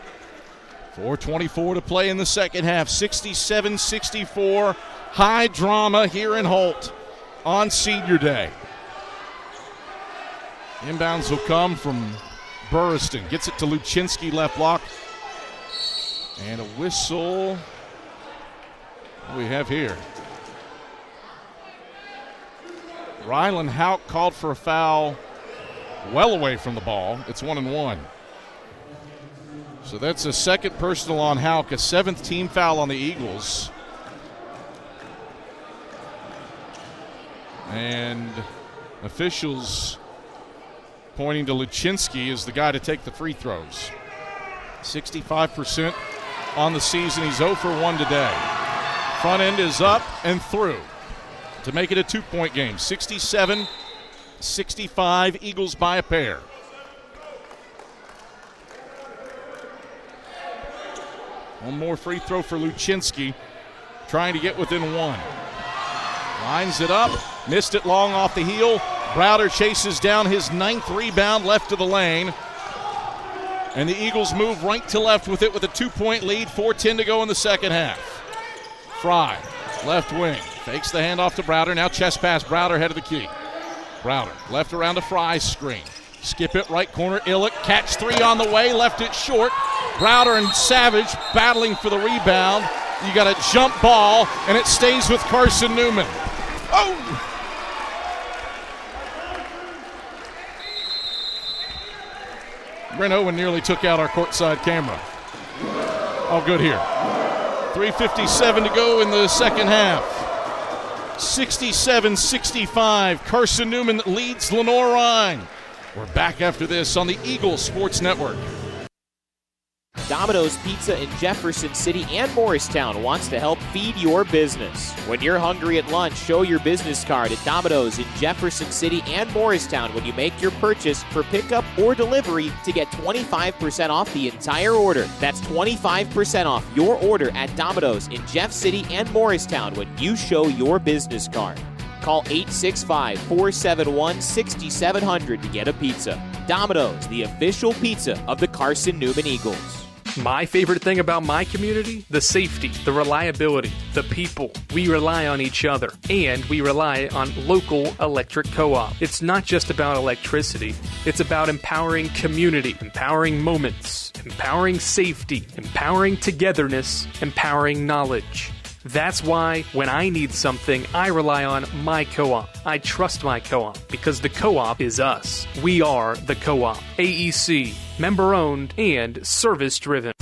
4:24 to play in the second half. 67-64. High drama here in Holt on Senior Day. Inbounds will come from Burriston. Gets it to Luczynski, left block. And a whistle. What do we have here? Rylan Houck called for a foul well away from the ball. It's 1-1. So that's a second personal on Houck, a 7th team foul on the Eagles. And officials pointing to Luczynski as the guy to take the free throws. 65% on the season. He's 0 for 1 today. Front end is up and through to make it a 2-point game. 67-65, Eagles by a pair. One more free throw for Luczynski, trying to get within 1. Lines it up, missed it long off the heel. Browder chases down his 9th rebound left of the lane. And the Eagles move right to left with it with a 2-point lead, 4:10 to go in the second half. Fry, left wing, fakes the handoff to Browder. Now chest pass, Browder head of the key. Browder, left around to Fry's screen. Skip it, right corner, Illick, catch 3 on the way, left it short. Browder and Savage battling for the rebound. You got a jump ball, and it stays with Carson-Newman. Oh! Brent Owen nearly took out our courtside camera. All good here. 3:57 to go in the second half. 67-65. Carson-Newman leads Lenoir-Rhyne. We're back after this on the Eagle Sports Network.
Domino's Pizza in Jefferson City and Morristown wants to help feed your business. When you're hungry at lunch, show your business card at Domino's in Jefferson City and Morristown when you make your purchase for pickup or delivery to get 25% off the entire order. That's 25% off your order at Domino's in Jeff City and Morristown when you show your business card. Call 865-471-6700 to get a pizza. Domino's, the official pizza of the Carson-Newman Eagles.
My favorite thing about my community? The safety, the reliability, the people. We rely on each other, and we rely on local electric co-op. It's not just about electricity. It's about empowering community, empowering moments, empowering safety, empowering togetherness, empowering knowledge. That's why when I need something, I rely on my co-op. I trust my co-op because the co-op is us. We are the co-op. AEC, member-owned and service-driven.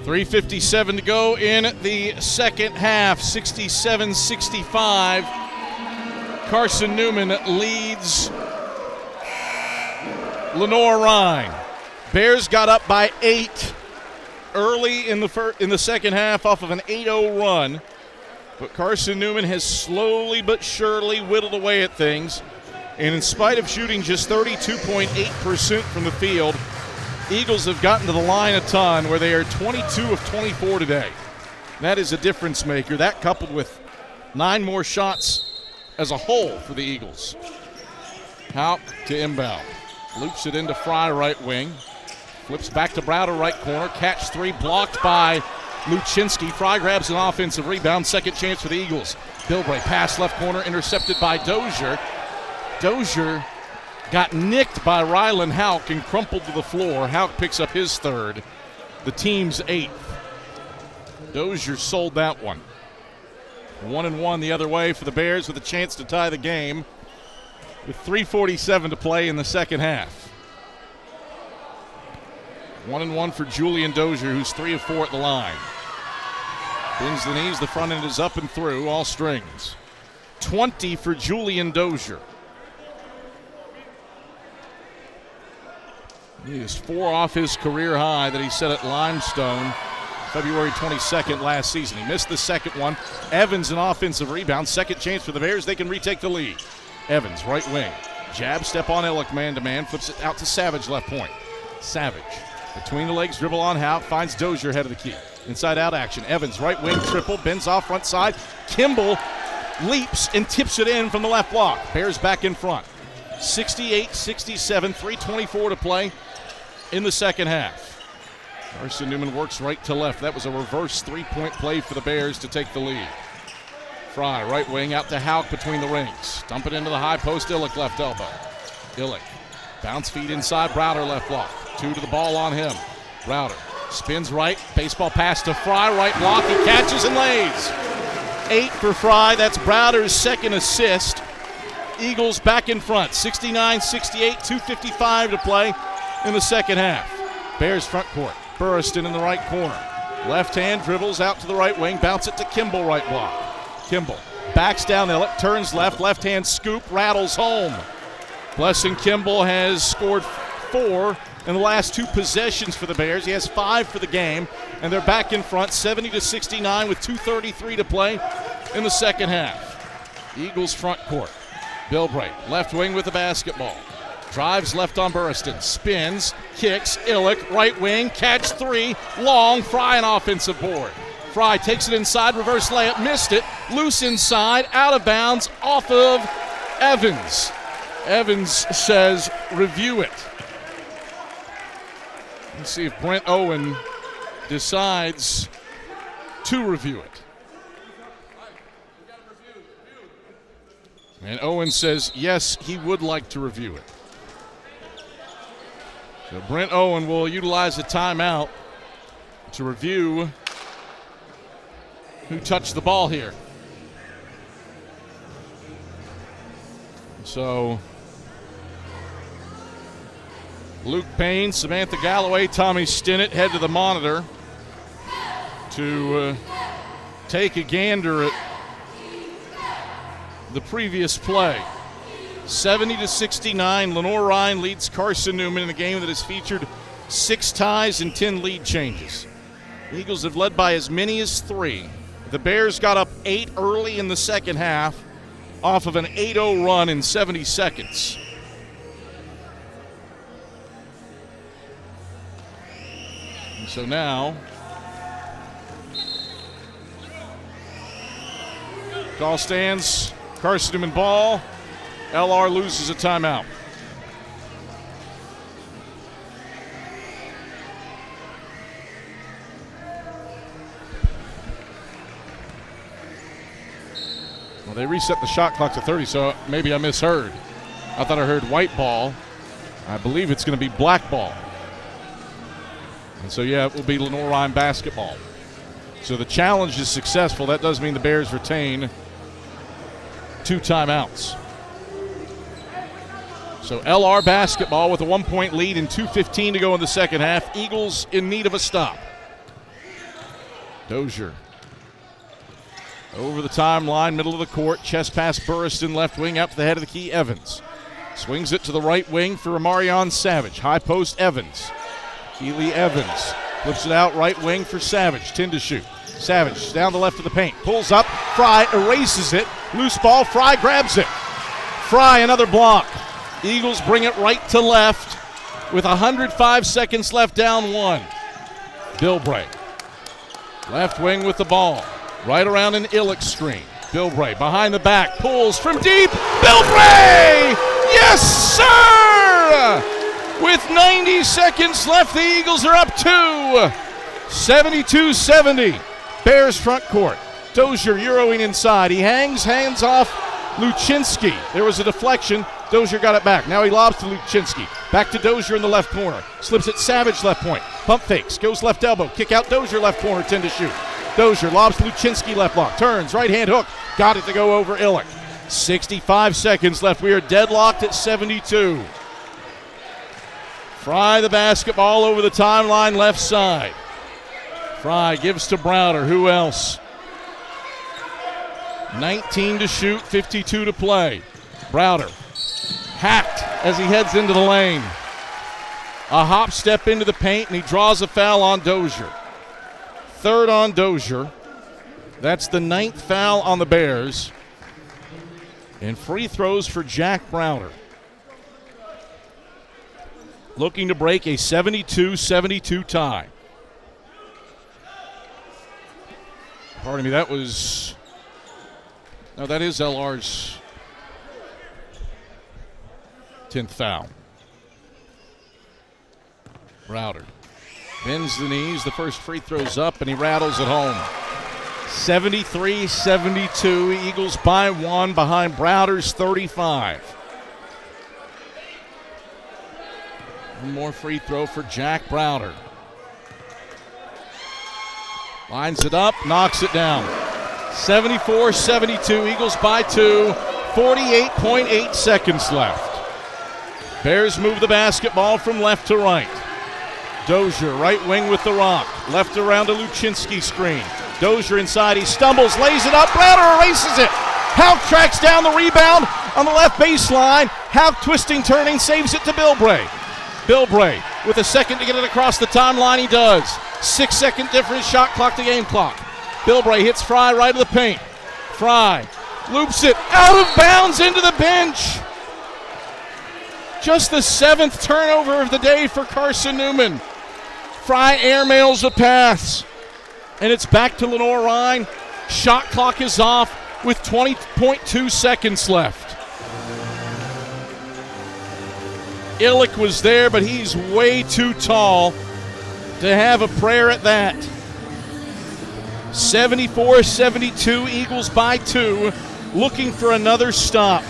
3:57 to go in the second half. 67-65. Carson-Newman leads Lenoir-Rhyne. Bears got up by 8 early in the second half off of an 8-0 run. But Carson-Newman has slowly but surely whittled away at things. And in spite of shooting just 32.8% from the field, Eagles have gotten to the line a ton, where they are 22 of 24 today. That is a difference maker. That coupled with 9 more shots as a whole for the Eagles. Houck to inbound. Loops it into Fry, right wing. Flips back to Browder, right corner. Catch 3 blocked by Luczynski. Fry grabs an offensive rebound. Second chance for the Eagles. Bilbray pass left corner, intercepted by Dozier. Dozier got nicked by Rylan Houck and crumpled to the floor. Houck picks up his third, the team's 8th. Dozier sold that one. 1-1 the other way for the Bears with a chance to tie the game with 3:47 to play in the second half. 1-1 for Julian Dozier, who's 3 of 4 at the line. Bends the knees, the front end is up and through, all strings. 20 for Julian Dozier. He is 4 off his career high that he set at Limestone February 22nd last season. He missed the second one. Evans, an offensive rebound. Second chance for the Bears. They can retake the lead. Evans, right wing. Jab step on Illick, man-to-man. Flips it out to Savage, left point. Savage, between the legs, dribble on Houck. Finds Dozier, head of the key. Inside-out action. Evans, right wing, triple. Bends off front side. Kimball leaps and tips it in from the left block. Bears back in front. 68-67, 3:24 to play in the second half. Carson-Newman works right to left. That was a reverse three-point play for the Bears to take the lead. Fry, right wing, out to Houck between the rings. Dump it into the high post. Illick, left elbow. Illick, bounce feed inside. Browder, left block. 2 to the ball on him. Browder spins right. Baseball pass to Fry, right block. He catches and lays. 8 for Fry. That's Browder's second assist. Eagles back in front. 69-68, 2:55 to play in the second half. Bears front court. Burriston in the right corner. Left hand dribbles out to the right wing. Bounce it to Kimball, right block. Kimball backs down Illick, turns left. Left hand scoop, rattles home. Blessing Kimball has scored 4 in the last 2 possessions for the Bears. He has 5 for the game, and they're back in front, 70-69 with 2:33 to play in the second half. Eagles front court. Bilbray, left wing with the basketball. Drives left on Burriston. Spins, kicks, Illick, right wing, catch 3, long, Fry an offensive board. Fry takes it inside, reverse layup, missed it, loose inside, out of bounds, off of Evans. Evans says, review it. Let's see if Brent Owen decides to review it. And Owen says, yes, he would like to review it. So Brent Owen will utilize the timeout to review who touched the ball here. So Luke Payne, Samantha Galloway, Tommy Stinnett head to the monitor to take a gander at the previous play. 70-69, Lenoir-Rhyne leads Carson-Newman in a game that has featured 6 ties and 10 lead changes. The Eagles have led by as many as 3. The Bears got up 8 early in the second half off of an 8-0 run in 70 seconds. And so now, call stands, Carson-Newman ball. LR loses a timeout. Well, they reset the shot clock to 30, so maybe I misheard. I thought I heard white ball. I believe it's going to be black ball. And so, yeah, it will be Lenoir-Rhyne basketball. So the challenge is successful. That does mean the Bears retain 2 timeouts. So LR basketball with a 1-point lead and 2:15 to go in the second half. Eagles in need of a stop. Dozier over the timeline, middle of the court. Chest pass Burriston, left wing, out to the head of the key, Evans. Swings it to the right wing for Amarion Savage. High post, Evans. Keely Evans flips it out right wing for Savage. 10 to shoot. Savage down the left of the paint. Pulls up. Fry erases it. Loose ball. Fry grabs it. Fry another block. Eagles bring it right to left with 105 seconds left, down 1. Bilbray. Left wing with the ball. Right around an Illick screen. Bilbray behind the back. Pulls from deep. Bilbray! Yes, sir! With 90 seconds left, the Eagles are up 2. 72-70. Bears front court. Dozier Euroing inside. He hangs, hands off Luczynski. There was a deflection. Dozier got it back. Now he lobs to Luczynski. Back to Dozier in the left corner. Slips it Savage left point. Pump fakes. Goes left elbow. Kick out Dozier left corner. 10 to shoot. Dozier lobs to Luczynski left block. Turns. Right hand hook. Got it to go over Illick. 65 seconds left. We are deadlocked at 72. Fry the basketball over the timeline left side. Fry gives to Browder. Who else? 19 to shoot, 52 to play. Browder hacked as he heads into the lane. A hop step into the paint, and he draws a foul on Dozier. 3rd on Dozier. That's the 9th foul on the Bears. And free throws for Jack Browder. Looking to break a 72-72 tie. Pardon me, that was... No, that is LR's 10th foul. Browder bends the knees. The first free throw's up, and he rattles it home. 73-72. Eagles by 1 behind Browder's 35. One more free throw for Jack Browder. Lines it up, knocks it down. 74-72, Eagles by 2, 48.8 seconds left. Bears move the basketball from left to right. Dozier, right wing with the rock. Left around a Luczynski screen. Dozier inside, he stumbles, lays it up, Browder erases it. Hauk tracks down the rebound on the left baseline. Hauk twisting, turning, saves it to Bilbray. Bilbray with a second to get it across the timeline, he does. 6-second difference, shot clock to game clock. Bilbray hits Fry right of the paint. Fry loops it out of bounds into the bench. Just the 7th turnover of the day for Carson-Newman. Fry airmails a pass, and it's back to Lenoir-Rhyne. Shot clock is off with 20.2 seconds left. Illick was there, but he's way too tall to have a prayer at that. 74-72, Eagles by 2, looking for another stop.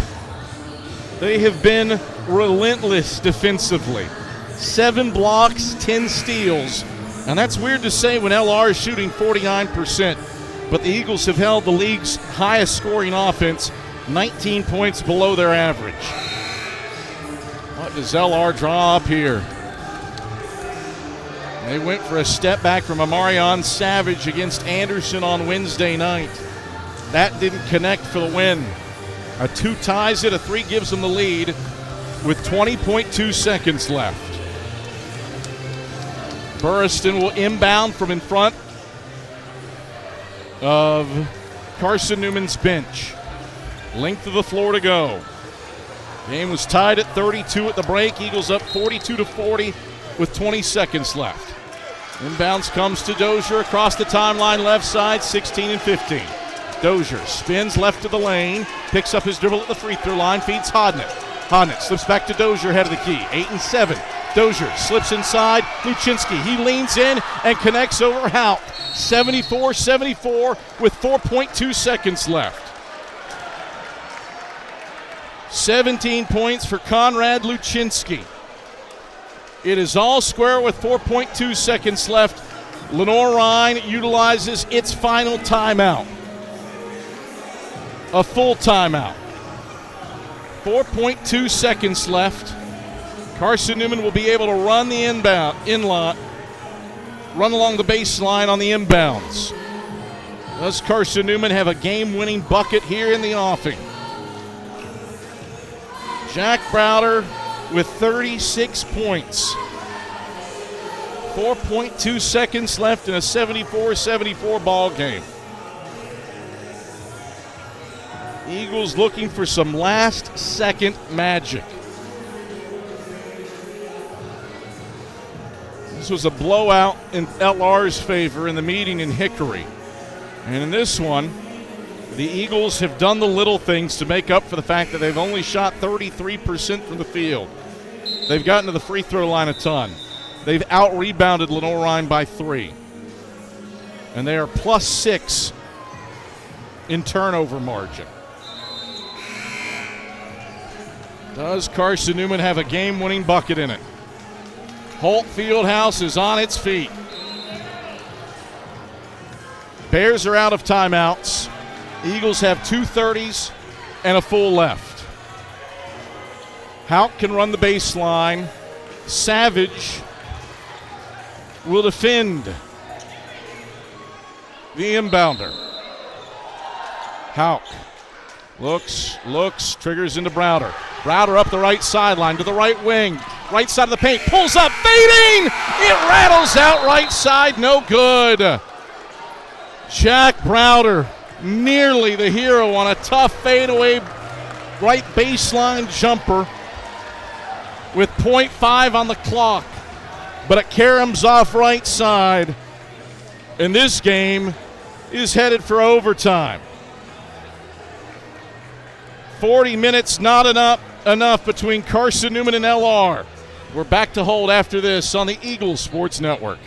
They have been relentless defensively. 7 blocks, 10 steals. And that's weird to say when LR is shooting 49%. But the Eagles have held the league's highest scoring offense, 19 points below their average. What does LR draw up here? They went for a step back from Amarion Savage against Anderson on Wednesday night. That didn't connect for the win. A 2 ties it, a 3 gives them the lead with 20.2 seconds left. Burriston will inbound from in front of Carson-Newman's bench. Length of the floor to go. Game was tied at 32 at the break. Eagles up 42-40 with 20 seconds left. Inbounds comes to Dozier across the timeline left side, 16 and 15. Dozier spins left to the lane, picks up his dribble at the free throw line, feeds Hodnett. Hodnett slips back to Dozier, head of the key, 8 and 7. Dozier slips inside, Luczynski, he leans in and connects over Houck. 74-74 with 4.2 seconds left. 17 points for Conrad Luczynski. It is all square with 4.2 seconds left. Lenoir-Rhyne utilizes its final timeout. A full timeout. 4.2 seconds left. Carson-Newman will be able to run the run along the baseline on the inbounds. Does Carson-Newman have a game-winning bucket here in the offing? Jack Browder with 36 points. 4.2 seconds left in a 74-74 ball game. Eagles looking for some last-second magic. This was a blowout in LR's favor in the meeting in Hickory. And in this one, the Eagles have done the little things to make up for the fact that they've only shot 33% from the field. They've gotten to the free throw line a ton. They've out-rebounded Lenoir-Rhyne by 3. And they are +6 in turnover margin. Does Carson-Newman have a game-winning bucket in it? Holt Fieldhouse is on its feet. Bears are out of timeouts. Eagles have 2 30s and a full left. Houck can run the baseline. Savage will defend the inbounder. Houck looks, triggers into Browder. Browder up the right sideline to the right wing. Right side of the paint, pulls up, fading! It rattles out right side, no good. Jack Browder, nearly the hero on a tough fadeaway right baseline jumper with .5 on the clock. But it caroms off right side. And this game is headed for overtime. 40 minutes, not enough between Carson-Newman and LR. We're back to Holt after this on the Eagles Sports Network.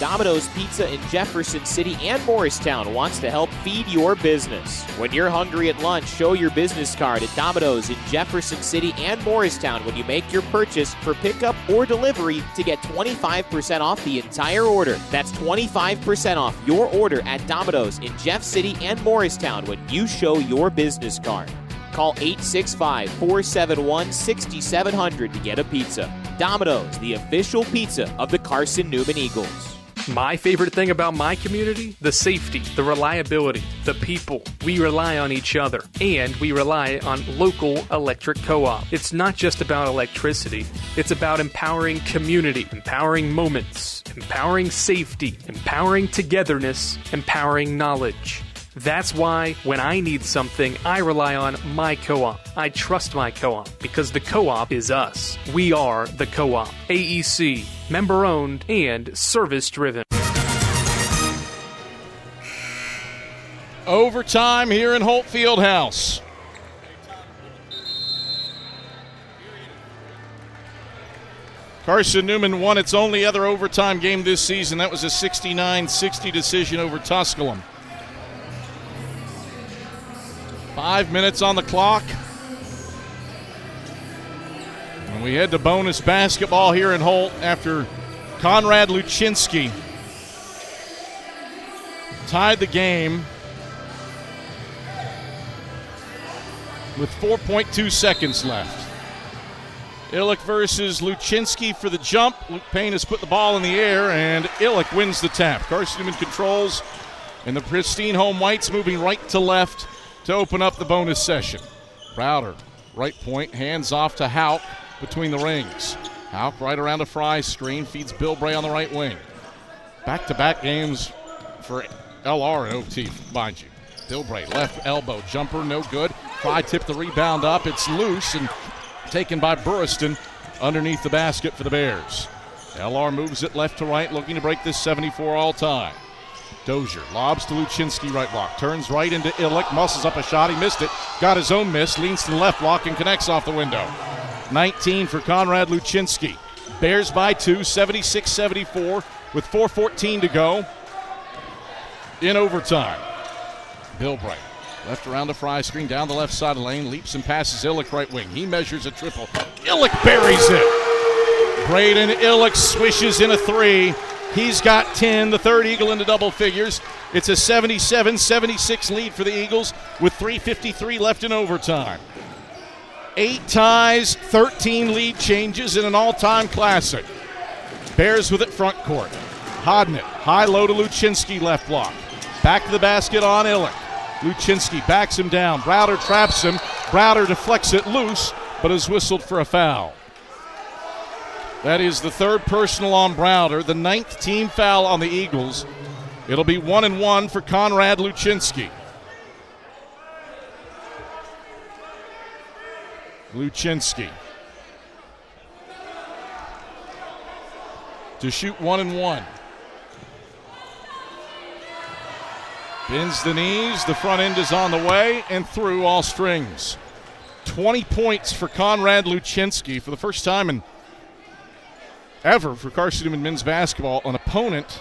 Domino's Pizza in Jefferson City and Morristown wants to help feed your business. When you're hungry at lunch, show your business card at Domino's in Jefferson City and Morristown when you make your purchase for pickup or delivery to get 25% off the entire order. That's 25% off your order at Domino's in Jeff City and Morristown when you show your business card. Call 865-471-6700 to get a pizza. Domino's, the official pizza of the Carson-Newman Eagles.
My favorite thing about my community? The safety, the reliability, the people. We rely on each other, and we rely on local electric co-op. It's not just about electricity. It's about empowering community, empowering moments, empowering safety, empowering togetherness, empowering knowledge. That's why when I need something, I rely on my co-op. I trust my co-op because the co-op is us. We are the co-op. AEC, member-owned and service-driven.
Overtime here in Holt Fieldhouse. Carson-Newman won its only other overtime game this season. That was a 69-60 decision over Tusculum. 5 minutes on the clock. And we head to bonus basketball here in Holt after Conrad Luczynski tied the game with 4.2 seconds left. Illick versus Luczynski for the jump. Luke Payne has put the ball in the air, and Illick wins the tap. Carson-Newman controls, and the pristine home whites moving right to left to open up the bonus session. Browder, right point, hands off to Houck between the rings. Houck right around a Fry screen, feeds Bilbray on the right wing. Back-to-back games for LR and OT, mind you. Bilbray, left elbow, jumper, no good. Fry tipped the rebound up. It's loose and taken by Burriston underneath the basket for the Bears. LR moves it left to right, looking to break this 74 all-time. Dozier lobs to Luczynski, right block. Turns right into Illick, muscles up a shot. He missed it. Got his own miss. Leans to the left block and connects off the window. 19 for Conrad Luczynski. Bears by 2, 76-74 with 4:14 to go in overtime. Bilbray, left around the Fry screen, down the left side of the lane, leaps and passes Illick right wing. He measures a triple. Illick buries it. Braden Illick swishes in a three. He's got 10, the third Eagle into double figures. It's a 77-76 lead for the Eagles with 3:53 left in overtime. 8 ties, 13 lead changes in an all-time classic. Bears with it front court. Hodnett, high-low to Luczynski, left block. Back to the basket on Illick. Luczynski backs him down. Browder traps him. Browder deflects it loose, but is whistled for a foul. That is the third personal on Browder, the 9th team foul on the Eagles. It'll be 1-1 for Conrad Luczynski. Luczynski to shoot 1-1. Bends the knees, the front end is on the way, and through all strings. 20 points for Conrad Luczynski for the first time in ever for Carson-Newman men's basketball. An opponent,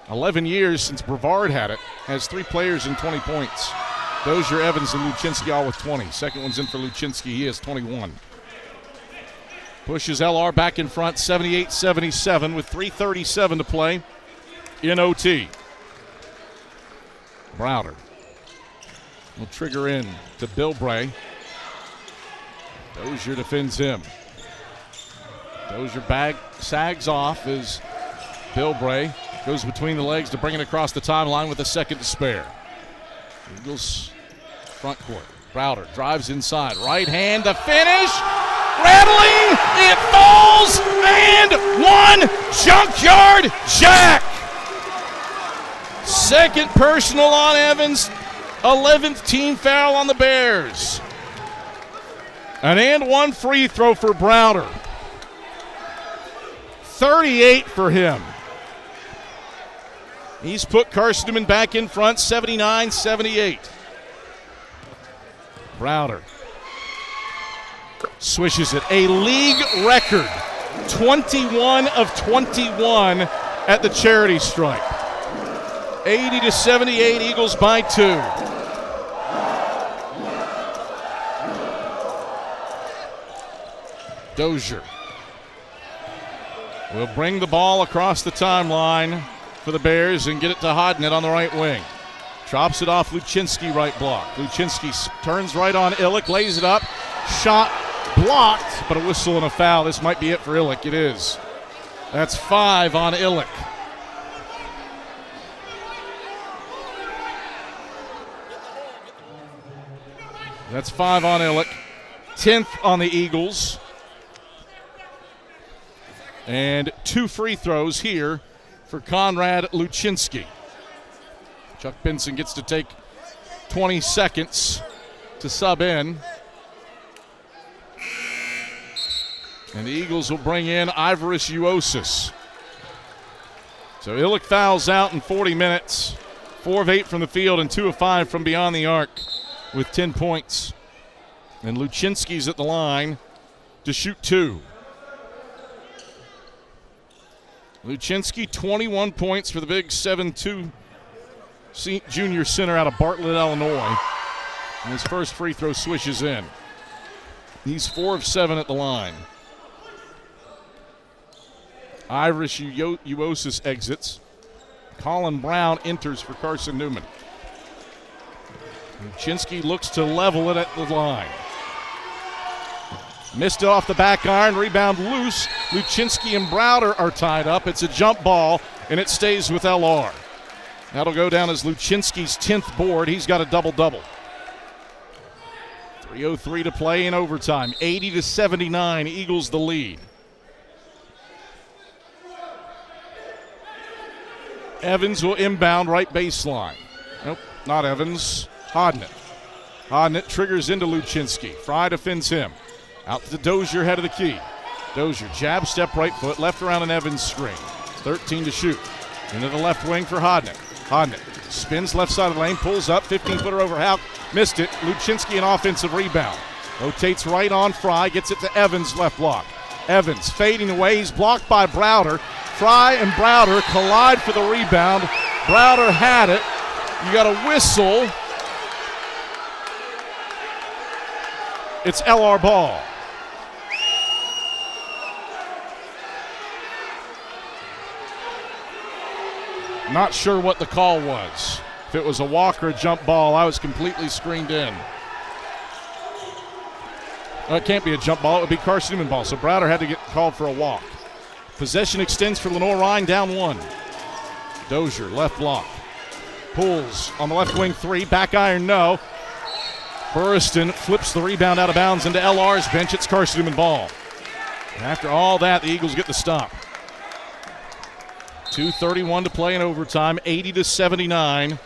11 years since Brevard had it, has 3 players in 20 points. Dozier, Evans, and Luczynski all with 20. Second one's in for Luczynski. He has 21. Pushes LR back in front, 78-77 with 3:37 to play in OT. Browder will trigger in to Bilbray. Dozier defends him. Dozier sags off as Bilbray goes between the legs to bring it across the timeline with a second to spare. Eagles front court. Browder drives inside. Right hand to finish. Rattling. It falls. And one. Junkyard Jack. Second personal on Evans. 11th team foul on the Bears. An and one free throw for Browder. 38 for him. He's put Carson-Newman back in front, 79-78. Browder swishes it. A league record, 21 of 21 at the charity stripe. 80-78, Eagles by 2. Dozier will bring the ball across the timeline for the Bears and get it to Hodnett on the right wing. Drops it off Luczynski, right block. Luczynski turns right on Illick, lays it up. Shot blocked, but a whistle and a foul. This might be it for Illick. It is. That's 5 on Illick. That's 5 on Illick. 10th on the Eagles. And 2 free throws here for Conrad Luczynski. Chuck Benson gets to take 20 seconds to sub in. And the Eagles will bring in Ivoris Uosis. So Illick fouls out in 40 minutes. 4 of 8 from the field and 2 of 5 from beyond the arc with 10 points. And Luczynski's at the line to shoot 2. Luczynski, 21 points for the big 7'2" junior center out of Bartlett, Illinois. And his first free throw swishes in. He's 4 of 7 at the line. Ivoris Uosis exits. Colin Brown enters for Carson-Newman. Luczynski looks to level it at the line. Missed it off the back iron. Rebound loose. Luczynski and Browder are tied up. It's a jump ball, and it stays with LR. That'll go down as Luczynski's 10th board. He's got a double-double. 3:03 to play in overtime. 80-79, Eagles the lead. Evans will inbound right baseline. Nope, not Evans. Hodnett. Hodnett triggers into Luczynski. Fry defends him. Out to Dozier, head of the key. Dozier, jab, step, right foot, left around an Evans screen. 13 to shoot. Into the left wing for Hodnett. Hodnett spins left side of the lane, pulls up, 15-footer over Hauk. Missed it. Luczynski an offensive rebound. Rotates right on Fry, gets it to Evans, left block. Evans fading away. He's blocked by Browder. Fry and Browder collide for the rebound. Browder had it. You got a whistle. It's LR ball. Not sure what the call was. If it was a walk or a jump ball, I was completely screened in. Well, it can't be a jump ball. It would be Carson-Newman ball. So Browder had to get called for a walk. Possession extends for Lenoir-Rhyne, down 1. Dozier, left block. Pulls on the left wing 3. Back iron, no. Burriston flips the rebound out of bounds into LR's bench. It's Carson-Newman ball. And after all that, the Eagles get the stop. 2:31 to play in overtime, 80-79.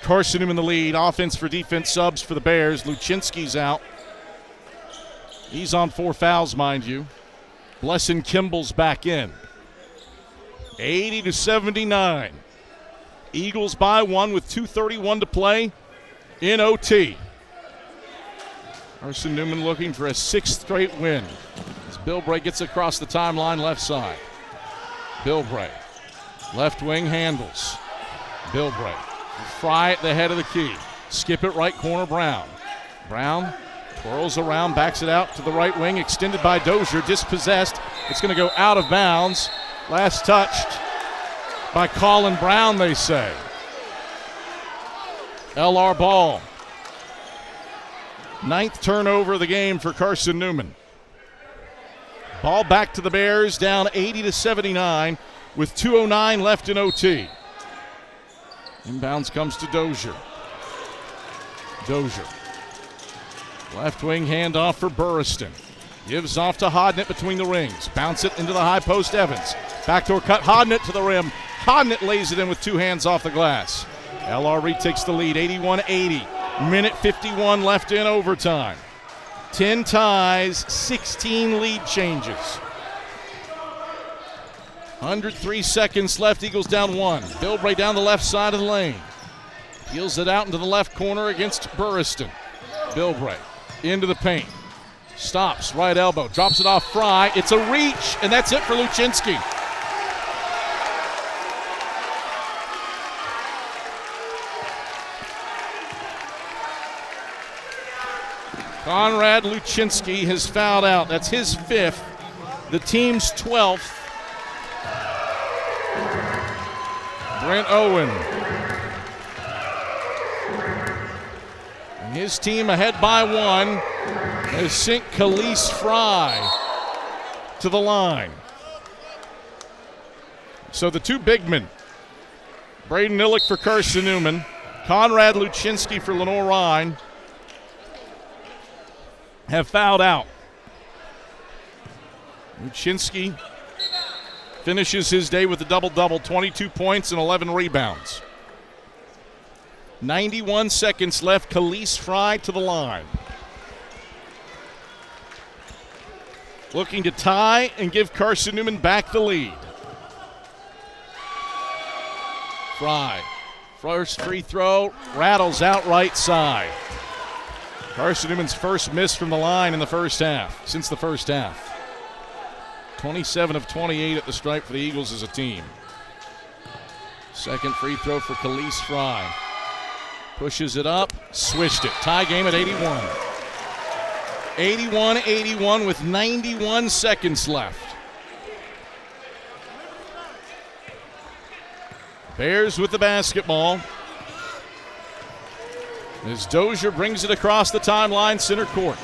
Carson-Newman the lead. Offense for defense subs for the Bears. Luczynski's out. He's on 4 fouls, mind you. Blesson Kimball's back in. 80-79. Eagles by 1 with 2:31 to play in OT. Carson-Newman looking for a 6th straight win. As Bilbray gets across the timeline left side. Bilbray. Left wing handles. Bilbray. Fry at the head of the key. Skip it right corner, Brown. Brown twirls around, backs it out to the right wing, extended by Dozier, dispossessed. It's going to go out of bounds. Last touched by Colin Brown, they say. LR ball. 9th turnover of the game for Carson-Newman. Ball back to the Bears, down 80-79 with 2:09 left in OT. Inbounds comes to Dozier. Dozier. Left wing handoff for Burriston. Gives off to Hodnett between the rings. Bounce it into the high post, Evans. Backdoor cut, Hodnett to the rim. Hodnett lays it in with 2 hands off the glass. LR retakes the lead, 81-80. Minute 51 left in overtime. 10 ties, 16 lead changes. 103 seconds left, Eagles down 1. Bilbray down the left side of the lane. Peels it out into the left corner against Burriston. Bilbray into the paint. Stops, right elbow, drops it off Fry. It's a reach, and that's it for Luczynski. Conrad Luczynski has fouled out. That's his 5th, the team's 12th. Brent Owen. And his team ahead by 1 has sent Khalees Fry to the line. So the 2 big men, Braden Illick for Carson-Newman, Conrad Luczynski for Lenoir-Rhyne, have fouled out. Luczynski finishes his day with a double-double, 22 points and 11 rebounds. 91 seconds left. Khalees Fry to the line. Looking to tie and give Carson-Newman back the lead. Fry. First free throw, rattles out right side. Carson-Newman's first miss from the line in the first half, since the first half. 27 of 28 at the stripe for the Eagles as a team. Second free throw for Khalees Fry. Pushes it up, swished it. Tie game at 81. 81-81 with 91 seconds left. Bears with the basketball. As Dozier brings it across the timeline, center court.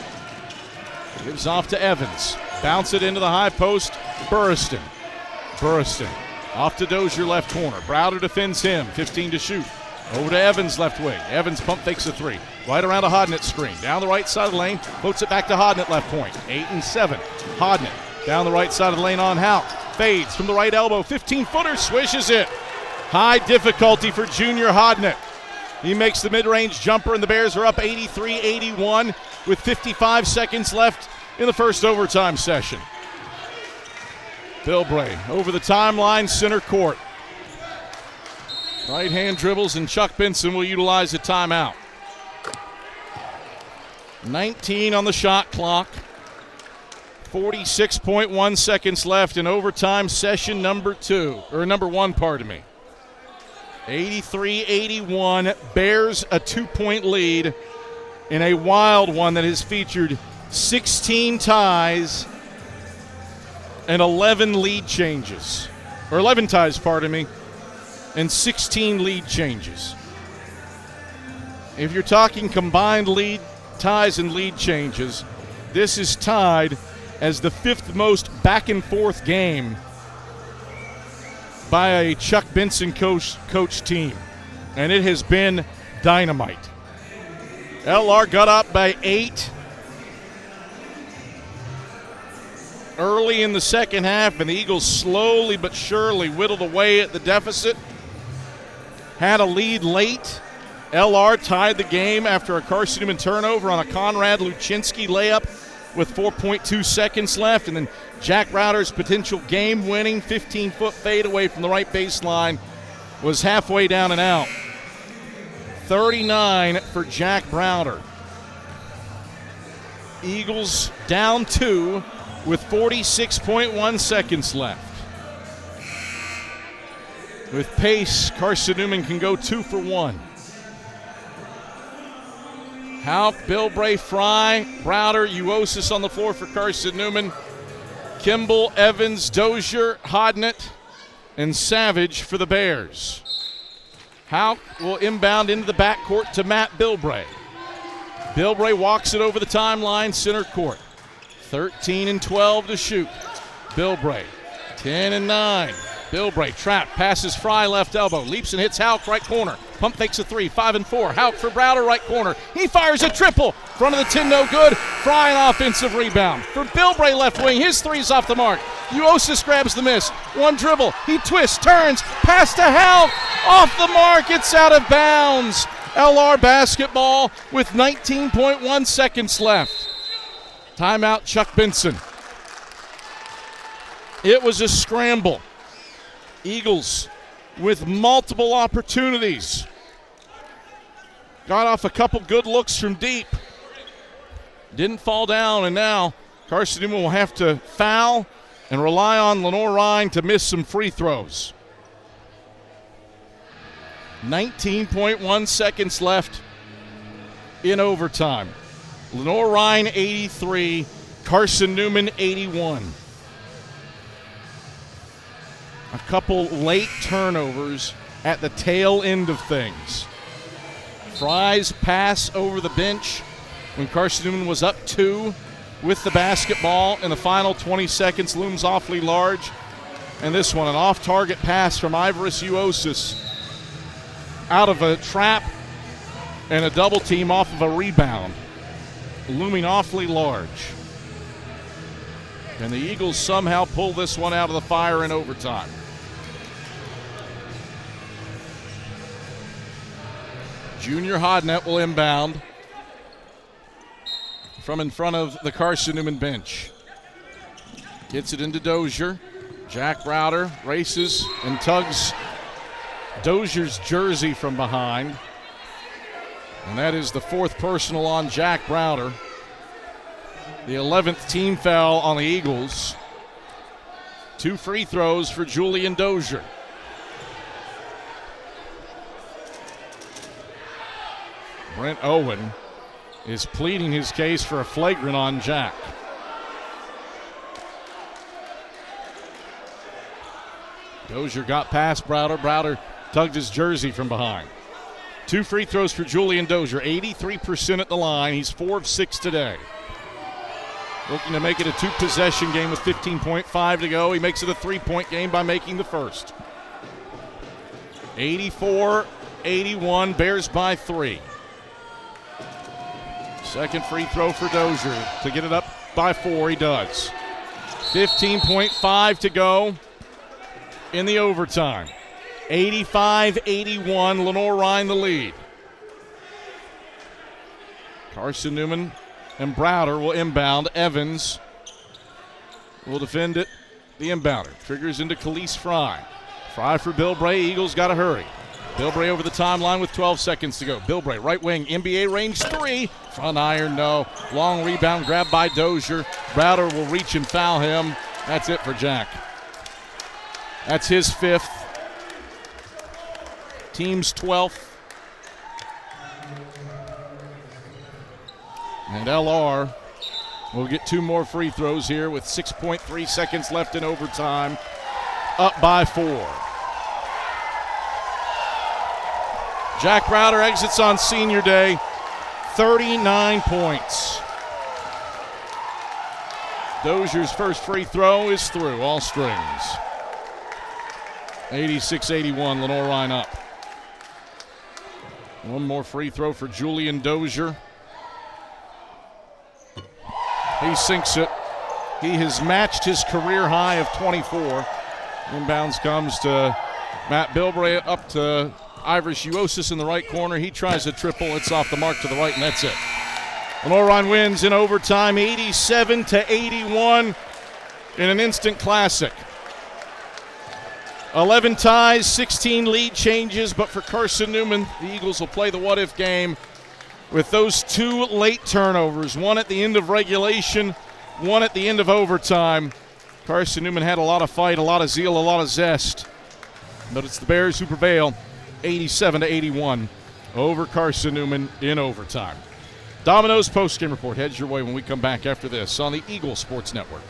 Gives off to Evans. Bounce it into the high post. Burriston. Off to Dozier, left corner. Browder defends him. 15 to shoot. Over to Evans, left wing. Evans pump fakes a three. Right around a Hodnett screen. Down the right side of the lane. Floats it back to Hodnett, left point. 8 and 7. Hodnett down the right side of the lane on Houck. Fades from the right elbow. 15-footer. Swishes it. High difficulty for Junior Hodnett. He makes the mid-range jumper, and the Bears are up 83-81 with 55 seconds left in the first overtime session. Bilbray over the timeline, center court. Right hand dribbles, and Chuck Benson will utilize a timeout. 19 on the shot clock. 46.1 seconds left in overtime session number 1, pardon me. 83-81, Bears a 2-point lead in a wild one that has featured 16 ties and 11 lead changes. Or 11 ties, pardon me, and 16 lead changes. If you're talking combined lead ties and lead changes, this is tied as the 5th most back-and-forth game by a Chuck Benson coach team, and it has been dynamite. LR got up by 8 early in the second half, and the Eagles slowly but surely whittled away at the deficit. Had a lead late. LR tied the game after a Carson-Newman turnover on a Conrad Luczynski layup with 4.2 seconds left, and then Jack Browder's potential game-winning 15-foot fadeaway from the right baseline was halfway down and out. 39 for Jack Browder. Eagles down 2 with 46.1 seconds left. With pace, Carson-Newman can go 2 for 1. Houck, Bilbray, Fry, Browder, Uosis on the floor for Carson-Newman. Kimball, Evans, Dozier, Hodnett, and Savage for the Bears. Houck will inbound into the backcourt to Matt Bilbray. Bilbray walks it over the timeline, center court. 13 and 12 to shoot. Bilbray, 10 and 9. Bilbray trap, passes Fry left elbow, leaps and hits Houck right corner. Pump fakes a 3, 5 and 4. Houck for Browder right corner. He fires a triple. Front of the 10, no good. Fry an offensive rebound. For Bilbray left wing, his three's off the mark. Uosis grabs the miss. One dribble. He twists, turns, pass to Houck. Off the mark, it's out of bounds. LR basketball with 19.1 seconds left. Timeout, Chuck Benson. It was a scramble. Eagles with multiple opportunities. Got off a couple good looks from deep. Didn't fall down, and now Carson-Newman will have to foul and rely on Lenoir-Rhyne to miss some free throws. 19.1 seconds left in overtime. Lenoir-Rhyne 83, Carson-Newman 81. A couple late turnovers at the tail end of things. Fry's pass over the bench when Carson-Newman was up 2 with the basketball in the final 20 seconds looms awfully large. And this one, an off-target pass from Ivoris Uosis out of a trap and a double team off of a rebound, looming awfully large. And the Eagles somehow pull this one out of the fire in overtime. Junior Hodnett will inbound from in front of the Carson-Newman bench. Gets it into Dozier. Jack Browder races and tugs Dozier's jersey from behind. And that is the 4th personal on Jack Browder. The 11th team foul on the Eagles. 2 free throws for Julian Dozier. Brent Owen is pleading his case for a flagrant on Jack. Dozier got past Browder. Browder tugged his jersey from behind. 2 free throws for Julian Dozier. 83% at the line. He's 4 of 6 today. looking to make it a 2-possession game with 15.5 to go. He makes it a 3-point game by making the first. 84-81, Bears by 3. Second free throw for Dozier to get it up by 4. He does. 15.5 to go in the overtime. 85-81, Lenoir-Rhyne the lead. Carson-Newman and Browder will inbound. Evans will defend it. The inbounder triggers into Khalees Fry. Fry for Bilbray. Eagles got to hurry. Bilbray over the timeline with 12 seconds to go. Bilbray, right wing, NBA range 3. Front iron, no. Long rebound grabbed by Dozier. Browder will reach and foul him. That's it for Jack. That's his 5th. Team's 12th. And LR will get 2 more free throws here with 6.3 seconds left in overtime. Up by 4. Jack Browder exits on senior day, 39 points. Dozier's first free throw is through, all strings. 86-81, Lenoir-Rhyne up. One more free throw for Julian Dozier. He sinks it. He has matched his career high of 24. Inbounds comes to Matt Bilbray, up to Ivers Uosis in the right corner. He tries a triple. It's off the mark to the right, and that's it. Lenoir-Rhyne wins in overtime, 87-81 in an instant classic. 11 ties, 16 lead changes, but for Carson-Newman, the Eagles will play the what-if game with those 2 late turnovers, one at the end of regulation, one at the end of overtime. Carson-Newman had a lot of fight, a lot of zeal, a lot of zest, but it's the Bears who prevail, 87-81 over Carson-Newman in overtime. Domino's postgame report heads your way when we come back after this on the Eagle Sports Network.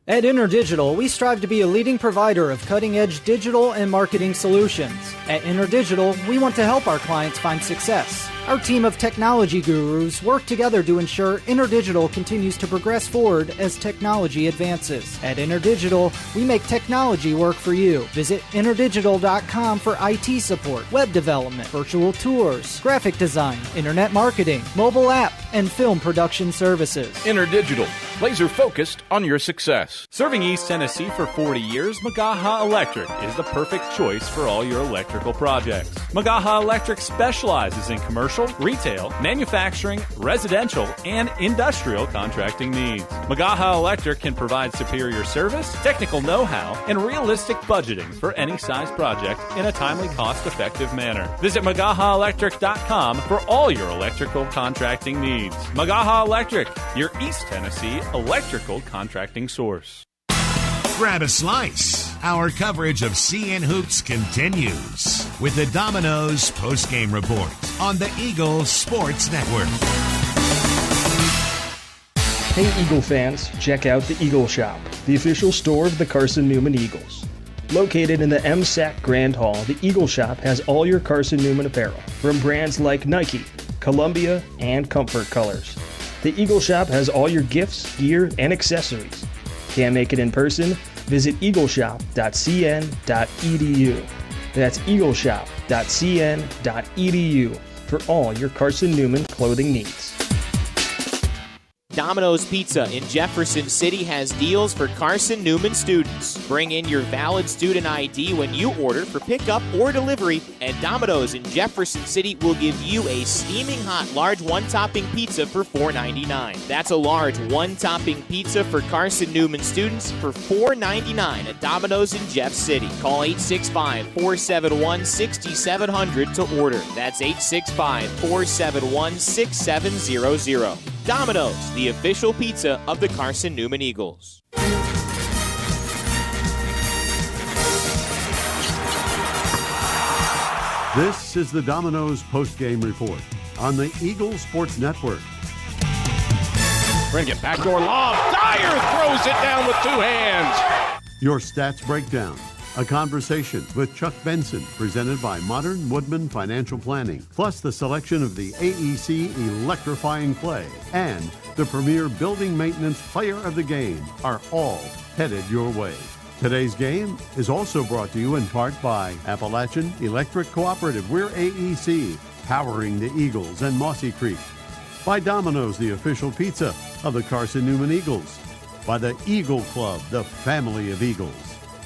At InterDigital, we strive to be a leading provider of cutting-edge digital and marketing solutions. At InterDigital, we want to help our clients find success. Our team of technology gurus work together to ensure InterDigital continues to progress forward as technology advances. At InterDigital, we make technology work for you. Visit interdigital.com for IT support, web development, virtual tours, graphic design, internet marketing, mobile app, and film production services.
InterDigital, laser focused on your success.
Serving East Tennessee for 40 years, Magaha Electric is the perfect choice for all your electrical projects. Magaha Electric specializes in commercial, retail, manufacturing, residential, and industrial contracting needs. Magaha Electric can provide superior service, technical know-how, and realistic budgeting for any size project in a timely, cost-effective manner. Visit MagahaElectric.com for all your electrical contracting needs. Magaha Electric, your East Tennessee electrical contracting source.
Grab a slice. Our coverage of CN Hoops continues with the Domino's postgame report on the Eagle Sports Network.
Hey Eagle fans, check out the Eagle Shop, the official store of the Carson-Newman Eagles. Located in the MSAC Grand Hall, the Eagle Shop has all your Carson-Newman apparel from brands like Nike, Columbia, and Comfort Colors. The Eagle Shop has all your gifts, gear, and accessories. Can't make it in person? Visit eagleshop.cn.edu. That's eagleshop.cn.edu for all your Carson-Newman clothing needs.
Domino's Pizza in Jefferson City has deals for Carson-Newman students. Bring in your valid student ID when you order for pickup or delivery, and Domino's in Jefferson City will give you a steaming hot large one-topping pizza for $4.99. That's a large one-topping pizza for Carson-Newman students for $4.99 at Domino's in Jeff City. Call 865-471-6700 to order. That's 865-471-6700. Domino's, the official pizza of the Carson-Newman Eagles.
This is the Domino's postgame report on the Eagle Sports Network.
We're going to get backdoor lob. Dyer throws it down with 2 hands.
Your stats breakdown A conversation with Chuck Benson, presented by Modern Woodman Financial Planning, plus the selection of the AEC Electrifying Clay and the premier building maintenance player of the game are all headed your way. Today's game is also brought to you in part by Appalachian Electric Cooperative. We're AEC, powering the Eagles and Mossy Creek. By Domino's, the official pizza of the Carson-Newman Eagles. By the Eagle Club, the family of Eagles.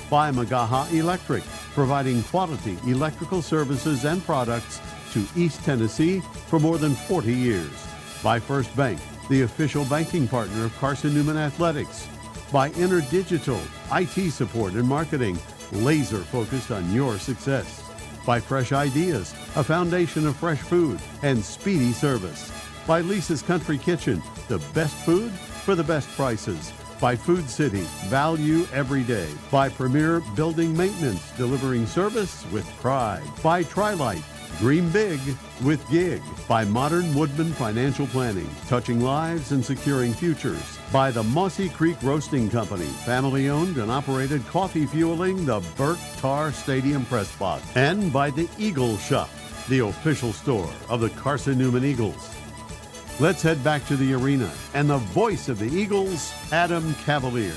By Magaha Electric, providing quality electrical services and products to East Tennessee for more than 40 years. By First Bank, the official banking partner of Carson-Newman Athletics. By InterDigital, IT support and marketing, laser focused on your success. By Fresh Ideas, a foundation of fresh food and speedy service. By Lisa's Country Kitchen, the best food for the best prices. By Food City, value every day. By Premier Building Maintenance, delivering service with pride. By Trilight, dream big with gig. By Modern Woodman Financial Planning, touching lives and securing futures. By the Mossy Creek Roasting Company, family owned and operated, coffee fueling the Burt Tarr Stadium press box. And by the Eagle Shop, the official store of the Carson-Newman Eagles. Let's head back to the arena and the voice of the Eagles, Adam Cavalier.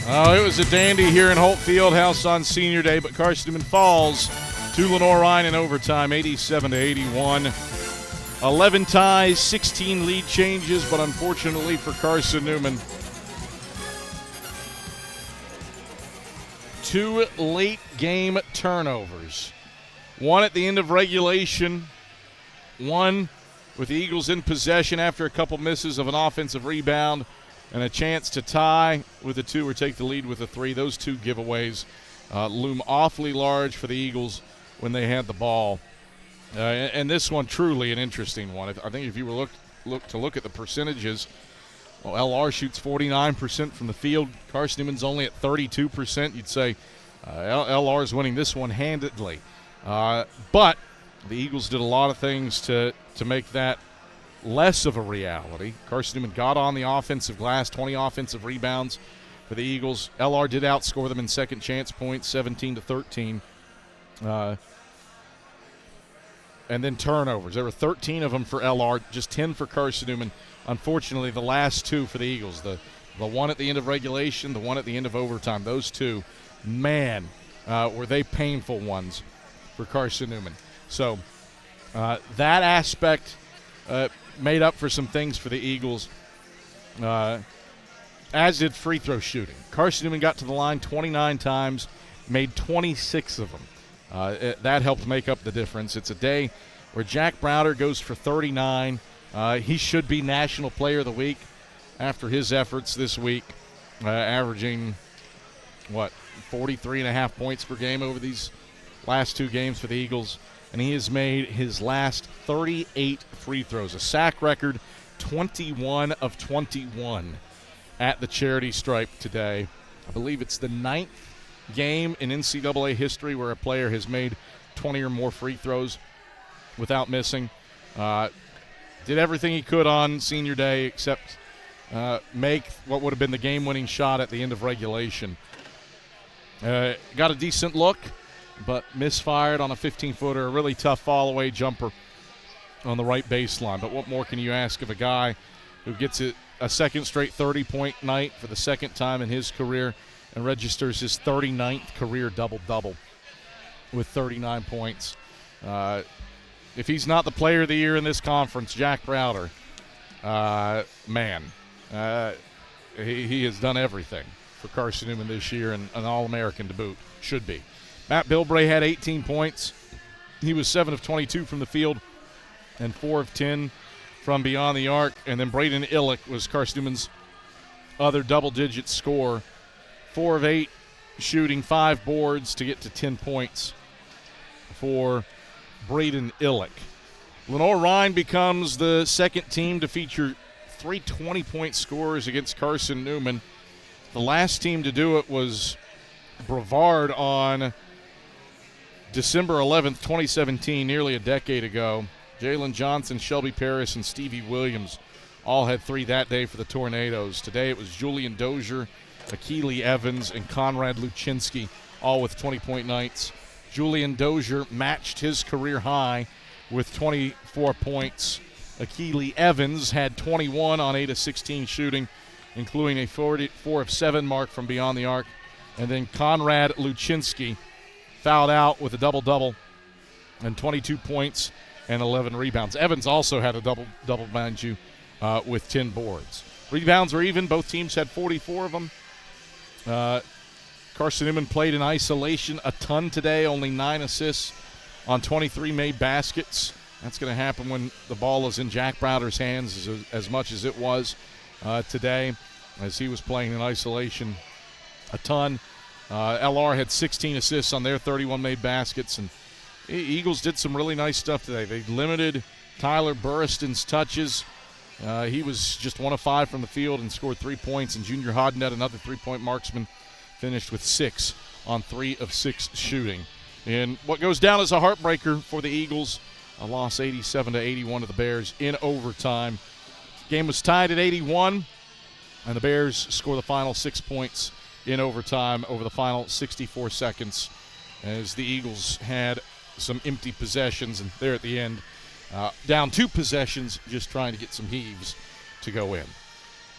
Oh, it was a dandy here in Holt Fieldhouse on Senior Day, but Carson-Newman falls to Lenoir-Rhyne in overtime, 87-81. 11 ties, 16 lead changes, but unfortunately for Carson-Newman, 2 late game turnovers. One at the end of regulation, one with the Eagles in possession after a couple misses of an offensive rebound, and a chance to tie with a 2 or take the lead with a 3. Those 2 giveaways loom awfully large for the Eagles when they had the ball. And this one truly an interesting one. I think if you were look at the percentages, well, LR shoots 49% from the field. Carson-Newman's only at 32%. You'd say LR is winning this one handedly. But the Eagles did a lot of things to make that less of a reality. Carson-Newman got on the offensive glass, 20 offensive rebounds for the Eagles. LR did outscore them in second chance points, 17-13. And then turnovers. There were 13 of them for LR, just 10 for Carson-Newman. Unfortunately, the last 2 for the Eagles, the one at the end of regulation, the one at the end of overtime, those 2, man, were they painful ones for Carson-Newman. So that aspect made up for some things for the Eagles, as did free throw shooting. Carson-Newman got to the line 29 times, made 26 of them. That helped make up the difference. It's a day where Jack Browder goes for 39. He should be National Player of the Week after his efforts this week, averaging, 43.5 points per game over these last 2 games for the Eagles. And he has made his last 38 free throws, a sack record, 21 of 21 at the charity stripe today. I believe it's the 9th game in NCAA history where a player has made 20 or more free throws without missing. Did everything he could on Senior Day except make what would have been the game-winning shot at the end of regulation. Got a decent look, but misfired on a 15-footer, a really tough fall-away jumper on the right baseline. But what more can you ask of a guy who gets a second straight 30-point night for the second time in his career and registers his 39th career double-double with 39 points. If he's not the player of the year in this conference, Jack Browder, he has done everything for Carson-Newman this year, and an All-American to boot. Should be. Matt Bilbray had 18 points. He was 7 of 22 from the field and 4 of 10 from beyond the arc. And then Braden Illick was Carson-Newman's other double-digit scorer. 4 of 8 shooting, 5 boards to get to 10 points for Braden Illick. Lenoir-Rhyne becomes the second team to feature 3 20-point scorers against Carson-Newman. The last team to do it was Brevard on December 11th, 2017, nearly a decade ago. Jalen Johnson, Shelby Parris, and Stevie Williams all had 3 that day for the Tornadoes. Today it was Julian Dozier Akili Evans, and Conrad Luczynski, all with 20-point nights. Julian Dozier matched his career high with 24 points. Akili Evans had 21 on 8 of 16 shooting, including a 4 of 7 mark from beyond the arc. And then Conrad Luczynski fouled out with a double-double and 22 points and 11 rebounds. Evans also had a double-double, mind you, with 10 boards. Rebounds were even. Both teams had 44 of them. Carson-Newman played in isolation a ton today, only 9 assists on 23 made baskets. That's going to happen when the ball is in Jack Browder's hands as much as it was today, as he was playing in isolation a ton. LR had 16 assists on their 31 made baskets, and Eagles did some really nice stuff today. They limited Tyler Burriston's touches. He was just 1 of 5 from the field and scored 3 points, and Junior Hodnett, another 3-point marksman, finished with 6 on 3 of 6 shooting. And what goes down as a heartbreaker for the Eagles, a loss 87-81 to the Bears in overtime. Game was tied at 81, and the Bears score the final 6 points in overtime over the final 64 seconds as the Eagles had some empty possessions, and there at the end, down 2 possessions, just trying to get some heaves to go in.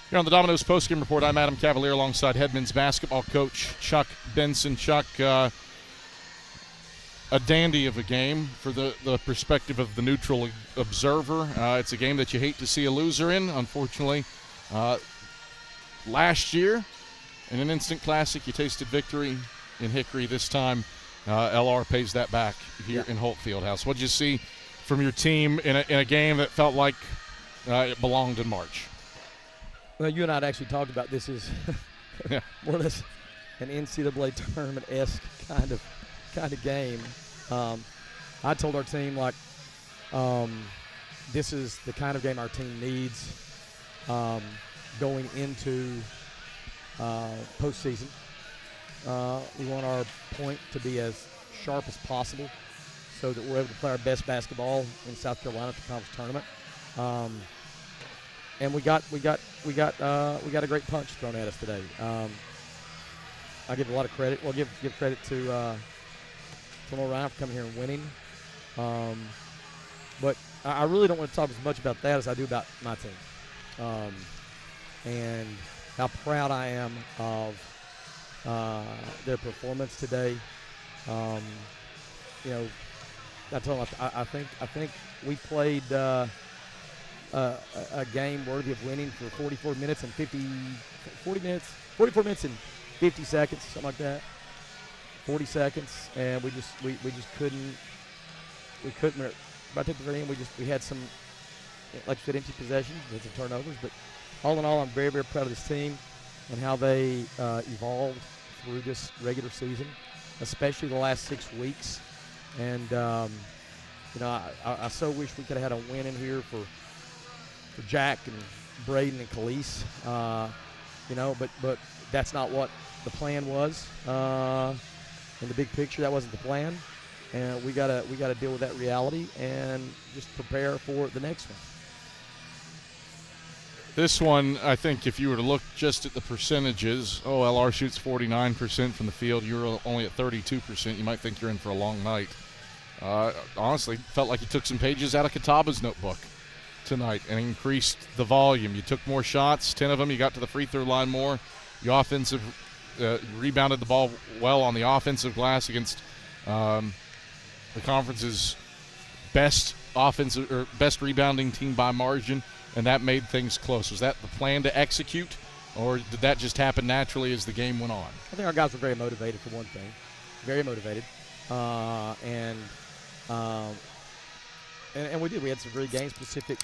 Here on the Domino's postgame report, I'm Adam Cavalier alongside head men's basketball coach Chuck Benson. Chuck, a dandy of a game for the perspective of the neutral observer. It's a game that you hate to see a loser in, unfortunately. Last year, in an instant classic, you tasted victory in Hickory. This time, LR pays that back here in Holt Fieldhouse. What did you see from your team in a game that felt like it belonged in March?
Well, you and I had actually talked about this as more or less an NCAA tournament-esque kind of game. I told our team, this is the kind of game our team needs going into postseason. We want our point to be as sharp as possible so that we're able to play our best basketball in South Carolina at the conference tournament. And we got a great punch thrown at us today. I give a lot of credit. Well, give credit to Lenoir-Rhyne for coming here and winning. But I really don't want to talk as much about that as I do about my team. And how proud I am of their performance today. I told them I think we played a game worthy of winning for 44 minutes and 44 minutes and 50 seconds, something like that. 40 seconds, and we just couldn't. By the very end, we had some, like you said, empty possessions, had some turnovers. But all in all, I'm very, very proud of this team and how they evolved through this regular season, especially the last 6 weeks. And I so wish we could have had a win in here for Jack and Braden and Khalees. But that's not what the plan was. In the big picture, that wasn't the plan, and we gotta deal with that reality and just prepare for the next one.
This one, I think, if you were to look just at the percentages, LR shoots 49% from the field. You're only at 32%. You might think you're in for a long night. Honestly, felt like you took some pages out of Kataba's notebook tonight and increased the volume. You took more shots, 10 of them. You got to the free throw line more. You rebounded the ball well on the offensive glass against the conference's best rebounding team by margin, and that made things close. Was that the plan to execute, or did that just happen naturally as the game went on?
I think our guys were very motivated, for one thing. Very motivated. And we did. We had some very game-specific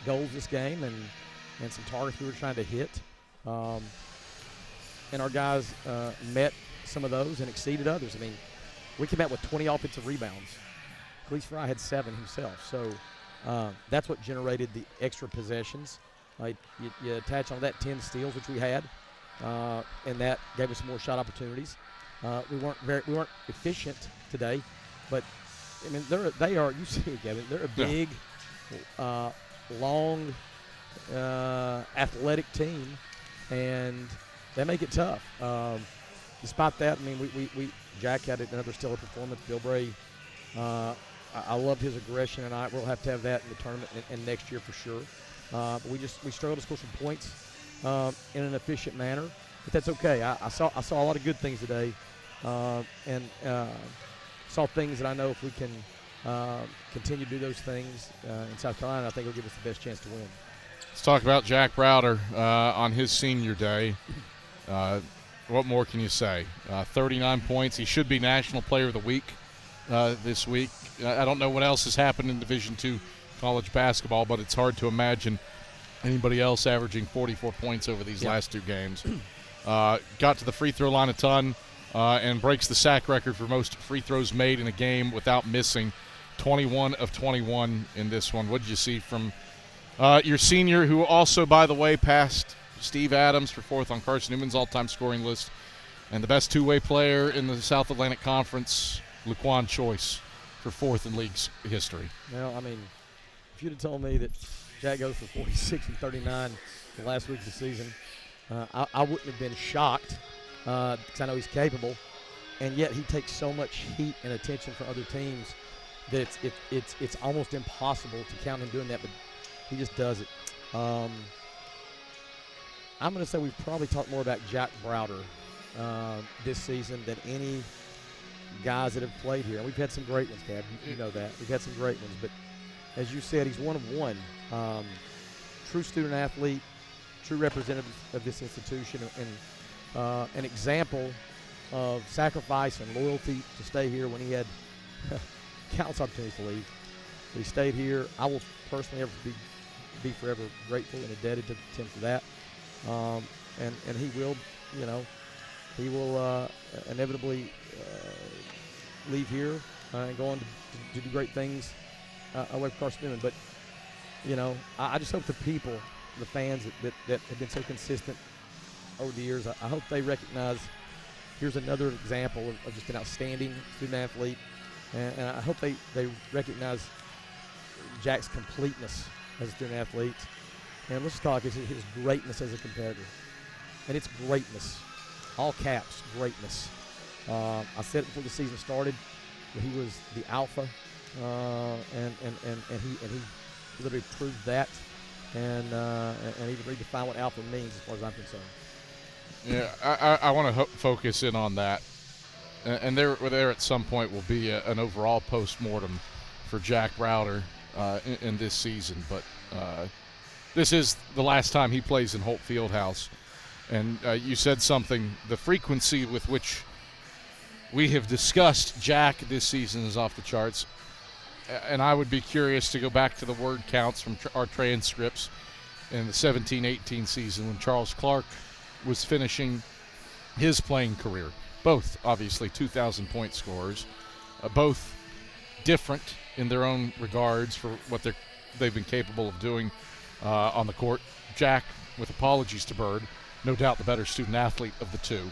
goals this game and some targets we were trying to hit. And our guys met some of those and exceeded others. I mean, we came out with 20 offensive rebounds. Khalees Fry had 7 himself. So that's what generated the extra possessions. You attach on that 10 steals, which we had, and that gave us more shot opportunities. We weren't efficient today, but I mean they are. You see it, Kevin. They're a big, long, athletic team, and they make it tough. Despite that, I mean, Jack had another stellar performance. Bill Bray, I loved his aggression, and we'll have to have that in the tournament and next year for sure. But we struggled to score some points in an efficient manner, but that's okay. I saw a lot of good things today, and saw things that I know if we can continue to do those things in South Carolina, I think it'll give us the best chance to win.
Let's talk about Jack Browder on his senior day. What more can you say? 39 points. He should be National Player of the Week this week. I don't know what else has happened in Division II college basketball, but it's hard to imagine anybody else averaging 44 points over these last two games. Got to the free throw line a ton and breaks the sack record for most free throws made in a game without missing. 21 of 21 in this one. What did you see from your senior, who also, by the way, passed Steve Adams for fourth on Carson-Newman's all-time scoring list, and the best two-way player in the South Atlantic Conference, Laquan Choice, for fourth in league's history?
Well, I mean, if you'd have told me that Jack goes for 46 and 39 the last week of the season, I wouldn't have been shocked because I know he's capable, and yet he takes so much heat and attention from other teams that it's almost impossible to count him doing that, but he just does it. I'm going to say we've probably talked more about Jack Browder this season than any guys that have played here. And we've had some great ones, Cab. You know that. We've had some great ones. But as you said, he's one of one. True student athlete, true representative of this institution, and an example of sacrifice and loyalty to stay here when he had countless opportunities to leave. But he stayed here. I will personally be forever grateful and indebted to him for that. And he will, he will inevitably leave here and go on to do great things away from Carson-Newman. But, I just hope the people, the fans that have been so consistent over the years, I hope they recognize here's another example of just an outstanding student athlete. And I hope they recognize Jack's completeness as a student athlete. And let's talk his greatness as a competitor. And it's greatness. All caps, greatness. I said it before the season started that he was the alpha, and he literally proved that, and he redefined what alpha means as far as I'm concerned.
Yeah, I want to focus in on that. And there at some point will be an overall post-mortem for Jack Browder in this season. But this is the last time he plays in Holt Fieldhouse. And you said something, the frequency with which we have discussed Jack this season is off the charts. And I would be curious to go back to the word counts from our transcripts in the 17-18 season when Charles Clark was finishing his playing career. Both, obviously, 2,000-point scorers, both different in their own regards for what they've been capable of doing on the court. Jack, with apologies to Bird, no doubt the better student athlete of the two.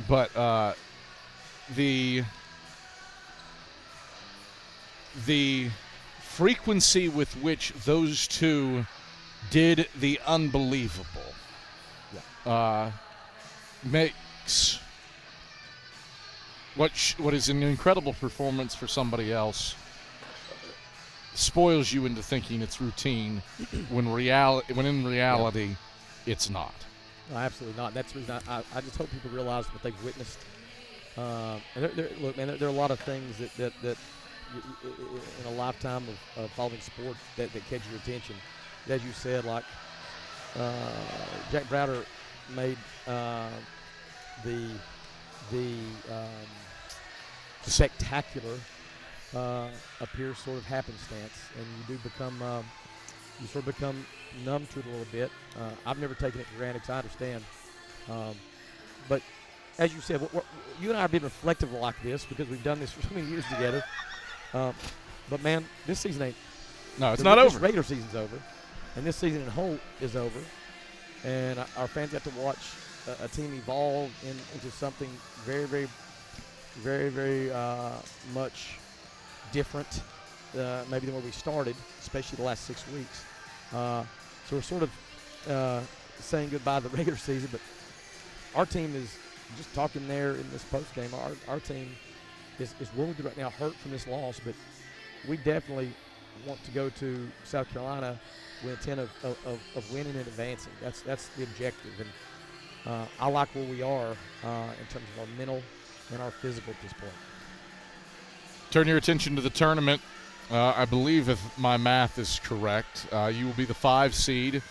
But the frequency with which those two did the unbelievable makes what is an incredible performance for somebody else spoils you into thinking it's routine when in reality it's not.
No, absolutely not. That's the reason I just hope people realize what they've witnessed. And look, man, there are a lot of things that in a lifetime of following sports that catch your attention. As you said, like Jack Browder made the spectacular appear sort of happenstance, and you do become you sort of become numb to it a little bit. I've never taken it for granted, because I understand. But as you said, you and I have been reflective like this because we've done this for so many years together. But man, this season ain't.
No, it's not over.
This regular season's over, and this season in Holt is over, and our fans have to watch a team evolve into something very, very, very, very much different, maybe than where we started, especially the last 6 weeks. So we're sort of saying goodbye to the regular season, but our team is just talking there in this post game. Our team is wounded right now, hurt from this loss, but we definitely want to go to South Carolina with intent of winning and advancing. That's the objective, and I like where we are in terms of our mental and our physical at this point.
Turn your attention to the tournament. I believe, if my math is correct, you will be the 5 seed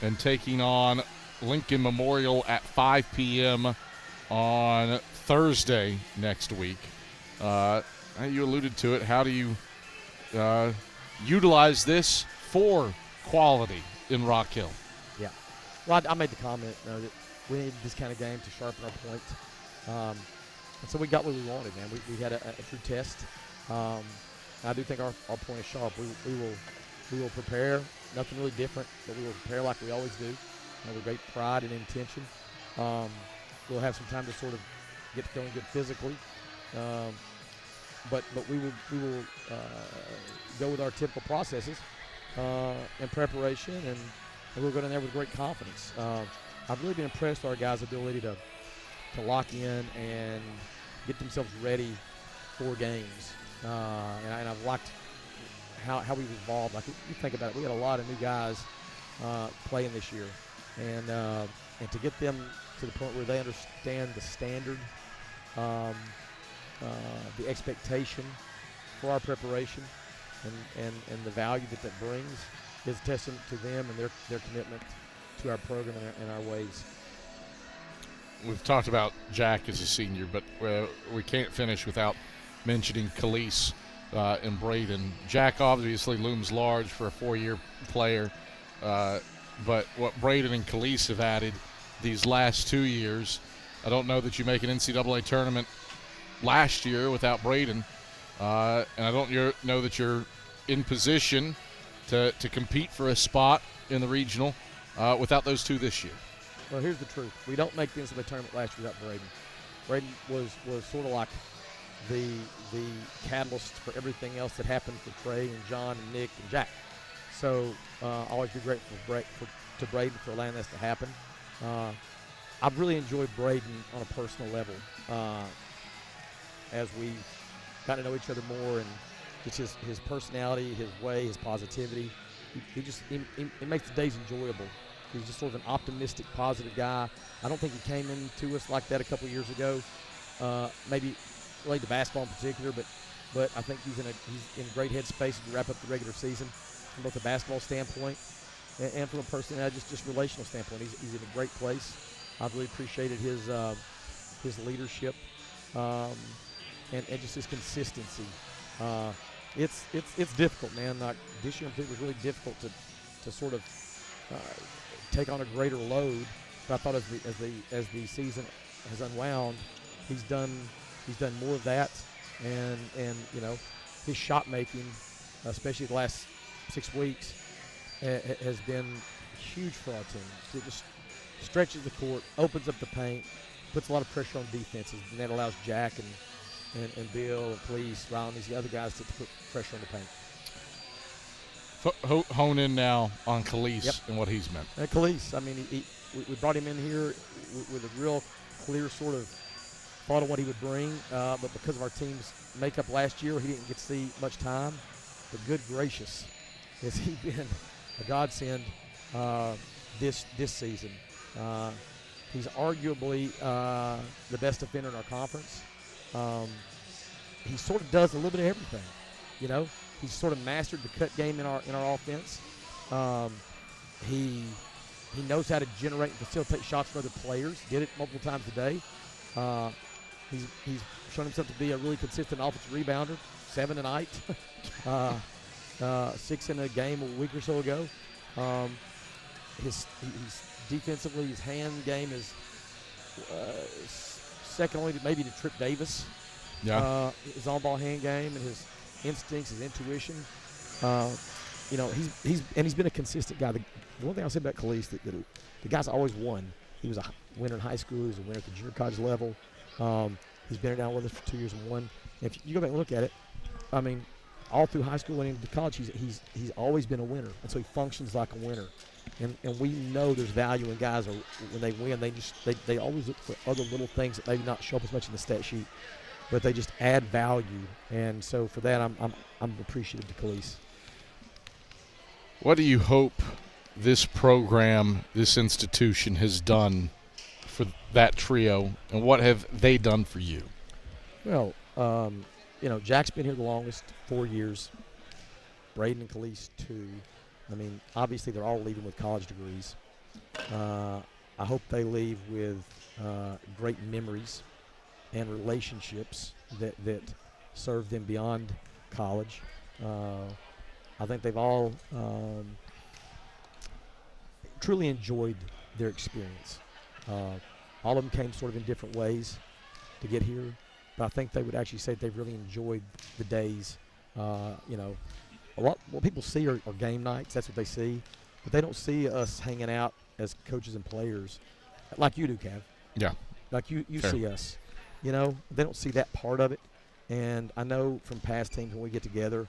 and taking on Lincoln Memorial at 5 p.m. on Thursday next week. You alluded to it. How do you utilize this for quality in Rock Hill?
Yeah. Well, I made the comment that we need this kind of game to sharpen our point. And so we got what we wanted, man. We had a true test. I do think our point is sharp. We will prepare. Nothing really different, but we will prepare like we always do, with great pride and intention. We'll have some time to sort of get feeling good physically, but we will go with our typical processes in preparation, and we'll go in there with great confidence. I've really been impressed with our guys' ability to lock in and get themselves ready for games, and I've liked how we've evolved. Like, you think about it, we had a lot of new guys playing this year, and to get them to the point where they understand the standard, the expectation for our preparation, and the value that brings is a testament to them and their commitment to our program and our ways.
We've talked about Jack as a senior, but we can't finish without mentioning Khalees and Braden. Jack obviously looms large for a 4-year player, but what Braden and Khalees have added these last 2 years, I don't know that you make an NCAA tournament last year without Braden, and I don't know that you're in position to compete for a spot in the regional without those two this year.
Well, here's the truth. We don't make the NCAA tournament last year without Braden. Braden was sort of like the catalyst for everything else that happened for Trey and John and Nick and Jack. So I'll always be grateful to Braden for allowing this to happen. I've really enjoyed Braden on a personal level as we got to know each other more, and just his personality, his way, his positivity. It makes the days enjoyable. He's just sort of an optimistic, positive guy. I don't think he came into us like that a couple years ago. Maybe related to basketball in particular, but I think he's in great headspace to wrap up the regular season from both a basketball standpoint and from a personality, just relational standpoint. He's in a great place. I've really appreciated his leadership and just his consistency. It's difficult, man. Like, this year in particular was really difficult to sort of take on a greater load. But I thought as the season has unwound, he's done more of that, and his shot making, especially the last 6 weeks, has been huge for our team. It just stretches the court, opens up the paint, puts a lot of pressure on defenses, and that allows Jack and Bill and Police, Ron, these other guys to put pressure on the paint.
Hone in now on Khalees and what he's meant.
Khalees, I mean, we brought him in here with a real clear sort of thought of what he would bring, but because of our team's makeup last year, he didn't get to see much time. But good gracious, has he been a godsend this season. He's arguably the best defender in our conference. He sort of does a little bit of everything, He's sort of mastered the cut game in our offense. He knows how to generate and facilitate shots for other players. Did it multiple times today. He's shown himself to be a really consistent offensive rebounder, 7 tonight, 6 in a game a week or so ago. He's defensively, his hand game is second only to maybe to Trip Davis.
Yeah.
His on-ball hand game and his instincts, his intuition. He's been a consistent guy. The one thing I'll say about Khalees, the guy's always won. He was a winner in high school. He was a winner at the junior college level. He's been down with us for 2 years and won. If you go back and look at it, I mean, all through high school and into college, he's always been a winner, and so he functions like a winner. And we know there's value in guys when they win. They always look for other little things that maybe not show up as much in the stat sheet, but they just add value. And so for that, I'm appreciative to Khalees.
What do you hope this program, this institution has done for that trio, and what have they done for you?
Well, Jack's been here the longest, 4 years. Braden and Khalees, 2. I mean, obviously they're all leaving with college degrees. I hope they leave with great memories and relationships that serve them beyond college. I think they've all truly enjoyed their experience. All of them came sort of in different ways to get here, but I think they would actually say they've really enjoyed the days. What people see are game nights. That's what they see, but they don't see us hanging out as coaches and players like you do, Kev.
Yeah.
Like you
Fair.
see us. They don't see that part of it. And I know from past teams when we get together,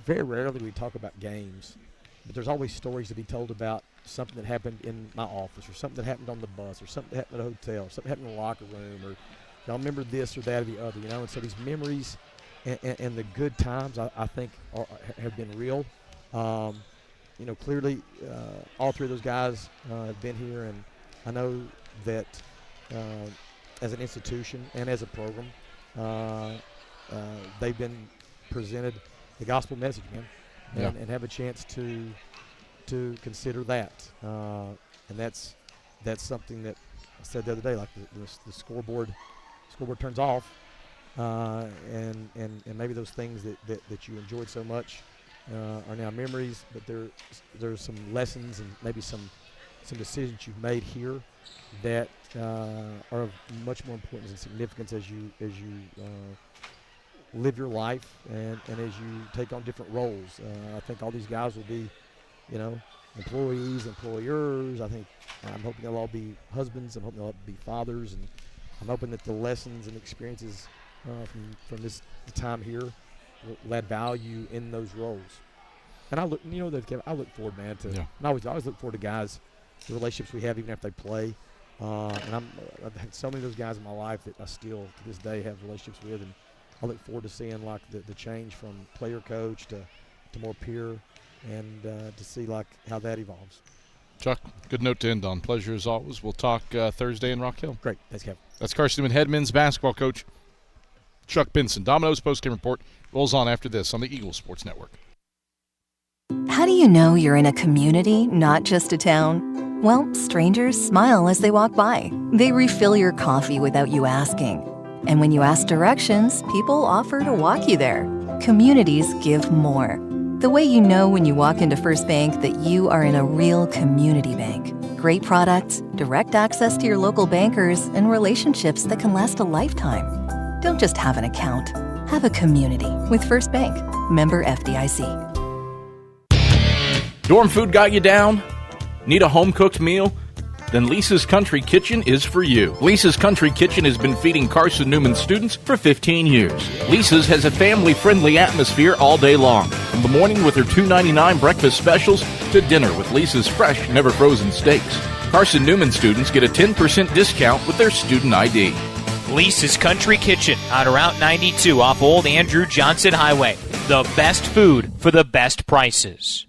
very rarely do we talk about games, but there's always stories to be told about something that happened in my office, or something that happened on the bus, or something that happened at a hotel, or something that happened in the locker room, or y'all remember this or that or the other, And so these memories and the good times, I think, have been real. Clearly, all 3 of those guys have been here, and I know that as an institution and as a program, they've been presented the gospel message, man, and have a chance to consider that. And that's something that I said the other day, like the scoreboard turns off, and maybe those things that you enjoyed so much are now memories, but there's some lessons and maybe some decisions you've made here that are of much more importance and significance as you live your life and as you take on different roles. I think all these guys will be, employees, employers. I'm hoping they'll all be husbands. I'm hoping they'll all be fathers, and I'm hoping that the lessons and experiences from this time here will add value in those roles. And I look, I look forward, man, to. Yeah. And I always look forward to guys, the relationships we have even after they play. And I've had so many of those guys in my life that I still to this day have relationships with, and I look forward to seeing like the change from player coach to more peer, and to see like how that evolves.
Chuck, good note to end on. Pleasure as always. We'll talk Thursday in Rock Hill.
Great. Thanks, Kevin.
That's Carson-Newman head men's basketball coach Chuck Benson. Domino's postgame report rolls on after this on the Eagle Sports Network.
How do you know you're in a community, not just a town? Well, strangers smile as they walk by. They refill your coffee without you asking. And when you ask directions, people offer to walk you there. Communities give more. The way you know when you walk into First Bank that you are in a real community bank. Great products, direct access to your local bankers, and relationships that can last a lifetime. Don't just have an account. Have a community with First Bank. Member FDIC.
Dorm food got you down? Need a home-cooked meal? Then Lisa's Country Kitchen is for you. Lisa's Country Kitchen has been feeding Carson-Newman students for 15 years. Lisa's has a family-friendly atmosphere all day long. From the morning with her $2.99 breakfast specials to dinner with Lisa's fresh, never-frozen steaks. Carson-Newman students get a 10% discount with their student ID.
Lisa's Country Kitchen on Route 92 off Old Andrew Johnson Highway. The best food for the best prices.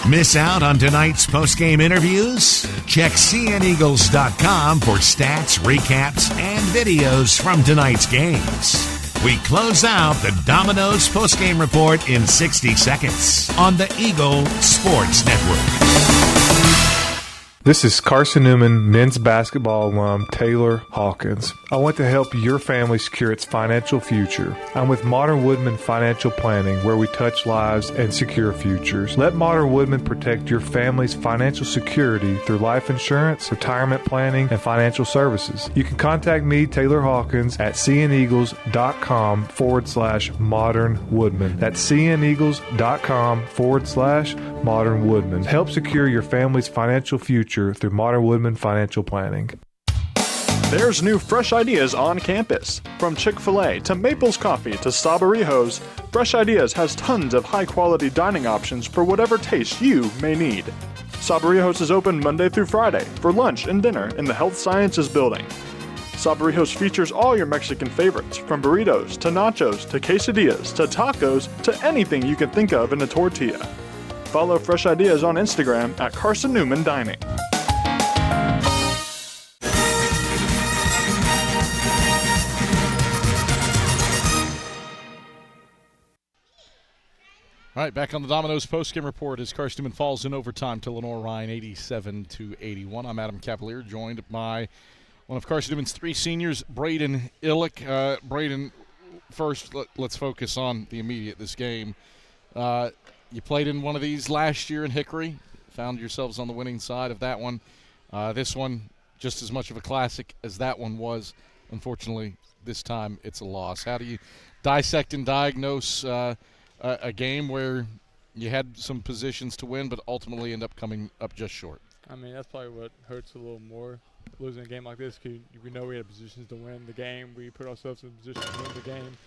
Miss out on tonight's post-game interviews? Check cneagles.com for stats, recaps, and videos from tonight's games. We close out the Domino's post-game report in 60 seconds on the Eagle Sports Network.
This is Carson-Newman men's basketball alum Taylor Hawkins. I want to help your family secure its financial future. I'm with Modern Woodman Financial Planning, where we touch lives and secure futures. Let Modern Woodman protect your family's financial security through life insurance, retirement planning, and financial services. You can contact me, Taylor Hawkins, at cneagles.com/Modern Woodman. That's cneagles.com/Modern Woodman. Help secure your family's financial future through Modern Woodman Financial Planning.
There's new fresh ideas on campus. From Chick-fil-A to Maples Coffee to Sabarijos, Fresh Ideas has tons of high-quality dining options for whatever taste you may need. Sabarijos is open Monday through Friday for lunch and dinner in the Health Sciences Building. Sabarijos features all your Mexican favorites, from burritos to nachos to quesadillas to tacos to anything you can think of in a tortilla. Follow Fresh Ideas on Instagram at Carson-Newman Dining.
All right, back on the Domino's postgame report as Carson-Newman falls in overtime to Lenoir-Rhyne 87-81. I'm Adam Cavalier, joined by one of Carson-Newman's three seniors, Braden Illick. Braden, first, let's focus on the immediate, this game. You played in one of these last year in Hickory, found yourselves on the winning side of that one. This one, just as much of a classic as that one was. Unfortunately, this time it's a loss. How do you dissect and diagnose a game where you had some positions to win but ultimately end up coming up just short?
I mean, that's probably what hurts a little more, losing a game like this, because we know we had positions to win the game. We put ourselves in a position to win the game,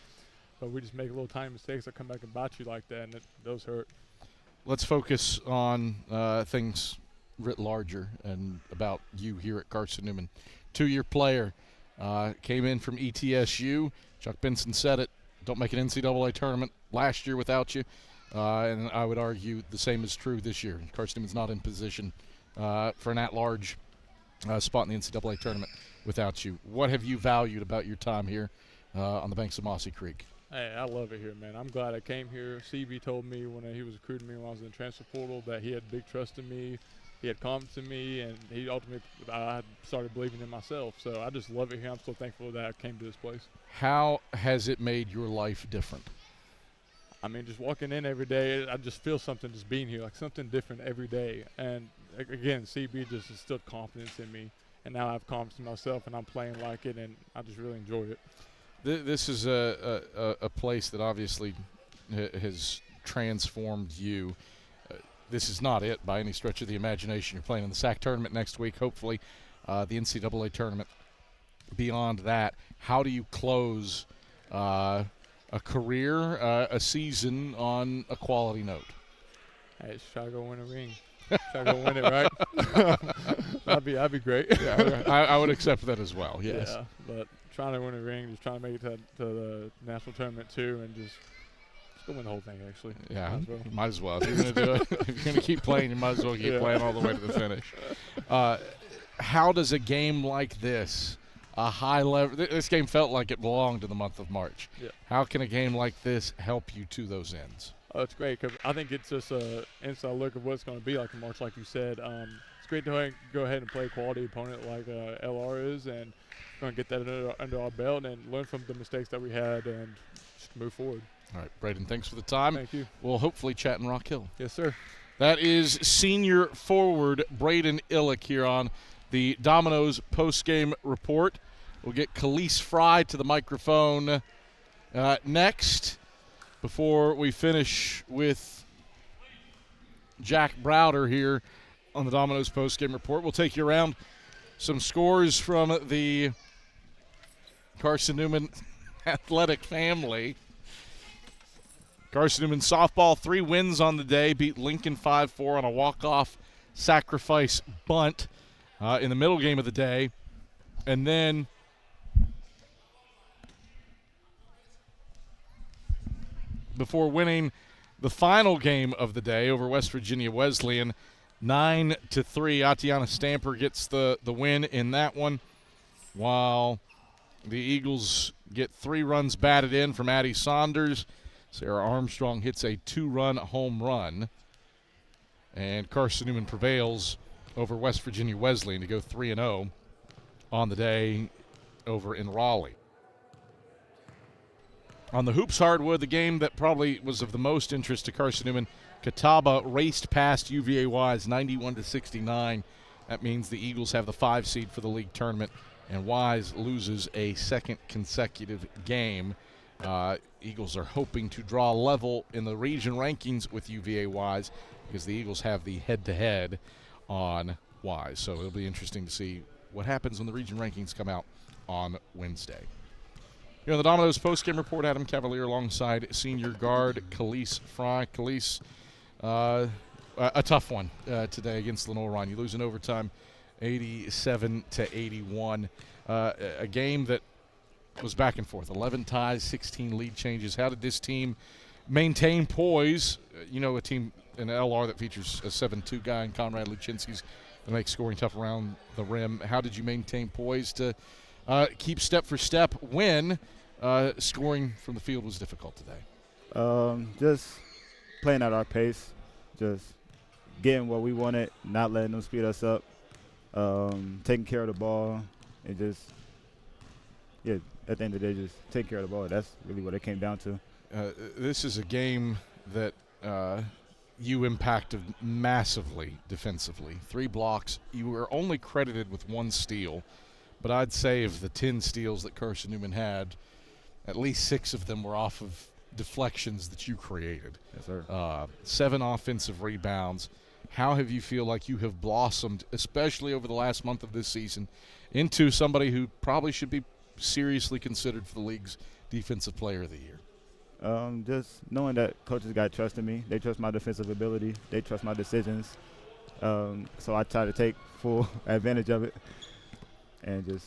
but we just make little tiny mistakes that come back and bite you like that, and those hurt. Let's
focus on things writ larger and about you here at Carson-Newman. Two-year player, came in from ETSU. Chuck Benson said it, don't make an NCAA tournament last year without you, and I would argue the same is true this year. Carson-Newman's not in position for an at-large spot in the NCAA tournament without you. What have you valued about your time here on the banks of Mossy Creek?
Hey, I love it here, man. I'm glad I came here. CB told me when he was recruiting me when I was in the transfer portal that he had big trust in me. He had confidence in me, and he ultimately, I started believing in myself. So I just love it here. I'm so thankful that I came to this place.
How has it made your life different?
I mean, just walking in every day, I just feel something just being here, like something different every day. And again, CB just instilled confidence in me, and now I have confidence in myself, and I'm playing like it, and I just really enjoy it.
This is a place that obviously has transformed you. This is not it by any stretch of the imagination. You're playing in the SAC tournament next week, hopefully the NCAA tournament. Beyond that, how do you close a career, a season on a quality note?
Hey, just try to go win a ring. Try to go win it, right? That'd be great.
Yeah, I would accept that as well, yes.
Yeah, but trying to win a ring, just trying to make it to the national tournament too, and just go win the whole thing, actually.
Yeah, might as well. If you're going to do it, if you're going to keep playing, you might as well keep playing all the way to the finish. How does a game like this, a high level, this game felt like it belonged to the month of March.
Yeah.
How can a game like this help you to those ends?
Oh, it's great, because I think it's just an inside look of what it's going to be like in March, like you said. It's great to go ahead and play a quality opponent like LR is, and going to get that under our belt and learn from the mistakes that we had and just move forward.
All right, Braden, thanks for the time.
Thank you.
We'll hopefully chat in Rock Hill.
Yes, sir.
That is senior forward Braden Illick here on the Domino's postgame report. We'll get Khalees Fry to the microphone next. Before we finish with Jack Browder here on the Domino's postgame report, we'll take you around some scores from the Carson-Newman athletic family. Carson-Newman softball, 3 wins on the day, beat Lincoln 5-4 on a walk-off sacrifice bunt in the middle game of the day. And then before winning the final game of the day over West Virginia Wesleyan, 9-3. Atiana Stamper gets the win in that one, while the Eagles get 3 runs batted in from Addie Saunders. Sarah Armstrong hits a 2-run home run, and Carson-Newman prevails over West Virginia Wesleyan to go 3-0 on the day over in Raleigh. On the hoops hardwood, the game that probably was of the most interest to Carson-Newman, Catawba raced past UVA Wise 91-69. That means the Eagles have the 5 seed for the league tournament, and Wise loses a second consecutive game. Eagles are hoping to draw level in the region rankings with UVA Wise because the Eagles have the head-to-head on Wise. So it'll be interesting to see what happens when the region rankings come out on Wednesday. Here on the Domino's postgame report, Adam Cavalier alongside senior guard Khalees Fry. Khalees, a tough one today against Lenoir-Rhyne. You lose in overtime 87-81. A game that was back and forth. 11 ties, 16 lead changes. How did this team maintain poise? A team in LR that features a 7'2" guy in Conrad Luczynski's that makes scoring tough around the rim. How did you maintain poise to keep step for step when scoring from the field was difficult today?
Just playing at our pace, just getting what we wanted, not letting them speed us up, taking care of the ball, and just, at the end of the day, just take care of the ball. That's really what it came down to.
This is a game that you impacted massively defensively. 3 blocks. You were only credited with 1 steal, but I'd say of the 10 steals that Carson-Newman had, at least 6 of them were off of deflections that you created.
Yes, sir.
7 offensive rebounds. How have you feel like you have blossomed, especially over the last month of this season, into somebody who probably should be seriously considered for the league's Defensive Player of the Year?
Just knowing that coaches got trust in me. They trust my defensive ability. They trust my decisions. So I try to take full advantage of it and just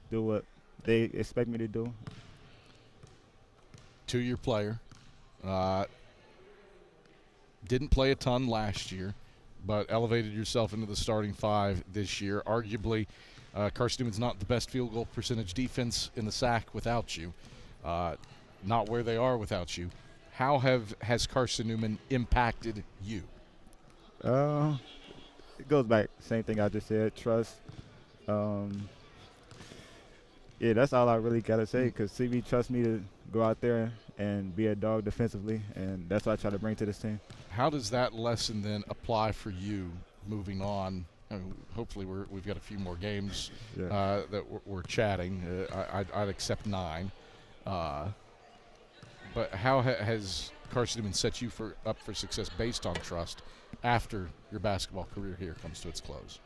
do what they expect me to do.
2-year player. Didn't play a ton last year, but elevated yourself into the starting 5 this year. Arguably, Carson-Newman's not the best field goal percentage defense in the SAC without you. Not where they are without you. How has Carson-Newman impacted you?
It goes back, same thing I just said, trust. That's all I really got to say, because CB trusts me to go out there and be a dog defensively, and that's what I try to bring to this team.
How does that lesson then apply for you moving on? Hopefully we've got a few more games that we're chatting. I'd accept 9. But how has Carson-Newman set you up for success based on trust after your basketball career here comes to its close?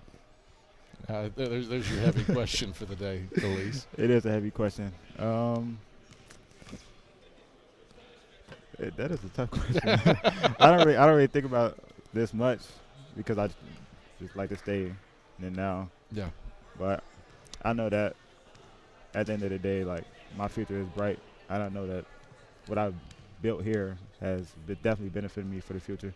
There's your heavy question for the day, Elise.
It is a heavy question. That is a tough question. I don't really think about this much because I just like to stay in the now.
Yeah.
But I know that at the end of the day, like, my future is bright. I don't know that what I've built here has definitely benefited me for the future.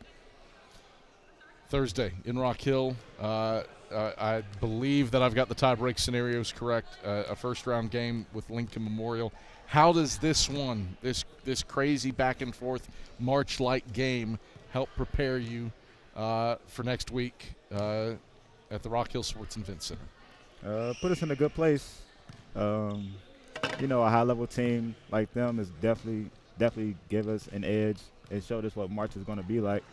Thursday in Rock Hill. I believe that I've got the tie-break scenarios correct. A first-round game with Lincoln Memorial. How does this one, this crazy back-and-forth March-like game, help prepare you for next week at the Rock Hill Sports and Events Center?
Put us in a good place. A high-level team like them is definitely give us an edge and showed us what March is going to be like.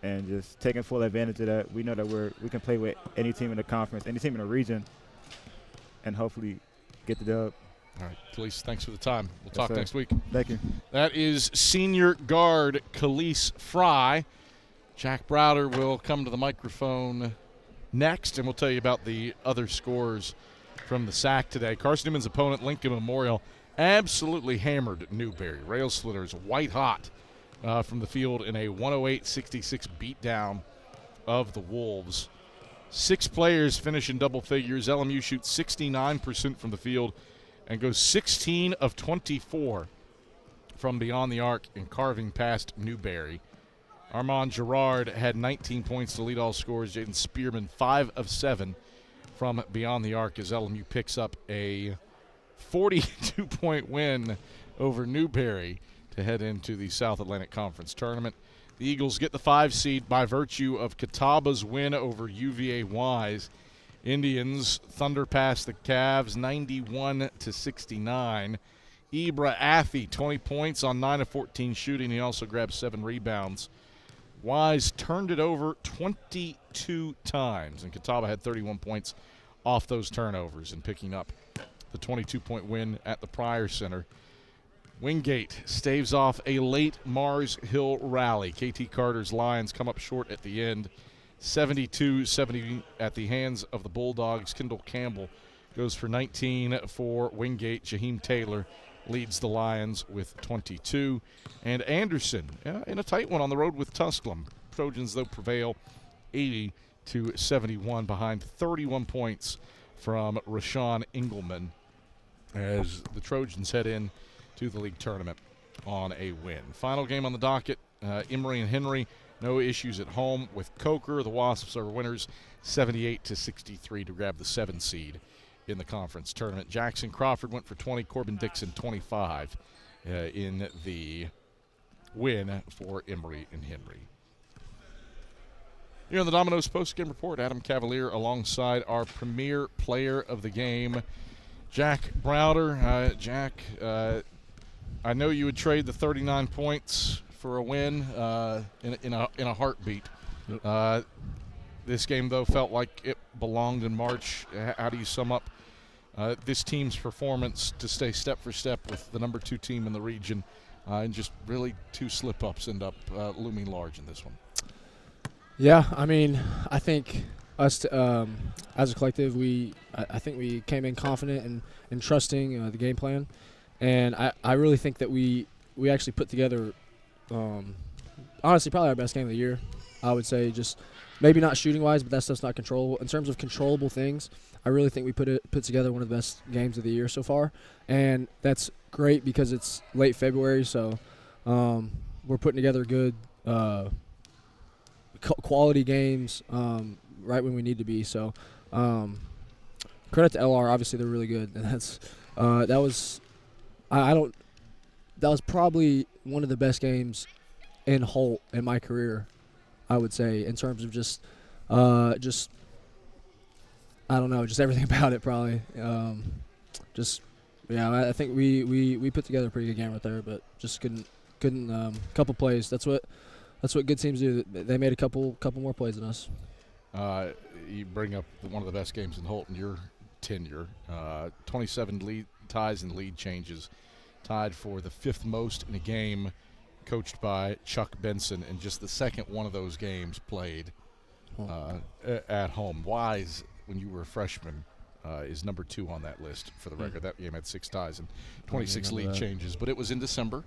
And just taking full advantage of that, we know that we can play with any team in the conference, any team in the region, and hopefully get the dub.
All right, Khalees, thanks for the time. We'll talk next week.
Thank you.
That is senior guard Khalees Fry. Jack Browder will come to the microphone next, and we'll tell you about the other scores from the SAC today. Carson-Newman's opponent, Lincoln Memorial, absolutely hammered Newberry. Rail Splitters white hot from the field in a 108-66 beatdown of the Wolves. 6 players finish in double figures. LMU shoots 69% from the field and goes 16 of 24 from beyond the arc in carving past Newberry. Armand Girard had 19 points to lead all scorers. Jaden Spearman 5 of 7 from beyond the arc as LMU picks up a 42-point win over Newberry to head into the South Atlantic Conference Tournament. The Eagles get the 5 seed by virtue of Cataba's win over UVA Wise. Indians thunder past the Cavs 91-69. Ibra Affey, 20 points on 9 of 14 shooting. He also grabbed 7 rebounds. Wise turned it over 22 times, and Catawba had 31 points off those turnovers and picking up the 22-point win at the Pryor Center. Wingate staves off a late Mars Hill rally. KT Carter's Lions come up short at the end, 72-70 at the hands of the Bulldogs. Kendall Campbell goes for 19 for Wingate. Jaheim Taylor leads the Lions with 22. And Anderson, in a tight one on the road with Tusculum, Trojans, though, prevail 80-71 behind 31 points from Rashawn Engelman as the Trojans head in to the league tournament on a win. Final game on the docket, Emory and Henry, no issues at home with Coker. The Wasps are winners 78-63 to grab the 7 seed in the conference tournament. Jackson Crawford went for 20, Corbin Dixon 25 in the win for Emory and Henry. Here on the Domino's postgame report, Adam Cavalier alongside our premier player of the game, Jack Browder. Jack, I know you would trade the 39 points for a win in a heartbeat. This game, though, felt like it belonged in March. How do you sum up this team's performance to stay step for step with the number 2 team in the region, and just really 2 slip-ups end up looming large in this one?
Yeah, I mean, I think us as a collective, I think we came in confident and trusting the game plan, and I really think that we actually put together, honestly, probably our best game of the year. I would say, just maybe not shooting wise, but that stuff's not controllable. In terms of controllable things, I really think we put together one of the best games of the year so far, and that's great because it's late February, so we're putting together good quality games right when we need to be. So credit to LR. Obviously, they're really good, and that was probably one of the best games in Holt in my career, I would say, in terms of just I don't know, just everything about it probably. I think we put together a pretty good game right there, but just couldn't couple plays. That's what good teams do. They made a couple more plays than us.
You bring up one of the best games in Holt in your tenure. 27 lead ties and lead changes, tied for the 5th most in a game, coached by Chuck Benson, and just the second one of those games played at home. Wise, when you were a freshman, is number 2 on that list for the record. That game had 6 ties and 26 lead changes, but it was in December.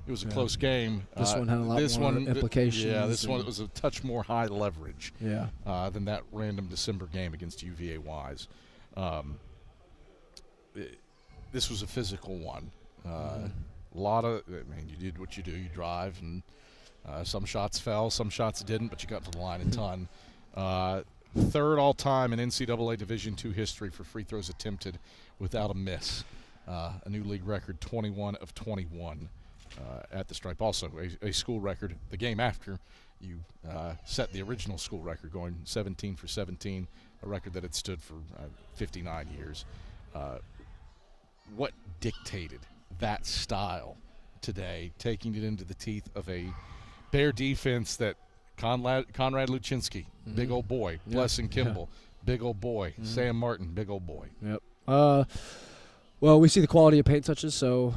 It was a close game.
This one had a lot more implications.
Yeah, this one was a touch more high leverage than that random December game against UVA Wise. This was a physical one. A lot of, you did what you do. You drive, and some shots fell, some shots didn't, but you got to the line a ton. 3rd all-time in NCAA Division II history for free throws attempted without a miss. A new league record, 21 of 21 at the stripe. Also a school record. The game after, you set the original school record, going 17 for 17, a record that had stood for 59 years. What dictated that style today, taking it into the teeth of a Bear defense that Conrad Luczynski, big old boy, Blessing Kimball, big old boy, Sam Martin, big old boy.
Yep. Well, we see the quality of paint touches, so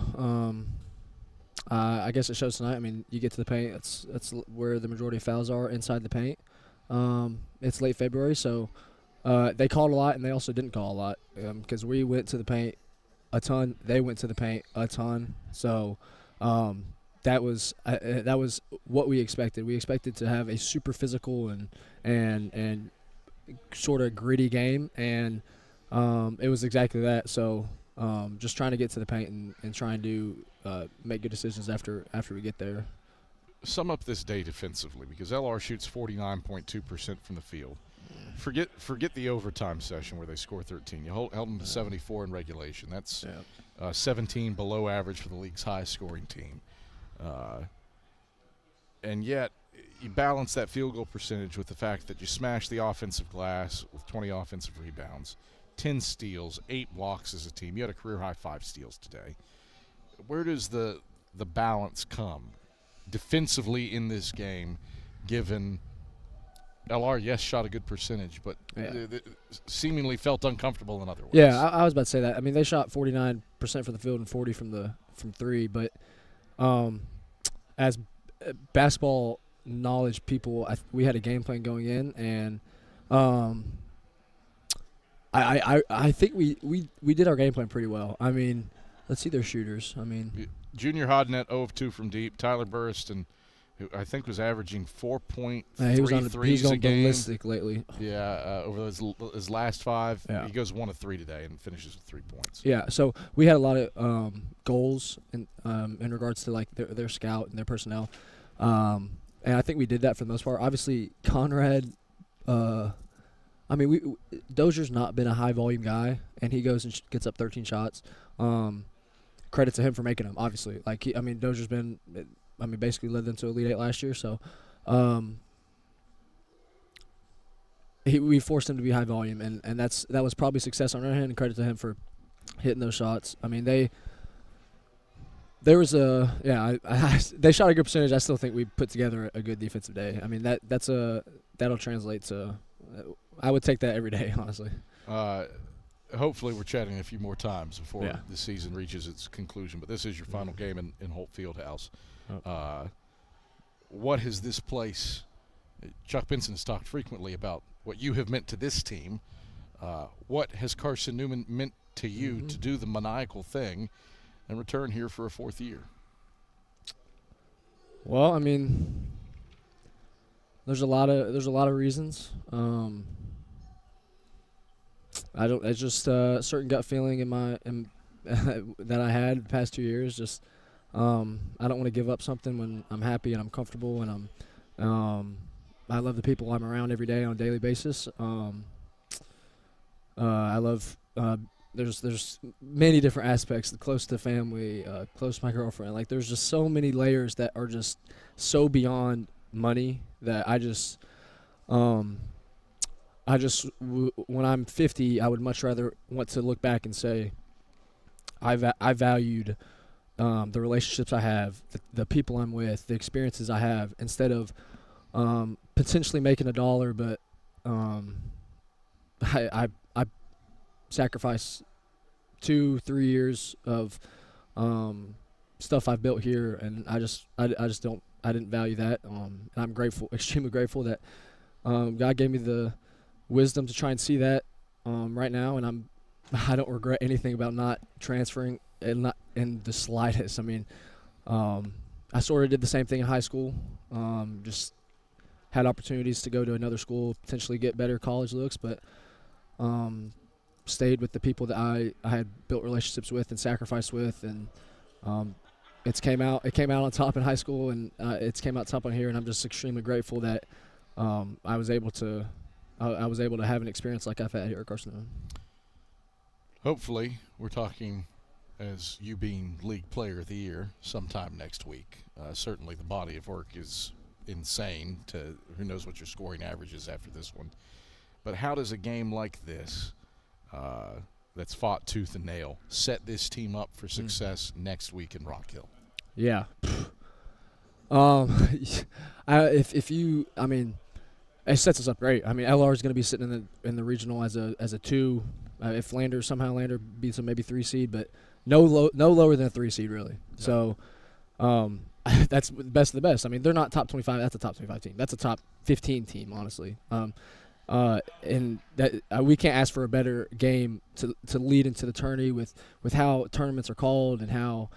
I guess it shows tonight. I mean, you get to the paint, that's where the majority of fouls are, inside the paint. It's late February, so they called a lot, and they also didn't call a lot because we went to the paint a ton. They went to the paint a ton. So that was what we expected. We expected to have a super physical and sort of gritty game, and it was exactly that. So just trying to get to the paint and trying to make good decisions after we get there.
Sum up this day defensively, because LR shoots 49.2% from the field. Forget the overtime session where they score 13. You held them to 74 in regulation. That's 17 below average for the league's highest scoring team. And yet you balance that field goal percentage with the fact that you smash the offensive glass with 20 offensive rebounds, 10 steals, 8 blocks as a team. You had a career-high 5 steals today. Where does the balance come defensively in this game, given LR, yes, shot a good percentage, but seemingly felt uncomfortable in other ways?
Yeah, I was about to say that. I mean, they shot 49% from the field and 40 from 3, but as basketball knowledge people, we had a game plan going in, and I think we did our game plan pretty well. I mean, let's see their shooters. I mean,
Junior Hodnett 0 of 2 from deep. Tyler Burriston, who I think was averaging 4.3
he was
threes
on
a game.
ballistic lately.
Yeah, over his last 5.
Yeah.
He goes 1 of 3 today and finishes with 3 points.
Yeah, so we had a lot of goals in regards to like their scout and their personnel, and I think we did that for the most part. Obviously, Conrad. Dozier's not been a high volume guy, and he goes and gets up 13 shots. Credit to him for making them. Obviously, Dozier's been. Basically led them to Elite 8 last year, so we forced him to be high volume, and that was probably success on our hand, and credit to him for hitting those shots. I mean, they shot a good percentage. I still think we put together a good defensive day. I mean, that'll translate to I would take that every day, honestly.
Hopefully we're chatting a few more times before the season reaches its conclusion, but this is your final game in Holt Fieldhouse. What has this place – Chuck Benson has talked frequently about what you have meant to this team. What has Carson-Newman meant to you to do the maniacal thing and return here for a 4th year?
Well, I mean, there's a lot of reasons. It's just a certain gut feeling that I had the past 2 years. Just I don't want to give up something when I'm happy and I'm comfortable and I love the people I'm around every day on a daily basis. I love there's many different aspects, close to family, close to my girlfriend. Like there's just so many layers that are just so beyond money that I just when I'm 50, I would much rather want to look back and say I valued the relationships I have, the people I'm with, the experiences I have, instead of potentially making $1, but I sacrifice 2-3 years of stuff I've built here, and I didn't value that, and I'm extremely grateful that God gave me the wisdom to try and see that right now, and I don't regret anything about not transferring, and not in the slightest. I mean, I sort of did the same thing in high school, just had opportunities to go to another school, potentially get better college looks, but stayed with the people that I had built relationships with and sacrificed with, and it came out on top in high school, and it's came out top on here, and I'm just extremely grateful that I was able to have an experience like I've had here at Carson-Newman.
Hopefully, we're talking as you being League Player of the Year sometime next week. Certainly, the body of work is insane. Who knows what your scoring average is after this one. But how does a game like this, that's fought tooth and nail, set this team up for success next week in Rock Hill?
Yeah. It sets us up great. I mean, LR is going to be sitting in the regional as a 2. If Lander beats them, maybe 3 seed, but no lower than a 3 seed really. Yeah. So that's the best of the best. I mean, they're not top 25. That's a top 25 team. That's a top 15 team, honestly. And that we can't ask for a better game to lead into the tourney with how tournaments are called and how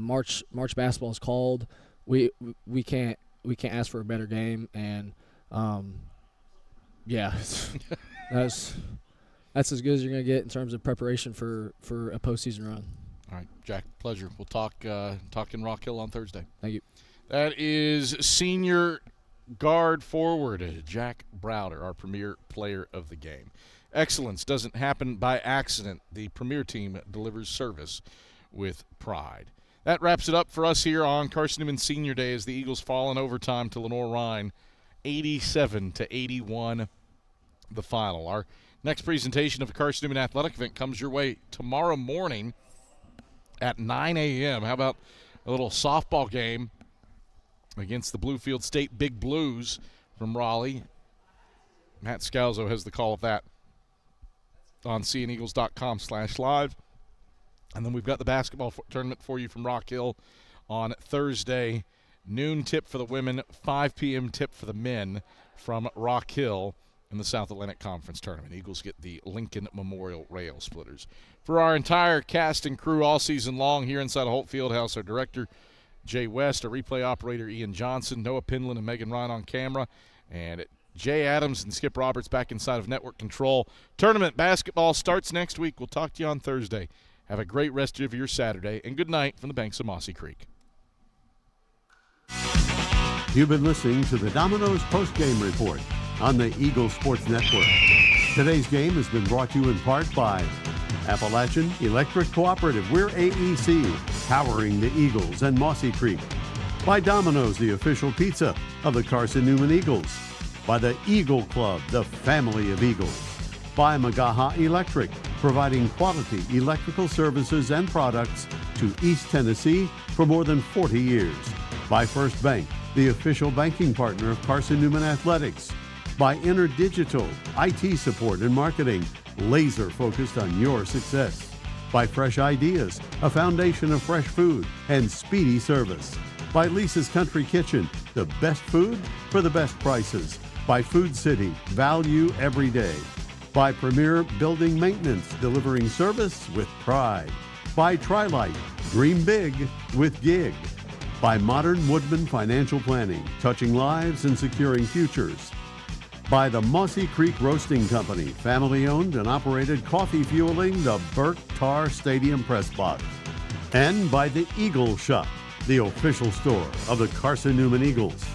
March basketball is called. We can't ask for a better game, and that's as good as you're going to get in terms of preparation for a postseason run.
All right, Jack, pleasure. We'll talk in Rock Hill on Thursday.
Thank you.
That is senior guard forward Jack Browder, our premier player of the game. Excellence doesn't happen by accident. The premier team delivers service with pride. That wraps it up for us here on Carson-Newman Senior Day as the Eagles fall in overtime to Lenoir-Rhyne, 87-81, the final. Our next presentation of the Carson-Newman Athletic event comes your way tomorrow morning at 9 a.m. How about a little softball game against the Bluefield State Big Blues from Raleigh? Matt Scalzo has the call of that on cneagles.com/live. And then we've got the basketball tournament for you from Rock Hill on Thursday. Noon tip for the women, 5 p.m. tip for the men from Rock Hill in the South Atlantic Conference Tournament. Eagles get the Lincoln Memorial Rail Splitters. For our entire cast and crew all season long here inside Holt Fieldhouse, our director, Jay West, a replay operator, Ian Johnson, Noah Pinland, and Megan Ryan on camera, and Jay Adams and Skip Roberts back inside of network control. Tournament basketball starts next week. We'll talk to you on Thursday. Have a great rest of your Saturday, and good night from the banks of Mossy Creek.
You've been listening to the Domino's postgame report on the Eagle Sports Network. Today's game has been brought to you in part by Appalachian Electric Cooperative. We're AEC, powering the Eagles and Mossy Creek. By Domino's, the official pizza of the Carson-Newman Eagles. By the Eagle Club, the family of Eagles. By Magaha Electric, providing quality electrical services and products to East Tennessee for more than 40 years. By First Bank, the official banking partner of Carson-Newman Athletics. By InterDigital, IT support and marketing, laser focused on your success. By Fresh Ideas, a foundation of fresh food and speedy service. By Lisa's Country Kitchen, the best food for the best prices. By Food City, value every day. By Premier Building Maintenance, delivering service with pride. By Trilite, dream big with Gig. By Modern Woodman Financial Planning, touching lives and securing futures. By the Mossy Creek Roasting Company, family-owned and operated, coffee fueling the Burke Tar Stadium Press Box. And by the Eagle Shop, the official store of the Carson-Newman Eagles.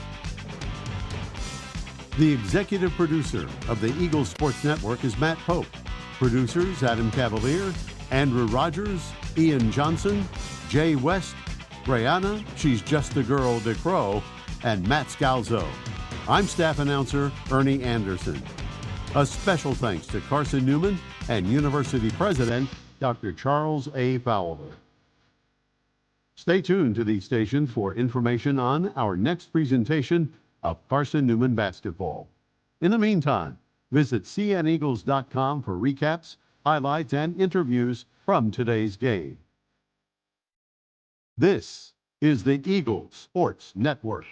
The executive producer of the Eagle Sports Network is Matt Pope. Producers Adam Cavalier, Andrew Rogers, Ian Johnson, Jay West, Brianna, she's just a girl, DeCrow, and Matt Scalzo. I'm staff announcer Ernie Anderson. A special thanks to Carson-Newman and University President Dr. Charles A. Fowler. Stay tuned to these stations for information on our next presentation of Carson-Newman basketball. In the meantime, visit cneagles.com for recaps, highlights, and interviews from today's game. This is the Eagle Sports Network.